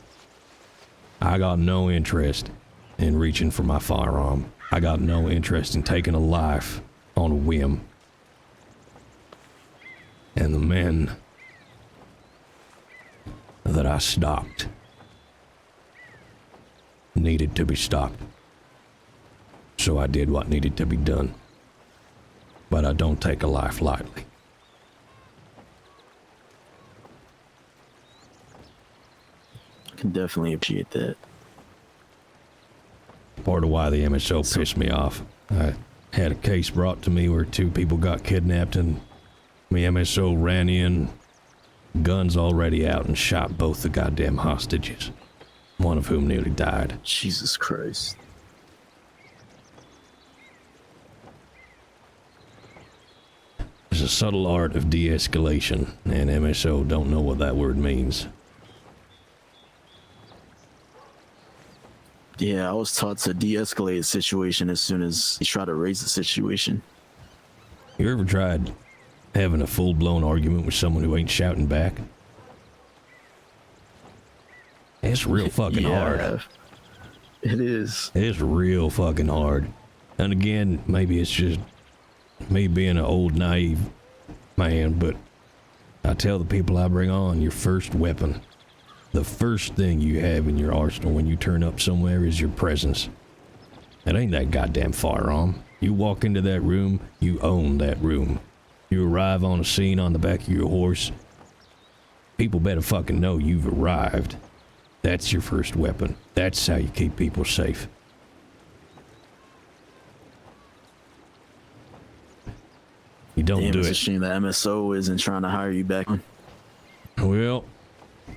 I got no interest in reaching for my firearm. I got no interest in taking a life on a whim. And the men that I stopped needed to be stopped. So I did what needed to be done. But I don't take a life lightly. I can definitely appreciate that. Part of why the MSO pissed me off. I had a case brought to me where 2 people got kidnapped and the MSO ran in, guns already out, and shot both the goddamn hostages, one of whom nearly died. Jesus Christ. There's a subtle art of de-escalation, and MSO don't know what that word means. Yeah, I was taught to de-escalate a situation as soon as you try to raise the situation. You ever tried having a full-blown argument with someone who ain't shouting back? It's real fucking hard. It is. It's real fucking hard. And again, maybe it's just me being an old, naive man, but I tell the people I bring on, your first weapon, the first thing you have in your arsenal when you turn up somewhere is your presence. It ain't that goddamn firearm. You walk into that room, you own that room. You arrive on a scene on the back of your horse, people better fucking know you've arrived. That's your first weapon. That's how you keep people safe. You don't Damn, do it's a it. shame that MSO isn't trying to hire you back. Well,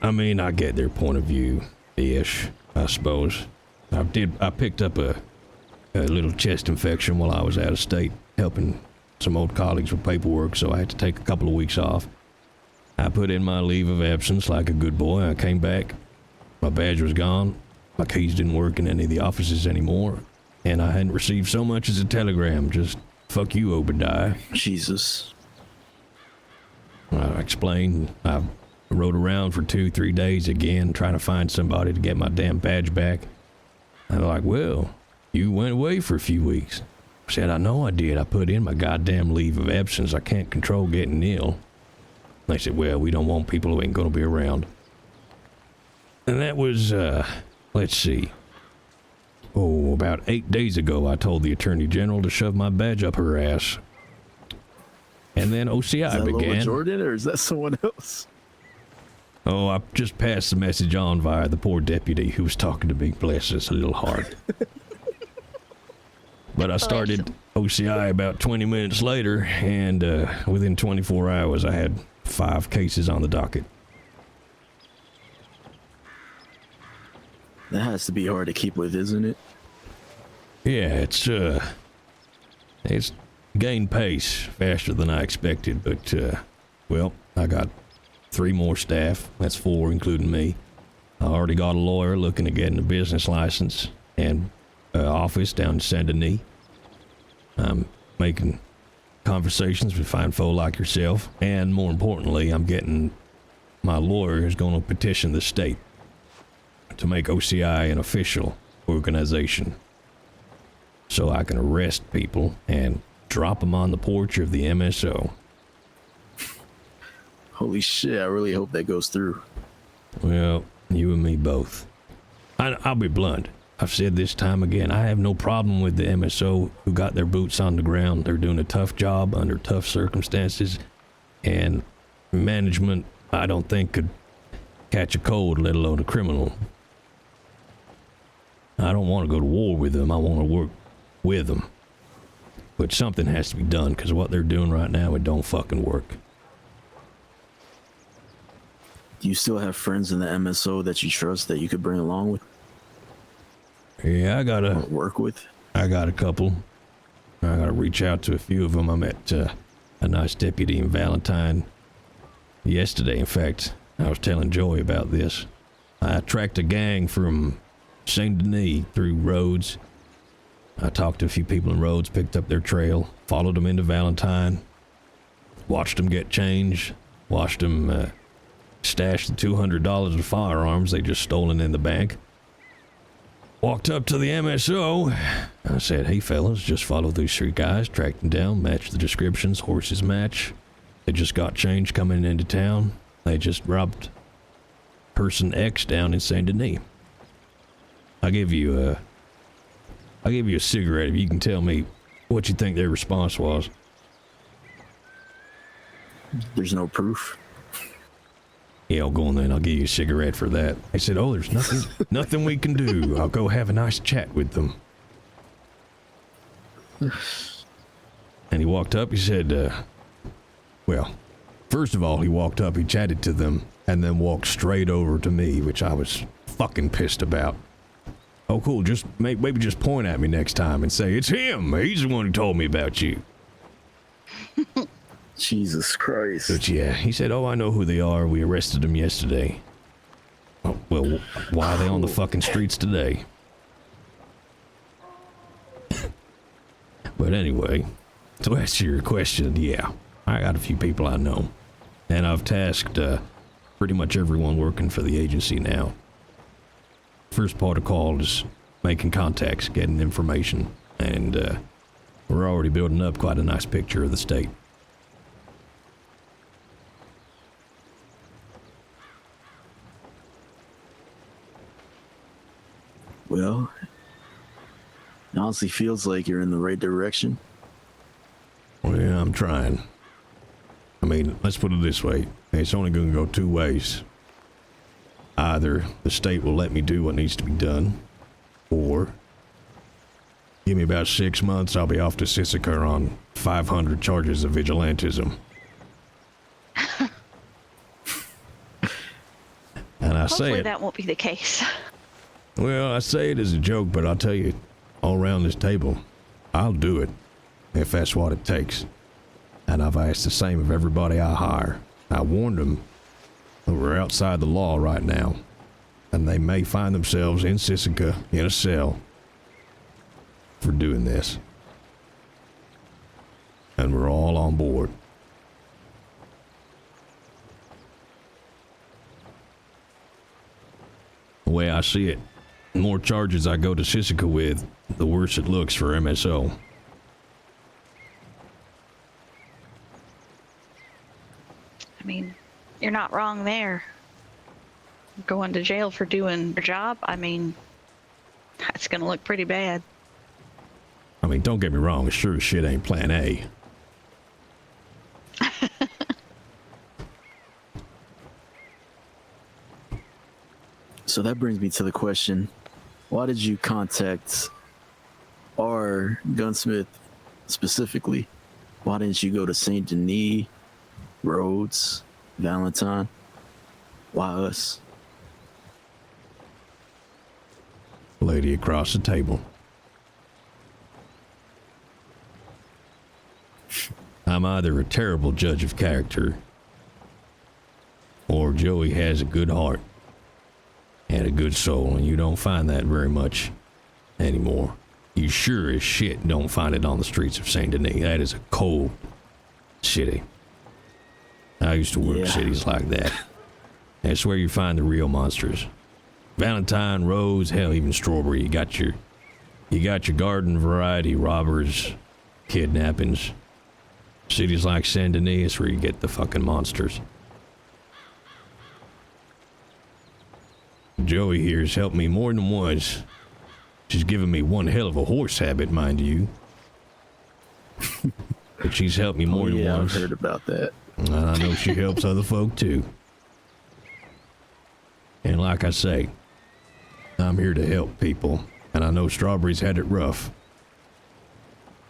I mean, I get their point of view-ish, I suppose. I picked up a little chest infection while I was out of state, helping some old colleagues with paperwork, so I had to take a couple of weeks off. I put in my leave of absence like a good boy. I came back. My badge was gone. My keys didn't work in any of the offices anymore. And I hadn't received so much as a telegram. Just, fuck you, Obidiah. Jesus. I explained. I rode around for 2-3 days again, trying to find somebody to get my damn badge back. And they're like, well, you went away for a few weeks. I said, I know I did. I put in my goddamn leave of absence. I can't control getting ill. They said, well, we don't want people who ain't gonna be around. And that was, let's see. Oh, about 8 days ago, I told the Attorney General to shove my badge up her ass. And then OCI Is that began. Lola Jordan, or is that someone else? Oh, I just passed the message on via the poor deputy who was talking to me. Bless his little heart. But I started OCI about 20 minutes later, and within 24 hours, I had 5 cases on the docket. That has to be hard to keep with, isn't it? Yeah, it's gained pace faster than I expected, but well, I got 3 more staff. That's 4, including me. I already got a lawyer looking at getting a business license and office down in Saint Denis. I'm making conversations with fine folk like yourself, and more importantly, I'm getting my lawyer is going to petition the state to make OCI an official organization, so I can arrest people and drop them on the porch of the MSO. Holy shit, I really hope that goes through. Well, you and me both. I'll be blunt. I've said this time again, I have no problem with the MSO who got their boots on the ground. They're doing a tough job under tough circumstances, and management, I don't think, could catch a cold, let alone a criminal. I don't want to go to war with them. I want to work with them. But something has to be done, because what they're doing right now, it don't fucking work. Do you still have friends in the MSO that you trust that you could bring along with? Yeah, Or work with? I got a couple. I gotta reach out to a few of them. I met a nice deputy in Valentine yesterday. In fact, I was telling Joey about this. I tracked a gang from Saint Denis through Rhodes. I talked to a few people in Rhodes, picked up their trail, followed them into Valentine, watched them get change, watched them stash the $200 of firearms they just stolen in the bank. Walked up to the MSO. I said, hey fellas, just follow these 3 guys, track them down, match the descriptions, horses match. They just got change coming into town. They just robbed person X down in Saint Denis. I'll give you a cigarette if you can tell me what you think their response was. There's no proof. Yeah, I'll go on then. I'll give you a cigarette for that. They said, oh, there's nothing we can do. I'll go have a nice chat with them. And he walked up, he said, well, first of all, he walked up, he chatted to them, and then walked straight over to me, which I was fucking pissed about. Oh, cool, just maybe just point at me next time and say, it's him. He's the one who told me about you. Jesus Christ. But yeah, he said, oh, I know who they are. We arrested them yesterday. Oh, well, why are they on the fucking streets today? But anyway, to answer your question, yeah, I got a few people I know. And I've tasked pretty much everyone working for the agency now. First part of call is making contacts, getting information, and we're already building up quite a nice picture of the state. Well, it honestly feels like you're in the right direction. Well, yeah, I'm trying. I mean, let's put it this way. It's only going to go 2 ways. Either the state will let me do what needs to be done, or give me about 6 months, I'll be off to Sisika on 500 charges of vigilantism. And I say Hopefully it. that won't be the case. Well, I say it as a joke, but I'll tell you, all around this table, I'll do it, if that's what it takes. And I've asked the same of everybody I hire. I warned them that we're outside the law right now, and they may find themselves in Sisika, in a cell, for doing this. And we're all on board. The way I see it, the more charges I go to Sisika with, the worse it looks for MSO. I mean, you're not wrong there. Going to jail for doing your job, I mean, that's gonna look pretty bad. I mean, don't get me wrong, sure as shit ain't plan A. So that brings me to the question, why did you contact our are gunsmith specifically, why didn't you go to Saint Denis, Rhodes, Valentine? Why us? Lady across the table. I'm either a terrible judge of character, or Joey has a good heart and a good soul, and you don't find that very much anymore. You sure as shit don't find it on the streets of Saint Denis. That is a cold city. I used to work cities like that. That's where you find the real monsters. Valentine, Rose, hell, even Strawberry. You got your garden variety robbers, kidnappings. Cities like Saint Denis is where you get the fucking monsters. Joey here's helped me more than once. She's given me one hell of a horse habit, mind you. But she's helped me more than once. I've heard about that. And I know she helps other folk too. And like I say, I'm here to help people. And I know Strawberry's had it rough.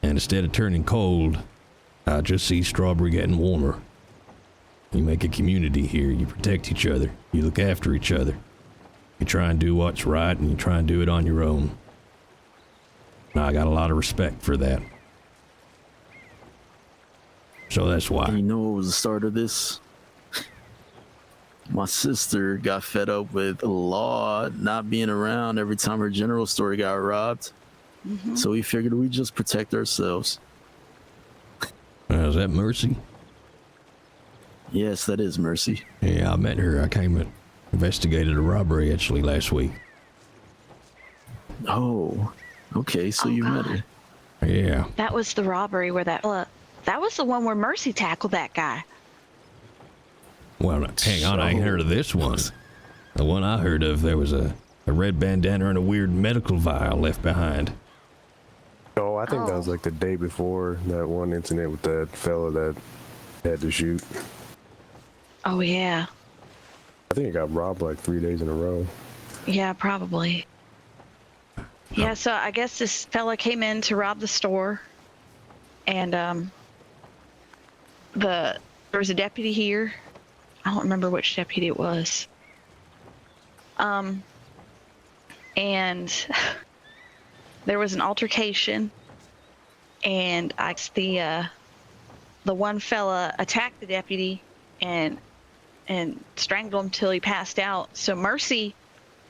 And instead of turning cold, I just see Strawberry getting warmer. You make a community here. You protect each other. You look after each other. You try and do what's right, and you try and do it on your own. And I got a lot of respect for that. So that's why. And you know what was the start of this? My sister got fed up with Law not being around every time her general store got robbed. Mm-hmm. So we figured we'd just protect ourselves. Is that Mercy? Yes, that is Mercy. Yeah, I met her. I came and investigated a robbery actually last week. Oh, okay, so you met her. Yeah. That was the robbery where that was the one where Mercy tackled that guy. Well, hang on, I ain't heard of this one. The one I heard of, there was a red bandana and a weird medical vial left behind. Oh, I think that was like the day before that one incident with that fella that had to shoot. Oh, yeah. I think it got robbed like 3 days in a row. Yeah, probably. Yeah, so I guess this fella came in to rob the store, and there was a deputy here. I don't remember which deputy it was. And there was an altercation, and the one fella attacked the deputy and strangled him till he passed out. So Mercy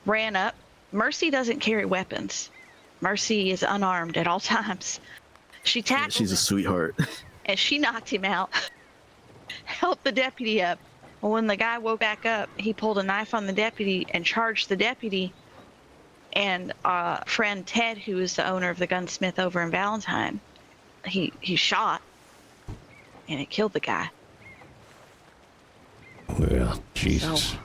ran up. Mercy doesn't carry weapons. Mercy is unarmed at all times. She tackled She's a sweetheart. and she knocked him out, helped the deputy up. Well, when the guy woke back up, he pulled a knife on the deputy and charged the deputy. And friend Ted, who is the owner of the gunsmith over in Valentine, he shot, and it killed the guy. Well, Jesus.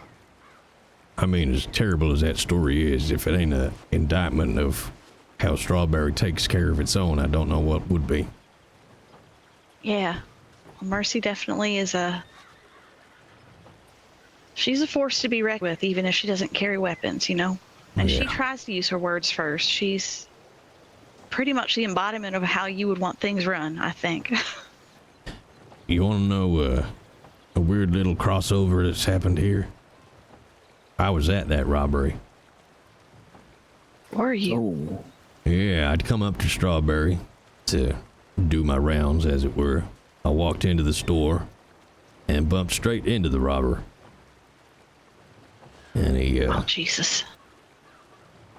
I mean, as terrible as that story is, if it ain't an indictment of how Strawberry takes care of its own, I don't know what would be. Yeah. Mercy definitely is she's a force to be reckoned with, even if she doesn't carry weapons, you know? And she tries to use her words first. She's pretty much the embodiment of how you would want things run, I think. You want to know a weird little crossover that's happened here? I was at that robbery. Were you? Oh. Yeah, I'd come up to Strawberry to do my rounds, as it were. I walked into the store and bumped straight into the robber. And oh, Jesus.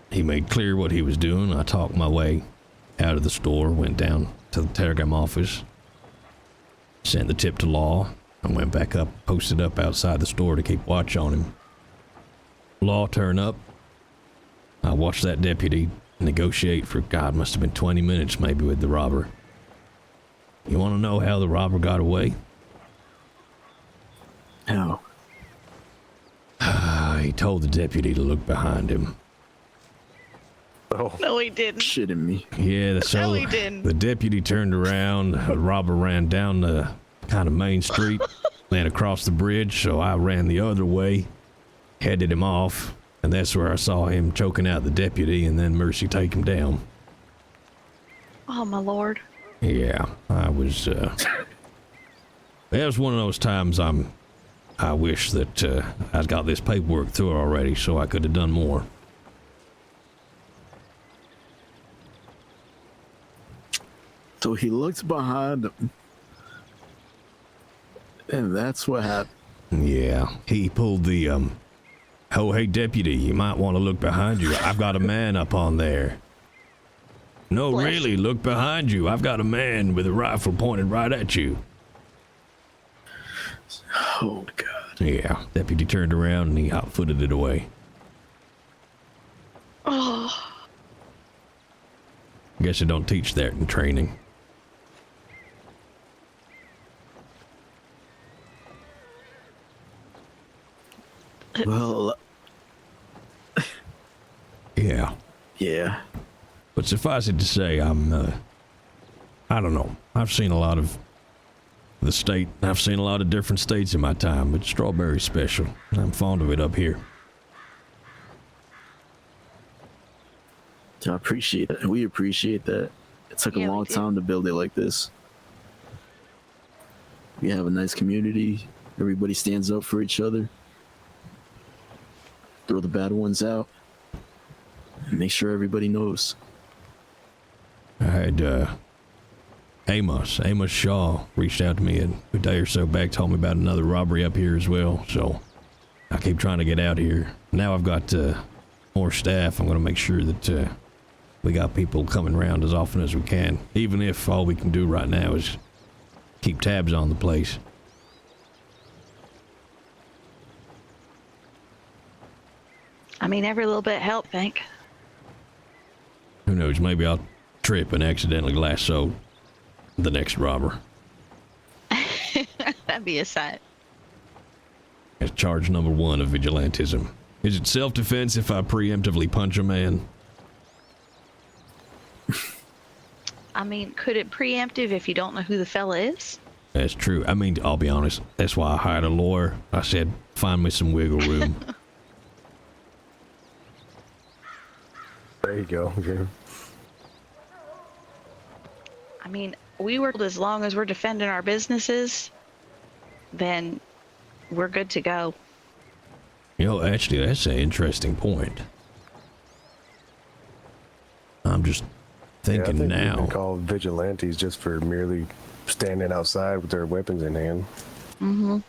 He made clear what he was doing. I talked my way out of the store, went down to the telegram office, sent the tip to Law, and went back up, posted up outside the store to keep watch on him. Law turned up. I watched that deputy negotiate for, God, must have been 20 minutes maybe with the robber. You want to know how the robber got away? How? He told the deputy to look behind him. Oh. No, he didn't. Shitting me. Yeah, so No, he didn't. the deputy turned around. The robber ran down the kind of main street, then across the bridge, so I ran the other way, headed him off, and that's where I saw him choking out the deputy and then Mercy take him down. Oh, my lord. Yeah, I was, it was one of those times I wish that I'd got this paperwork through already so I could have done more. So he looks behind him. And that's what happened. Yeah, he pulled the, oh, hey, deputy, you might want to look behind you. I've got a man up on there. No, really, look behind you. I've got a man with a rifle pointed right at you. Oh, God. Yeah, deputy turned around and he hot-footed it away. Oh. I guess they don't teach that in training. Well, Yeah. yeah. But suffice it to say, I don't know. I've seen a lot of the state. I've seen a lot of different states in my time, but Strawberry's special. I'm fond of it up here. I appreciate it. We appreciate that. It took a long time to build it like this. We have a nice community. Everybody stands up for each other. Throw the bad ones out. And make sure everybody knows. I had Amos Shaw reached out to me a day or so back, told me about another robbery up here as well. So I keep trying to get out here. Now I've got more staff. I'm going to make sure that we got people coming around as often as we can, even if all we can do right now is keep tabs on the place. I mean, every little bit helped, think. Who knows, maybe I'll trip and accidentally lasso the next robber. That'd be a sight. That's charge number 1 of vigilantism. Is it self-defense if I preemptively punch a man? I mean, could it preemptive if you don't know who the fella is? That's true. I mean, I'll be honest. That's why I hired a lawyer. I said, find me some wiggle room. There you go. Okay. I mean, we work as long as we're defending our businesses, then we're good to go. You know, actually, that's an interesting point. I'm just thinking I think now. we've been called vigilantes just for merely standing outside with their weapons in hand. Mm-hmm.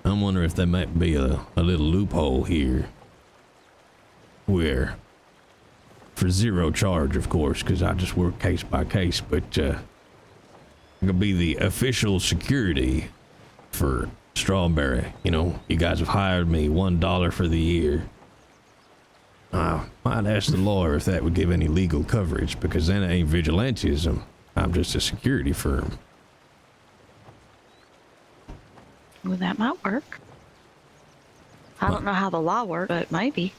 I'm wondering if there might be a little loophole here where, for zero charge, of course, because I just work case by case, but I could be the official security for Strawberry. You know, you guys have hired me $1 for the year. I might ask the lawyer if that would give any legal coverage, because then it ain't vigilantism. I'm just a security firm. Well, that might work. I don't know how the law works, but maybe.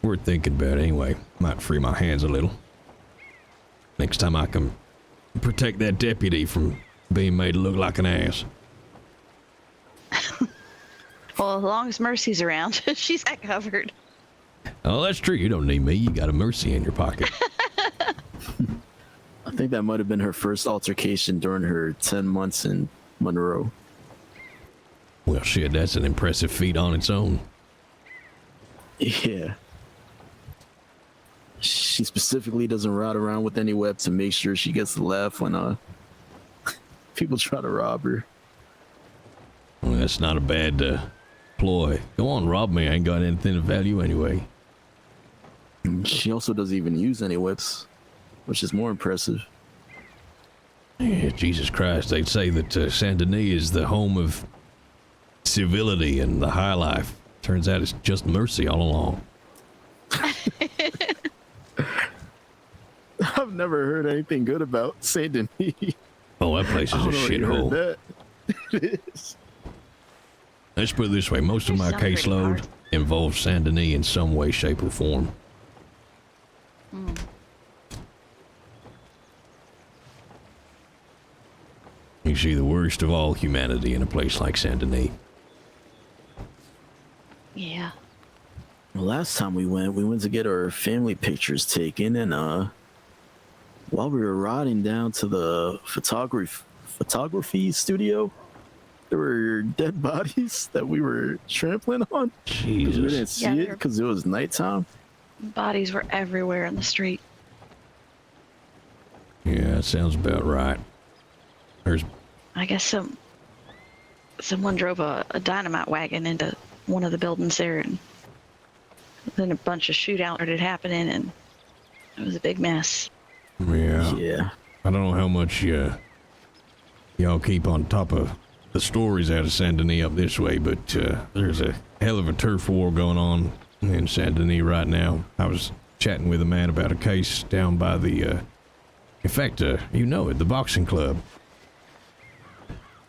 Worth thinking about anyway. Might free my hands a little. Next time I can protect that deputy from being made to look like an ass. Well, as long as Mercy's around, she's got covered. Oh, that's true. You don't need me. You got a Mercy in your pocket. I think that might have been her first altercation during her 10 months in Monroe. Well, shit, that's an impressive feat on its own. Yeah. She specifically doesn't ride around with any web to make sure she gets the laugh when people try to rob her. Well, that's not a bad ploy. Go on, rob me. I ain't got anything of value anyway. She also doesn't even use any whips, which is more impressive. Yeah, Jesus Christ. They'd say that Saint Denis is the home of civility and the high life. Turns out it's just mercy all along. I've never heard anything good about Saint Denis. Oh, that place is a shithole. It is. Let's put it this way. Most of my caseload involves Saint Denis in some way, shape, or form. You see the worst of all humanity in a place like Saint Denis. Yeah. Well, last time we went to get our family pictures taken, and while we were riding down to the photography studio, there were dead bodies that we were trampling on. 'Cause we Jesus. didn't see Yeah, it because it was nighttime. Bodies were everywhere in the street. Yeah, that sounds about right. There's I guess someone drove a dynamite wagon into one of the buildings there, and then a bunch of shootout started happening, and it was a big mess. yeah. Yeah. I don't know how much y'all keep on top of the stories out of Saint Denis up this way, but there's a hell of a turf war going on in Saint Denis right now. I was chatting with a man about a case down by the, in fact, you know it, the boxing club.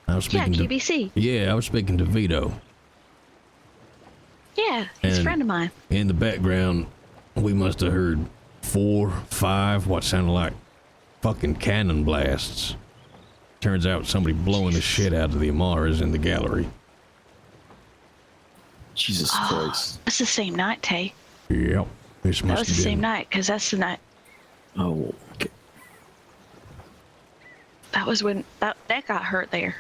I was Yeah, speaking to, QBC. yeah, I was speaking to Vito. Yeah, he's a And friend of mine. in the background, we must have heard 4, 5, what sounded like fucking cannon blasts. Turns out somebody blowing the shit out of the Amaras in the gallery. Jesus Christ. That's the same night, Tay. Yep. This That must was the have same been. night, because that's the night. Oh, okay. That was when that got hurt there.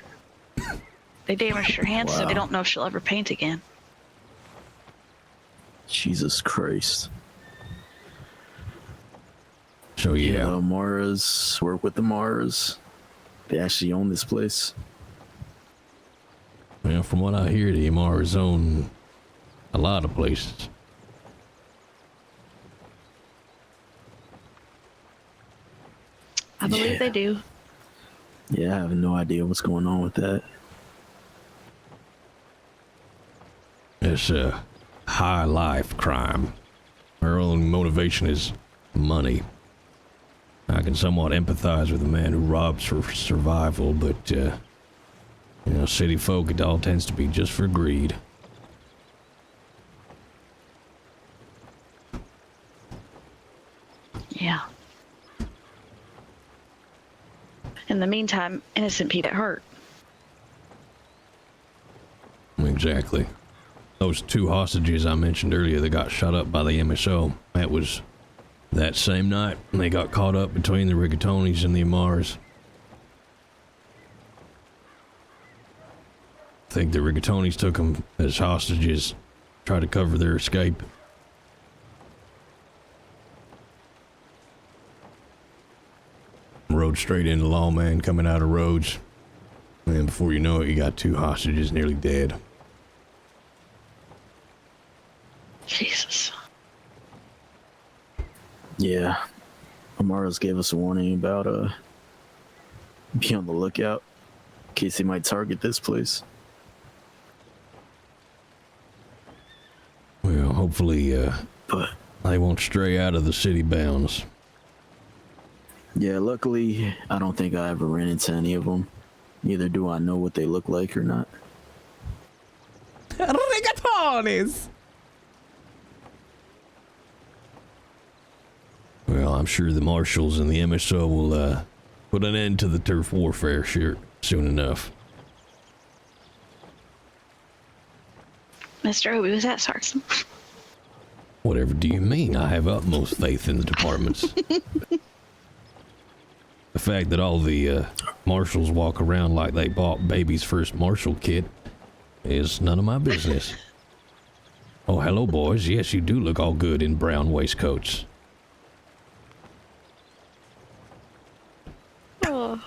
They damaged her hand, so they Wow. don't know if she'll ever paint again. Jesus Christ. So yeah. The Maras, work with the Maras. They actually own this place. Well, from what I hear, the Amaras own a lot of places. I believe Yeah. they do. Yeah, I have no idea what's going on with that. It's a high life crime. Our only motivation is money. I can somewhat empathize with a man who robs for survival, but, you know, city folk, it all tends to be just for greed. Yeah. In the meantime, innocent people get hurt. Exactly. Those 2 hostages I mentioned earlier that got shot up by the MSO, that was that same night when they got caught up between the Rigatonis and the Amaras. I think the Rigatonis took them as hostages, tried to cover their escape. Rode straight into Lawman coming out of Rhodes. And before you know it, you got 2 hostages nearly dead. Jesus. Yeah. Amaras gave us a warning about be on the lookout in case they might target this place. Well, hopefully, But they won't stray out of the city bounds. yeah, luckily I don't think I ever ran into any of them. Neither do I know what they look like or not. Rigatonis! Well, I'm sure the marshals and the MSO will put an end to the turf warfare soon enough. Mr. Obi, was that sarcasm? Whatever do you mean? I have utmost faith in the departments. The fact that all the marshals walk around like they bought baby's first Marshall kit is none of my business. Oh, hello, boys. Yes, you do look all good in brown waistcoats. Oh.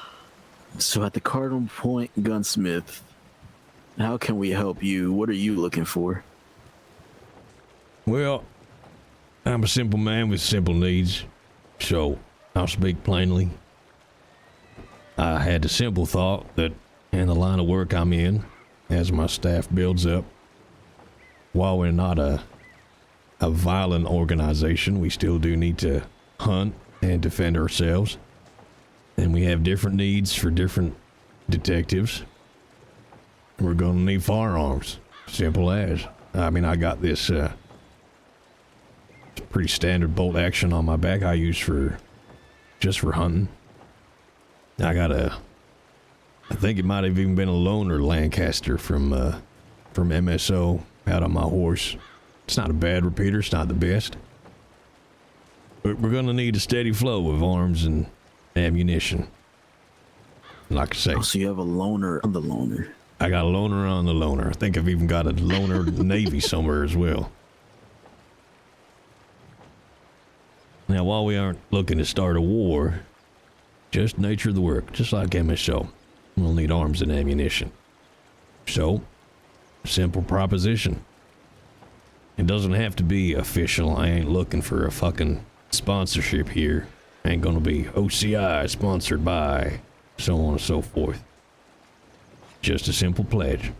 So at the Cardinal Point Gunsmith, how can we help you? What are you looking for? Well, I'm a simple man with simple needs, so I'll speak plainly. I had the simple thought that in the line of work I'm in, as my staff builds up, while we're not a violent organization, we still do need to hunt and defend ourselves. And we have different needs for different detectives. We're gonna need firearms. Simple as. I mean, I got this pretty standard bolt action on my back I use just for hunting. I got I think it might have even been a loaner Lancaster from MSO out on my horse. It's not a bad repeater, it's not the best. But we're gonna need a steady flow of arms and ammunition. Like I say, Oh, so you have a loaner on the loaner. I got a loaner on the loaner. I think I've even got a loaner Navy somewhere as well. Now, while we aren't looking to start a war, just nature of the work, just like MSO, we'll need arms and ammunition. So, simple proposition. It doesn't have to be official. I ain't looking for a fucking sponsorship here. Ain't gonna be OCI sponsored by, so on and so forth. Just a simple pledge.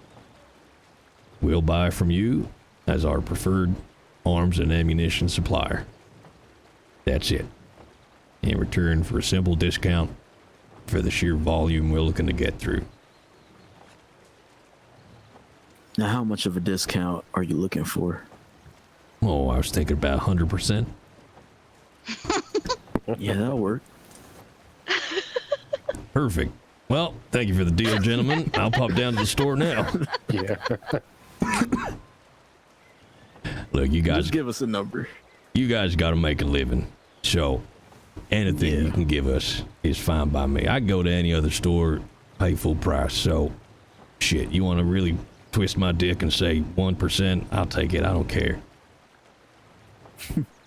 We'll buy from you as our preferred arms and ammunition supplier. That's it. In return for a simple discount for the sheer volume we're looking to get through. Now, how much of a discount are you looking for? Oh, I was thinking about 100%. Yeah, that'll work. Perfect. Well, thank you for the deal, gentlemen. I'll pop down to the store now. Yeah. Look, you guys, Just give us a number. you guys got to make a living. So, anything you can give us is fine by me. I go to any other store, pay full price. So, shit, you want to really twist my dick and say 1%? I'll take it. I don't care.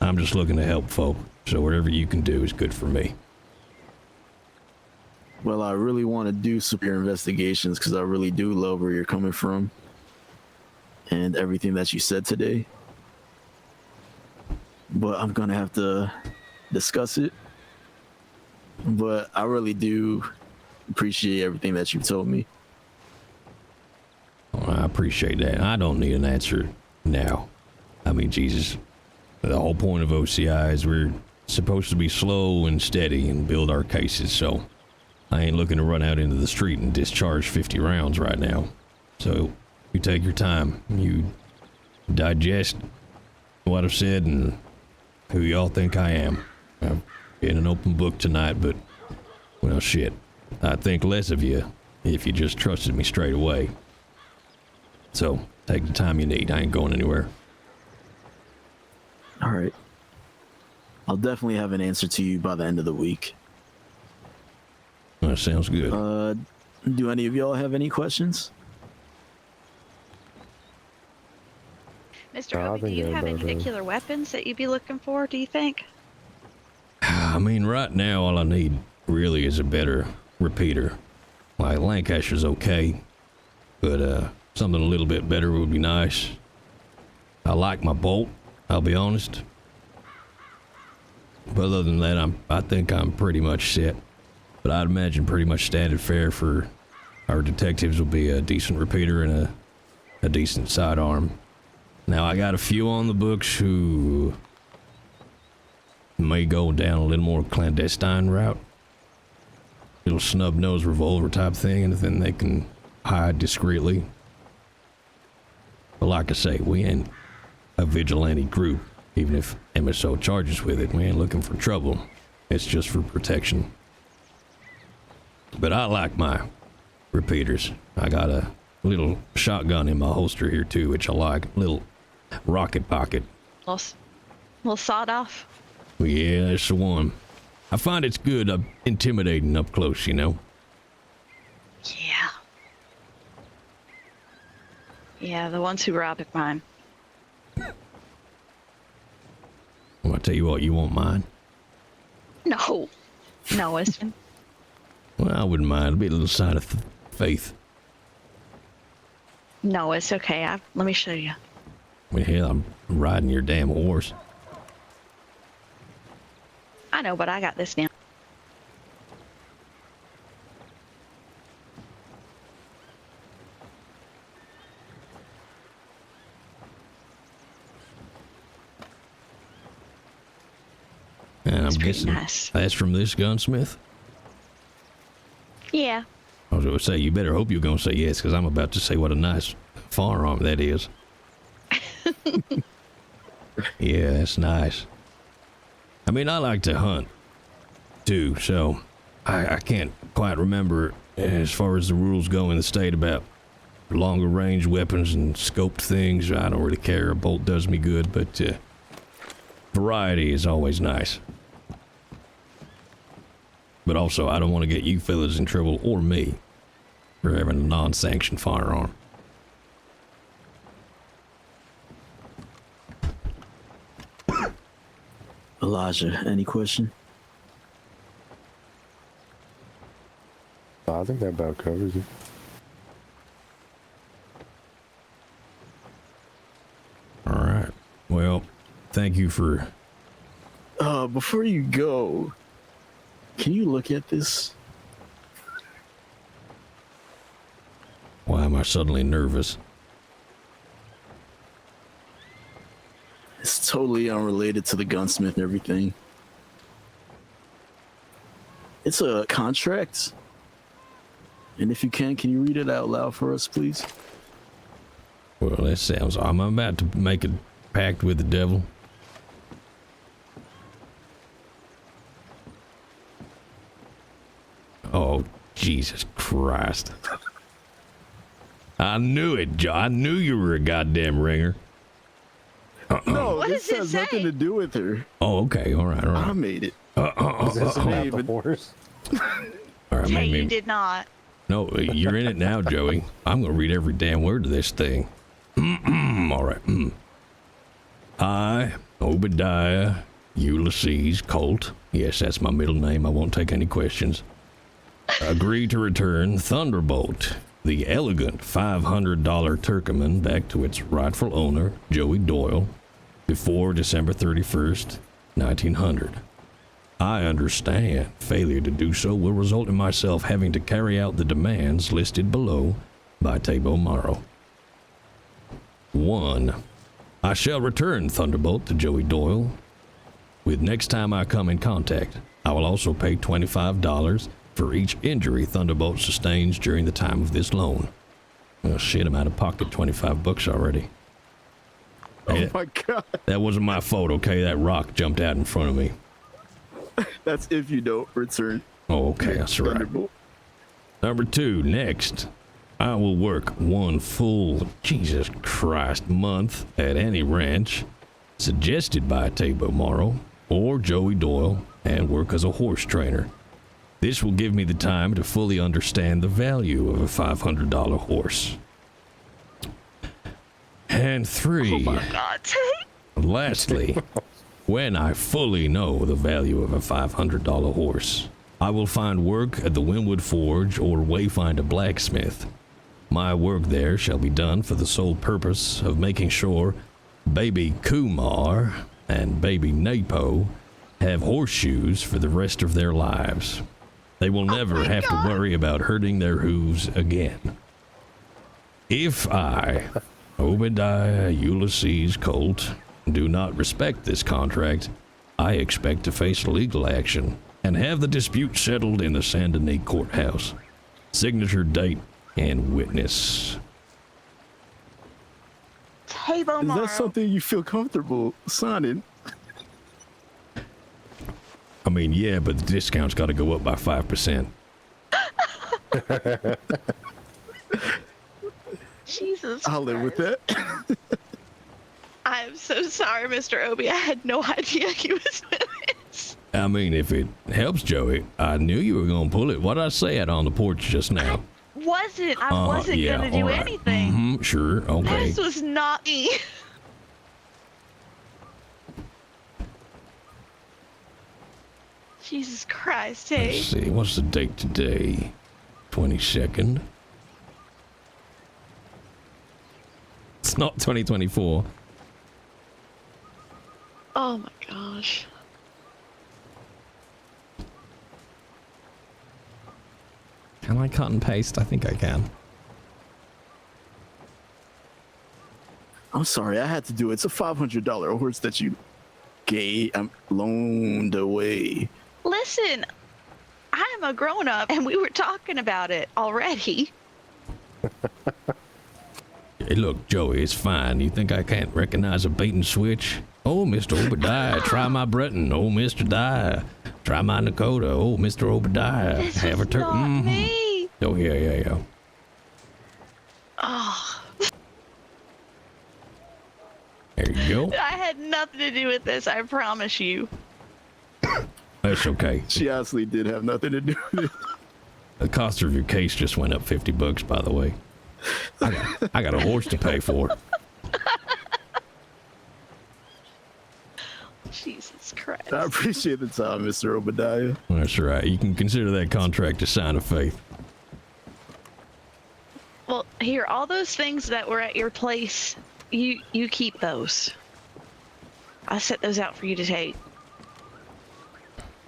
I'm just looking to help folk. So, whatever you can do is good for me. Well, I really want to do superior investigations because I really do love where you're coming from and everything that you said today. But I'm going to have to discuss it. But I really do appreciate everything that you've told me. Well, I appreciate that. I don't need an answer now. I mean, Jesus, the whole point of OCI is we're supposed to be slow and steady and build our cases, so I ain't looking to run out into the street and discharge 50 rounds right now. So you take your time. You digest what I've said and who y'all think I am. I've been an open book tonight, but, well, shit. I'd think less of you if you just trusted me straight away. So take the time you need. I ain't going anywhere. All right. I'll definitely have an answer to you by the end of the week. That sounds good. Do any of y'all have any questions? Mr. I Obi, do think you have any everybody does. particular weapons that you'd be looking for, do you think? I mean, right now, all I need really is a better repeater. Like, Lancaster's okay, but something a little bit better would be nice. I like my bolt, I'll be honest. But other than that, I think I'm pretty much set. But I'd imagine pretty much standard fare for our detectives will be a decent repeater and a decent sidearm. Now, I got a few on the books who may go down a little more clandestine route. Little snub-nosed revolver type thing, and then they can hide discreetly. But like I say, we ain't a vigilante group. Even if MSO charges with it, we ain't looking for trouble. It's just for protection. But I like my repeaters. I got a little shotgun in my holster here too, which I like. Little rocket pocket. Little sawed off. Yeah, that's the one. I find it's good intimidating up close, you know? Yeah. Yeah, the ones who robbed mine. Well, I tell you what, you want mine? No. No, it's... Well, I wouldn't mind. It'd be a little sign of faith. No, it's okay. Let me show you. I mean, hell, I'm riding your damn horse. I know, but I got this now. And I'm It's pretty guessing nice. that's from this gunsmith? Yeah. I was going to say, you better hope you're going to say yes, because I'm about to say what a nice firearm that is. Yeah, that's nice. I mean, I like to hunt, too, so I can't quite remember as far as the rules go in the state about longer range weapons and scoped things. I don't really care. A bolt does me good, but variety is always nice. But also, I don't want to get you fellas in trouble or me for having a non-sanctioned firearm. Elijah, any question? I think that about covers it. All right. Well, thank you for... Before you go, can you look at this? Why am I suddenly nervous? It's totally unrelated to the gunsmith and everything. It's a contract. And if you can you read it out loud for us, please? Well, that sounds... I'm about to make a pact with the devil. Oh, Jesus Christ. I knew it, Joe. I knew you were a goddamn ringer. No, What this does it has say? nothing to do with her. Oh, okay. All right, all I right. made it. Is this about the David. horse? All right, Hey, maybe... you did not. No, you're in it now, Joey. I'm going to read every damn word of this thing. All right. I, Obidiah, Ulysses, Colt. Yes, that's my middle name. I won't take any questions. Agree to return Thunderbolt, the elegant $500 Turkoman, back to its rightful owner, Joey Doyle, before December 31st, 1900. I understand failure to do so will result in myself having to carry out the demands listed below by Tabo Morrow. 1. I shall return Thunderbolt to Joey Doyle. With next time I come in contact, I will also pay $25 for each injury Thunderbolt sustains during the time of this loan. Oh shit, I'm out of pocket $25 already. Hey, Oh my God. that wasn't my fault, okay? That rock jumped out in front of me. That's if you don't return. Oh, okay, that's right. Thunderbolt. Number 2, next, I will work one full, Jesus Christ, month at any ranch suggested by Tabo Morrow or Joey Doyle and work as a horse trainer. This will give me the time to fully understand the value of a $500 horse. And 3, Oh my God. lastly, when I fully know the value of a $500 horse, I will find work at the Winwood Forge or wayfind a blacksmith. My work there shall be done for the sole purpose of making sure baby Kumar and baby Napo have horseshoes for the rest of their lives. They will never have to worry about hurting their hooves again. If I, Obidiah Ulysses Colt, do not respect this contract, I expect to face legal action and have the dispute settled in the Saint Denis courthouse. Signature, date, and witness. Tabo Is Morrow. that something you feel comfortable signing? I mean, yeah, but the discount's got to go up by 5%. Jesus I'll live with that. I am so sorry, Mr. Obi. I had no idea he was with this. I mean, if it helps, Joey, I knew you were going to pull it. What did I say out on the porch just now? I wasn't Yeah, gonna do all right. anything. Mm-hmm, sure, okay. This was not me. Jesus Christ, hey. Let's see, what's the date today? 22nd. It's not 2024. Oh my gosh. Can I cut and paste? I think I can. I'm sorry, I had to do it. It's a $500 horse that you loaned away. Listen, I am a grown up and we were talking about it already. Hey, look, Joey, it's fine. You think I can't recognize a bait and switch? Oh, Mr. Obidiah, try my Breton. Oh, Mr. Dye, try my Nakota. Oh, Mr. Obidiah, This have a was not me. Oh, yeah. Oh, There you go. I had nothing to do with this, I promise you. That's okay. She honestly did have nothing to do with it. The cost of your case just went up $50, by the way. I got a horse to pay for. Jesus Christ. I appreciate the time, Mr. Obidiah. That's right. You can consider that contract a sign of faith. Well, here, all those things that were at your place, you keep those. I set those out for you to take.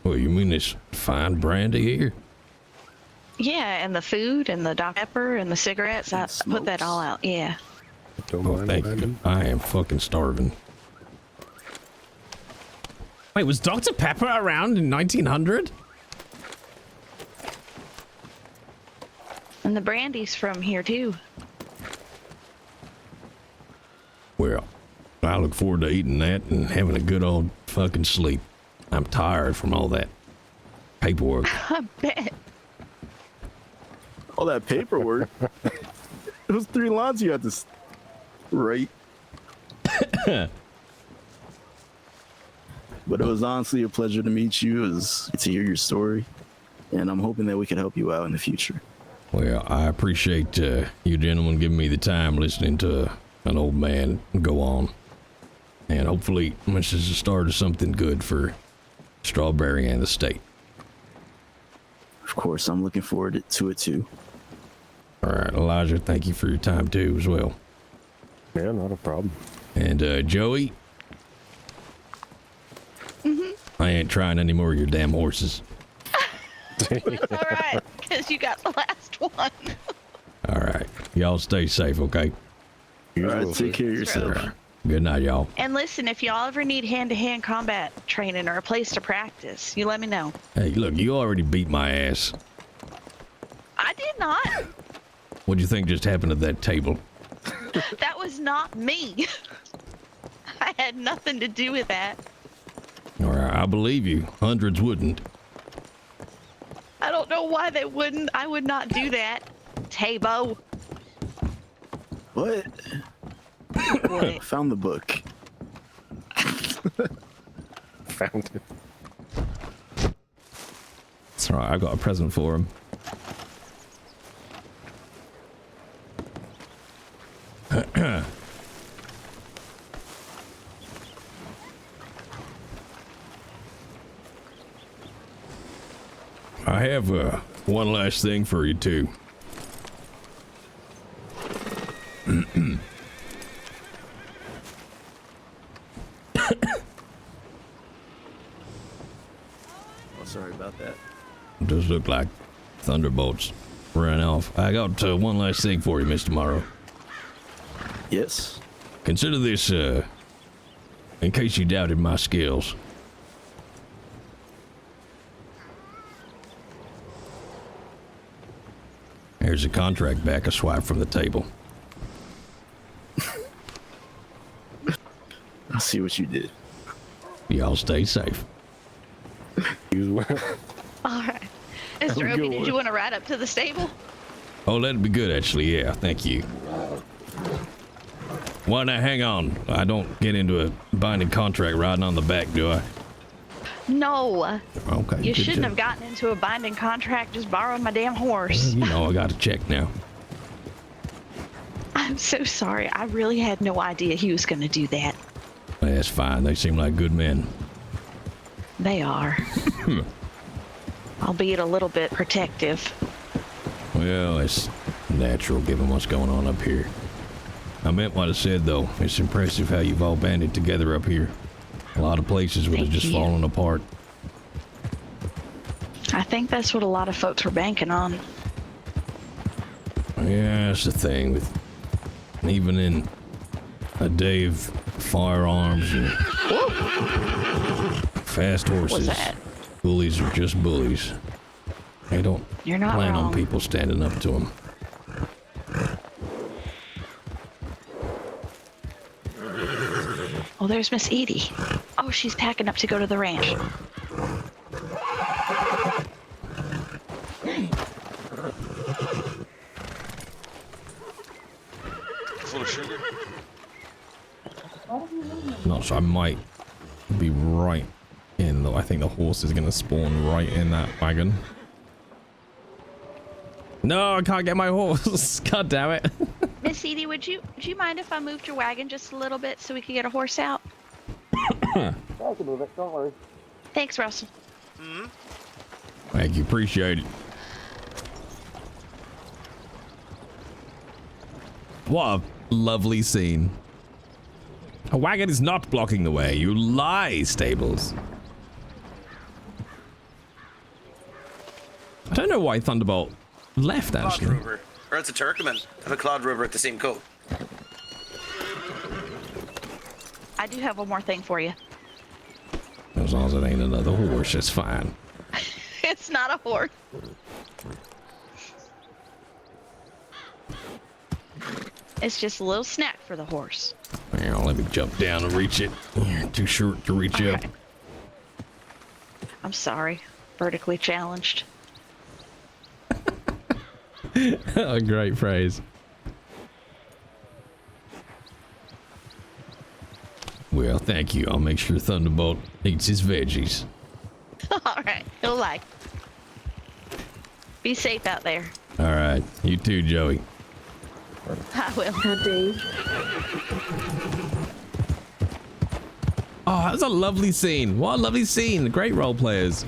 Well, you mean this fine brandy here? Yeah, and the food and the Dr. Pepper and the cigarettes. I put that all out. Yeah. Don't Oh, mind thank if I you. do. I am fucking starving. Wait, was Dr. Pepper around in 1900? And the brandy's from here too. Well, I look forward to eating that and having a good old fucking sleep. I'm tired from all that paperwork. I bet. All that paperwork. Those 3 lines you had to write. But it was honestly a pleasure to meet you, to hear your story, and I'm hoping that we can help you out in the future. Well, I appreciate you gentlemen giving me the time listening to an old man go on. And hopefully this is the start of something good for Strawberry and the state. Of course, I'm looking forward to it too. All right, Elijah, thank you for your time too as well. Yeah, not a problem. And Joey, I ain't trying any more of your damn horses. All right, because you got the last one. All right, y'all stay safe, okay? All right, take care of yourself. All right. Good night, y'all. And listen, if y'all ever need hand-to-hand combat training or a place to practice, you let me know. Hey, look, you already beat my ass. I did not. What'd you think just happened at that table? That was not me. I had nothing to do with that. All right, I believe you. Hundreds wouldn't. I don't know why they wouldn't. I would not do that. Tabo. What? What? Found the book. Found it. That's right, I got a present for him. I have one last thing for you too. Oh, sorry about that. Does look like thunderbolts ran off. I got one last thing for you, Mr. Morrow. Yes. Consider this, in case you doubted my skills. Here's a contract back, a swipe from the table. I see what you did. Y'all stay safe. You as well. All right. Mr. a Obi, good did one. you want to ride up to the stable? Oh, that'd be good, actually. Yeah, thank you. Well, now, hang on. I don't get into a binding contract riding on the back, do I? No. Okay. You good shouldn't job. have gotten into a binding contract just borrowing my damn horse. You know, I got to check now. I'm so sorry. I really had no idea he was going to do that. That's fine. They seem like good men. They are. Albeit a little bit protective. Well, it's natural given what's going on up here. I meant what I said, though. It's impressive how you've all banded together up here. A lot of places would have Thank just you. fallen apart. I think that's what a lot of folks were banking on. Yeah, that's the thing with even in a day of firearms and fast horses, that? bullies are just bullies. They don't You're not plan on wrong. people standing up to them. Oh, there's Miss Edie. Oh, she's packing up to go to the ranch. Full of sugar? No, so I might be right in and I think the horse is going to spawn right in that wagon. No, I can't get my horse. God damn it. Miss Edie, would you mind if I moved your wagon just a little bit so we could get a horse out? I can move it. Don't worry. Thanks, Russell. Hmm. Thank you. Appreciate it. What a lovely scene. A wagon is not blocking the way. You lie, Stables. I don't know why Thunderbolt left, actually. Cloud Rover. Or it's a Turkman. And a Cloud Rover at the same coat. I do have one more thing for you. As long as it ain't another horse, it's fine. It's not a horse. It's just a little snack for the horse. Here, let me jump down and reach it. You're too short to reach up. I'm sorry. Vertically challenged. A great phrase. Well, thank you. I'll make sure Thunderbolt eats his veggies. All right. He'll like. Be safe out there. All right. You too, Joey. I will. Oh, that was a lovely scene. What a lovely scene. Great role players.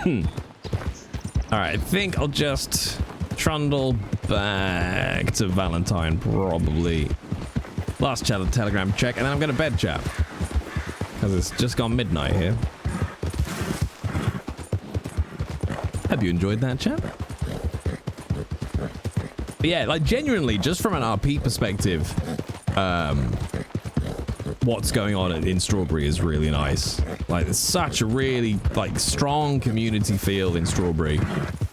All right, I think I'll just trundle back to Valentine, probably. Last chat on Telegram check, and then I'm going to bed chat. Because it's just gone midnight here. Hope you enjoyed that chat. But yeah, like genuinely, just from an RP perspective, what's going on in Strawberry is really nice. Like, there's such a really like strong community feel in Strawberry,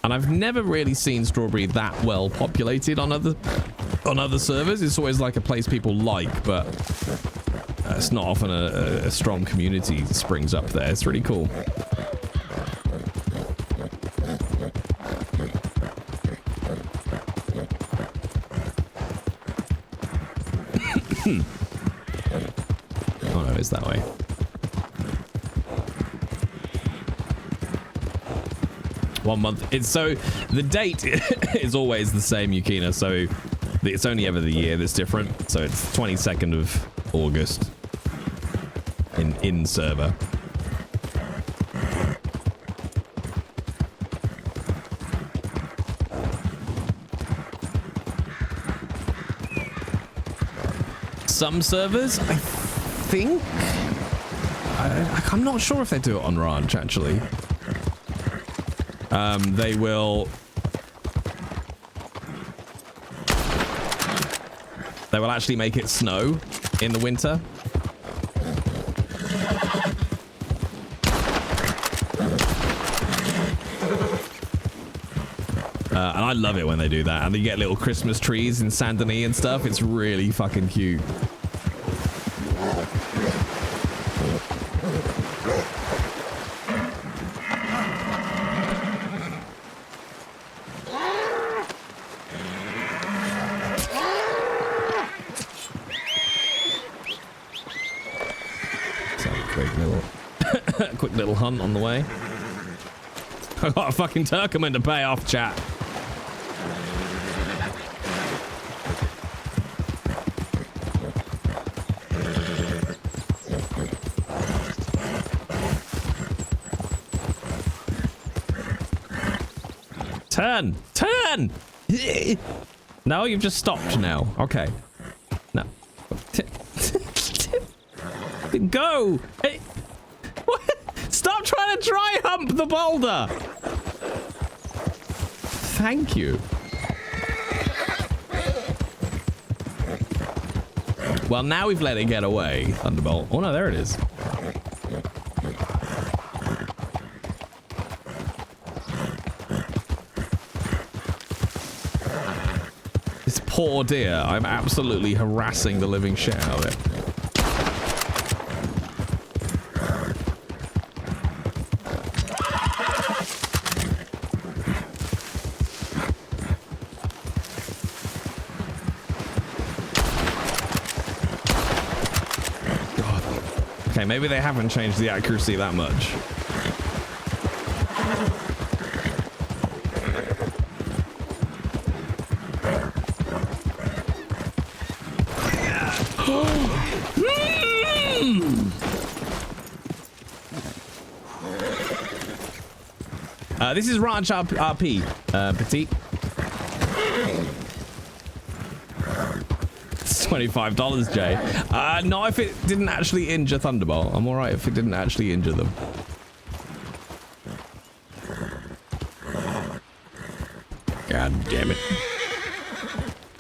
and I've never really seen Strawberry that well populated on other servers. It's always like a place people like, but it's not often a strong community springs up there. It's really cool. Oh no, it's that way. One month. It's so the date is always the same, Yukina. So it's only ever the year that's different. So it's 22nd of August in server. Some servers, I think, I'm not sure if they do it on Ranch, actually. They will actually make it snow in the winter. And I love it when they do that. And you get little Christmas trees in Saint Denis and stuff. It's really fucking cute. Quick little hunt on the way. I got a fucking Turkman to pay off, chat. Turn! Turn! No, you've just stopped now. Okay. No. Go! Hey. What? Stop trying to dry hump the boulder! Thank you. Well, now we've let it get away, Thunderbolt. Oh no, there it is. This poor deer. I'm absolutely harassing the living shit out of it. Okay, maybe they haven't changed the accuracy that much. This is Ranch RP, Petite. It's $25, Jay. No, if it didn't actually injure Thunderbolt. I'm alright if it didn't actually injure them. God damn it.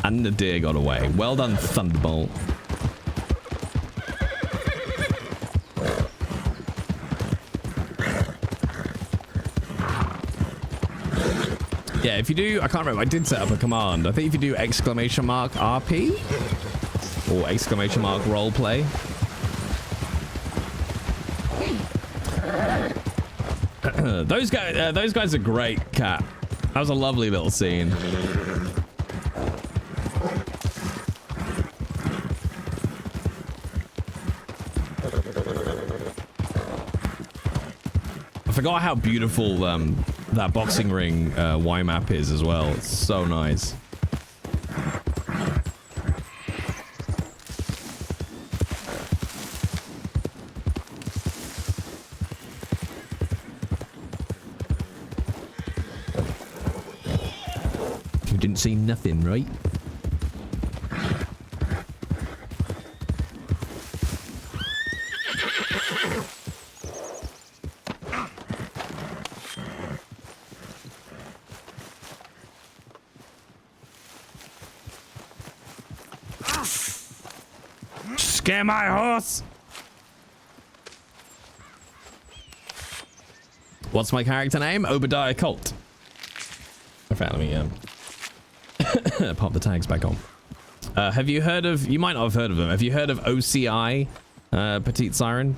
And the deer got away. Well done, Thunderbolt. Yeah, if you do, I can't remember, I did set up a command. I think if you do exclamation mark RP or exclamation mark roleplay. Those guys are great, Cat. That was a lovely little scene. I forgot how beautiful that boxing ring Y map is as well. It's so nice. You didn't see nothing, right? Scare my horse! What's my character name? Obidiah Colt. Okay, let me pop the tags back on. Have you heard of... You might not have heard of them. Have you heard of OCI, Petite Siren?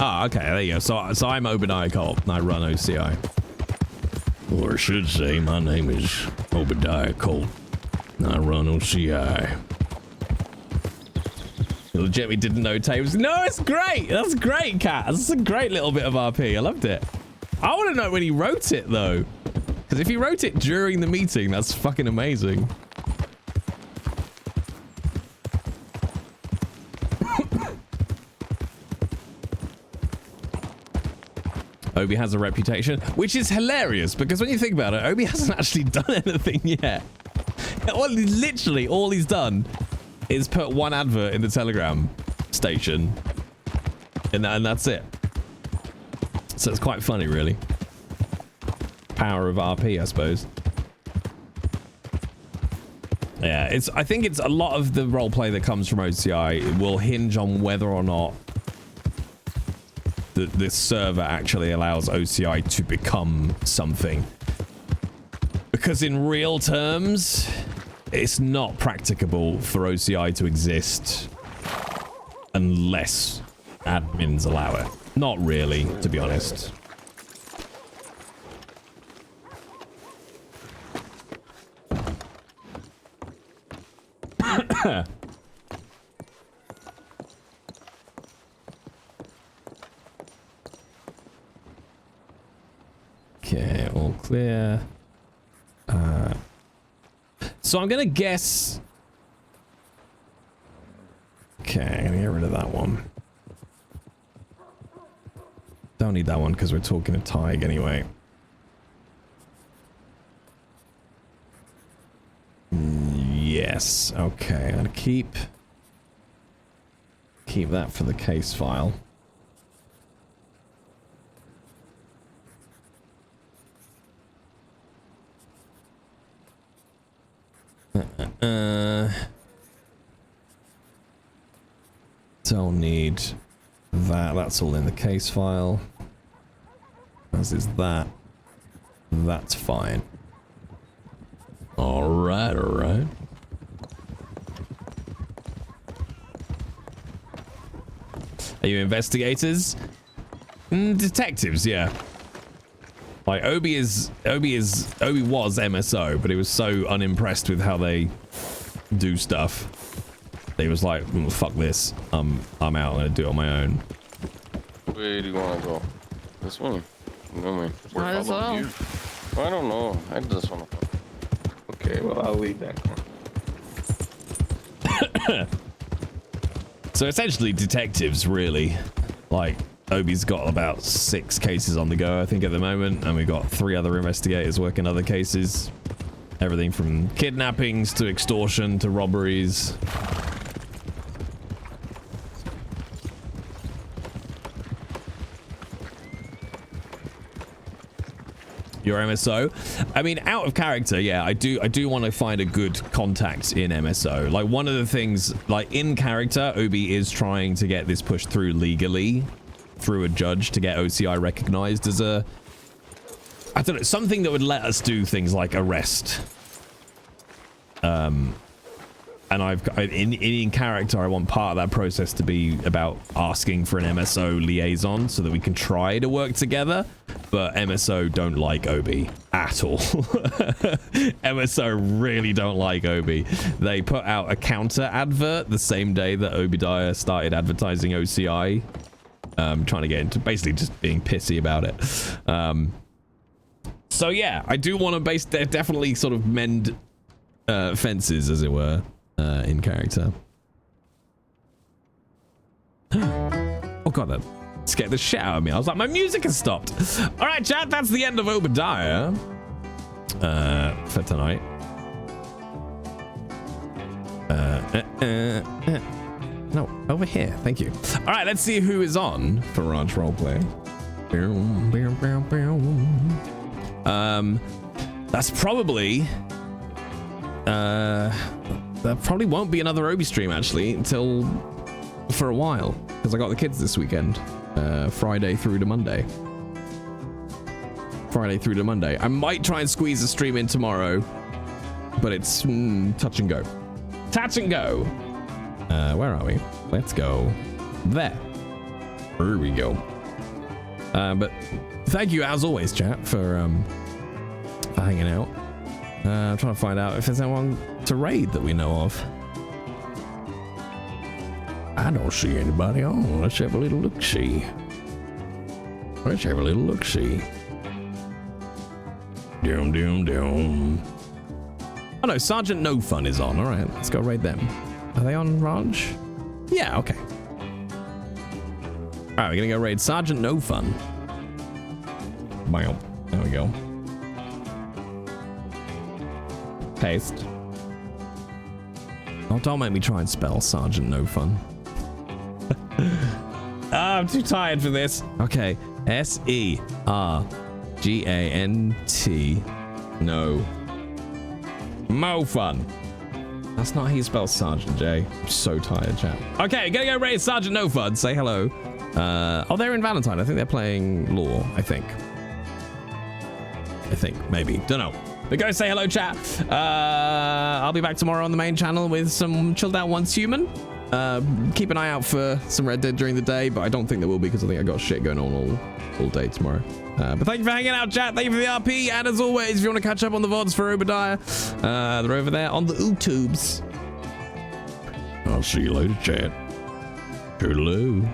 Ah, okay, there you go. So I'm Obidiah Colt, and I run OCI. Or I should say, my name is Obidiah Colt, and I run OCI. You legitimately didn't know Taves. No, it's great! That's great, Cat. That's a great little bit of RP. I loved it. I want to know when he wrote it, though. Because if he wrote it during the meeting, that's fucking amazing. Obi has a reputation, which is hilarious because when you think about it, Obi hasn't actually done anything yet. Well, literally, all he's done is put one advert in the Telegram station, and that's it. So it's quite funny, really. Power of RP, I suppose. Yeah, I think it's a lot of the roleplay that comes from OCI will hinge on whether or not this server actually allows OCI to become something. Because in real terms, it's not practicable for OCI to exist unless admins allow it. Not really, to be honest. Okay, all clear. So I'm gonna guess. Okay, I'm gonna get rid of that one. Don't need that one because we're talking to Tig anyway. Yes. Okay, I'm gonna keep that for the case file. Don't need that. That's all in the case file. As is that. That's fine. All right, all right. Are you investigators? Detectives, yeah. Like Obi was MSO, but he was so unimpressed with how they do stuff. He was like, fuck this. I'm out, I'm gonna do it on my own. Where do you wanna go? This one? No, Might as well. you. I don't know. I just wanna. Okay, well I'll leave that one. So essentially detectives, really. Like, Obi's got about 6 cases on the go, I think, at the moment, and we've got 3 other investigators working other cases. Everything from kidnappings to extortion to robberies. Your MSO? I mean, out of character, yeah, I do want to find a good contact in MSO. Like, one of the things, like, in character, Obi is trying to get this pushed through legally through a judge to get OCI recognized as a, I don't know, something that would let us do things like arrest. And in character, I want part of that process to be about asking for an MSO liaison so that we can try to work together. But MSO don't like Obi at all. MSO really don't like Obi. They put out a counter advert the same day that Obidiah started advertising OCI. Trying to get into basically just being pissy about it. So yeah, I do want to definitely sort of mend fences, as it were, in character. Oh god, that scared the shit out of me. I was like, my music has stopped. All right, chat, that's the end of Obidiah for tonight. No, over here. Thank you. All right, let's see who is on for Ranch Roleplay. That's probably... there probably won't be another Obi stream, actually, until... for a while. Because I got the kids this weekend. Friday through to Monday. Friday through to Monday. I might try and squeeze a stream in tomorrow. But it's touch and go. Touch and go. Where are we? Let's go there. There we go. But thank you as always, chat, for hanging out. I'm trying to find out if there's anyone to raid that we know of. I don't see anybody on. Let's have a little look-see. Let's have a little look-see. Doom, doom, doom. Oh no, Sergeant No Fun is on. All right, let's go raid them. Are they on Ranch? Yeah, okay. All right, we're gonna go raid Sergeant No Fun. Bam. There we go. Paste. Oh, don't make me try and spell Sergeant No Fun. I'm too tired for this. Okay, S-E-R-G-A-N-T. No. Mo Fun. That's not how you spell Sergeant, Jay. I'm so tired, chat. Okay, gonna go raid Sergeant No Fun. Say hello. Oh, they're in Valentine. I think they're playing Law, I think. Maybe. Don't know. But go say hello, chat. I'll be back tomorrow on the main channel with some chilled out Once Human. Keep an eye out for some Red Dead during the day, but I don't think there will be because I think I got shit going on all day tomorrow. But thank you for hanging out, chat. Thank you for the RP. And as always, if you want to catch up on the VODs for Obidiah, they're over there on the YouTubes. I'll see you later, chat. Toodaloo.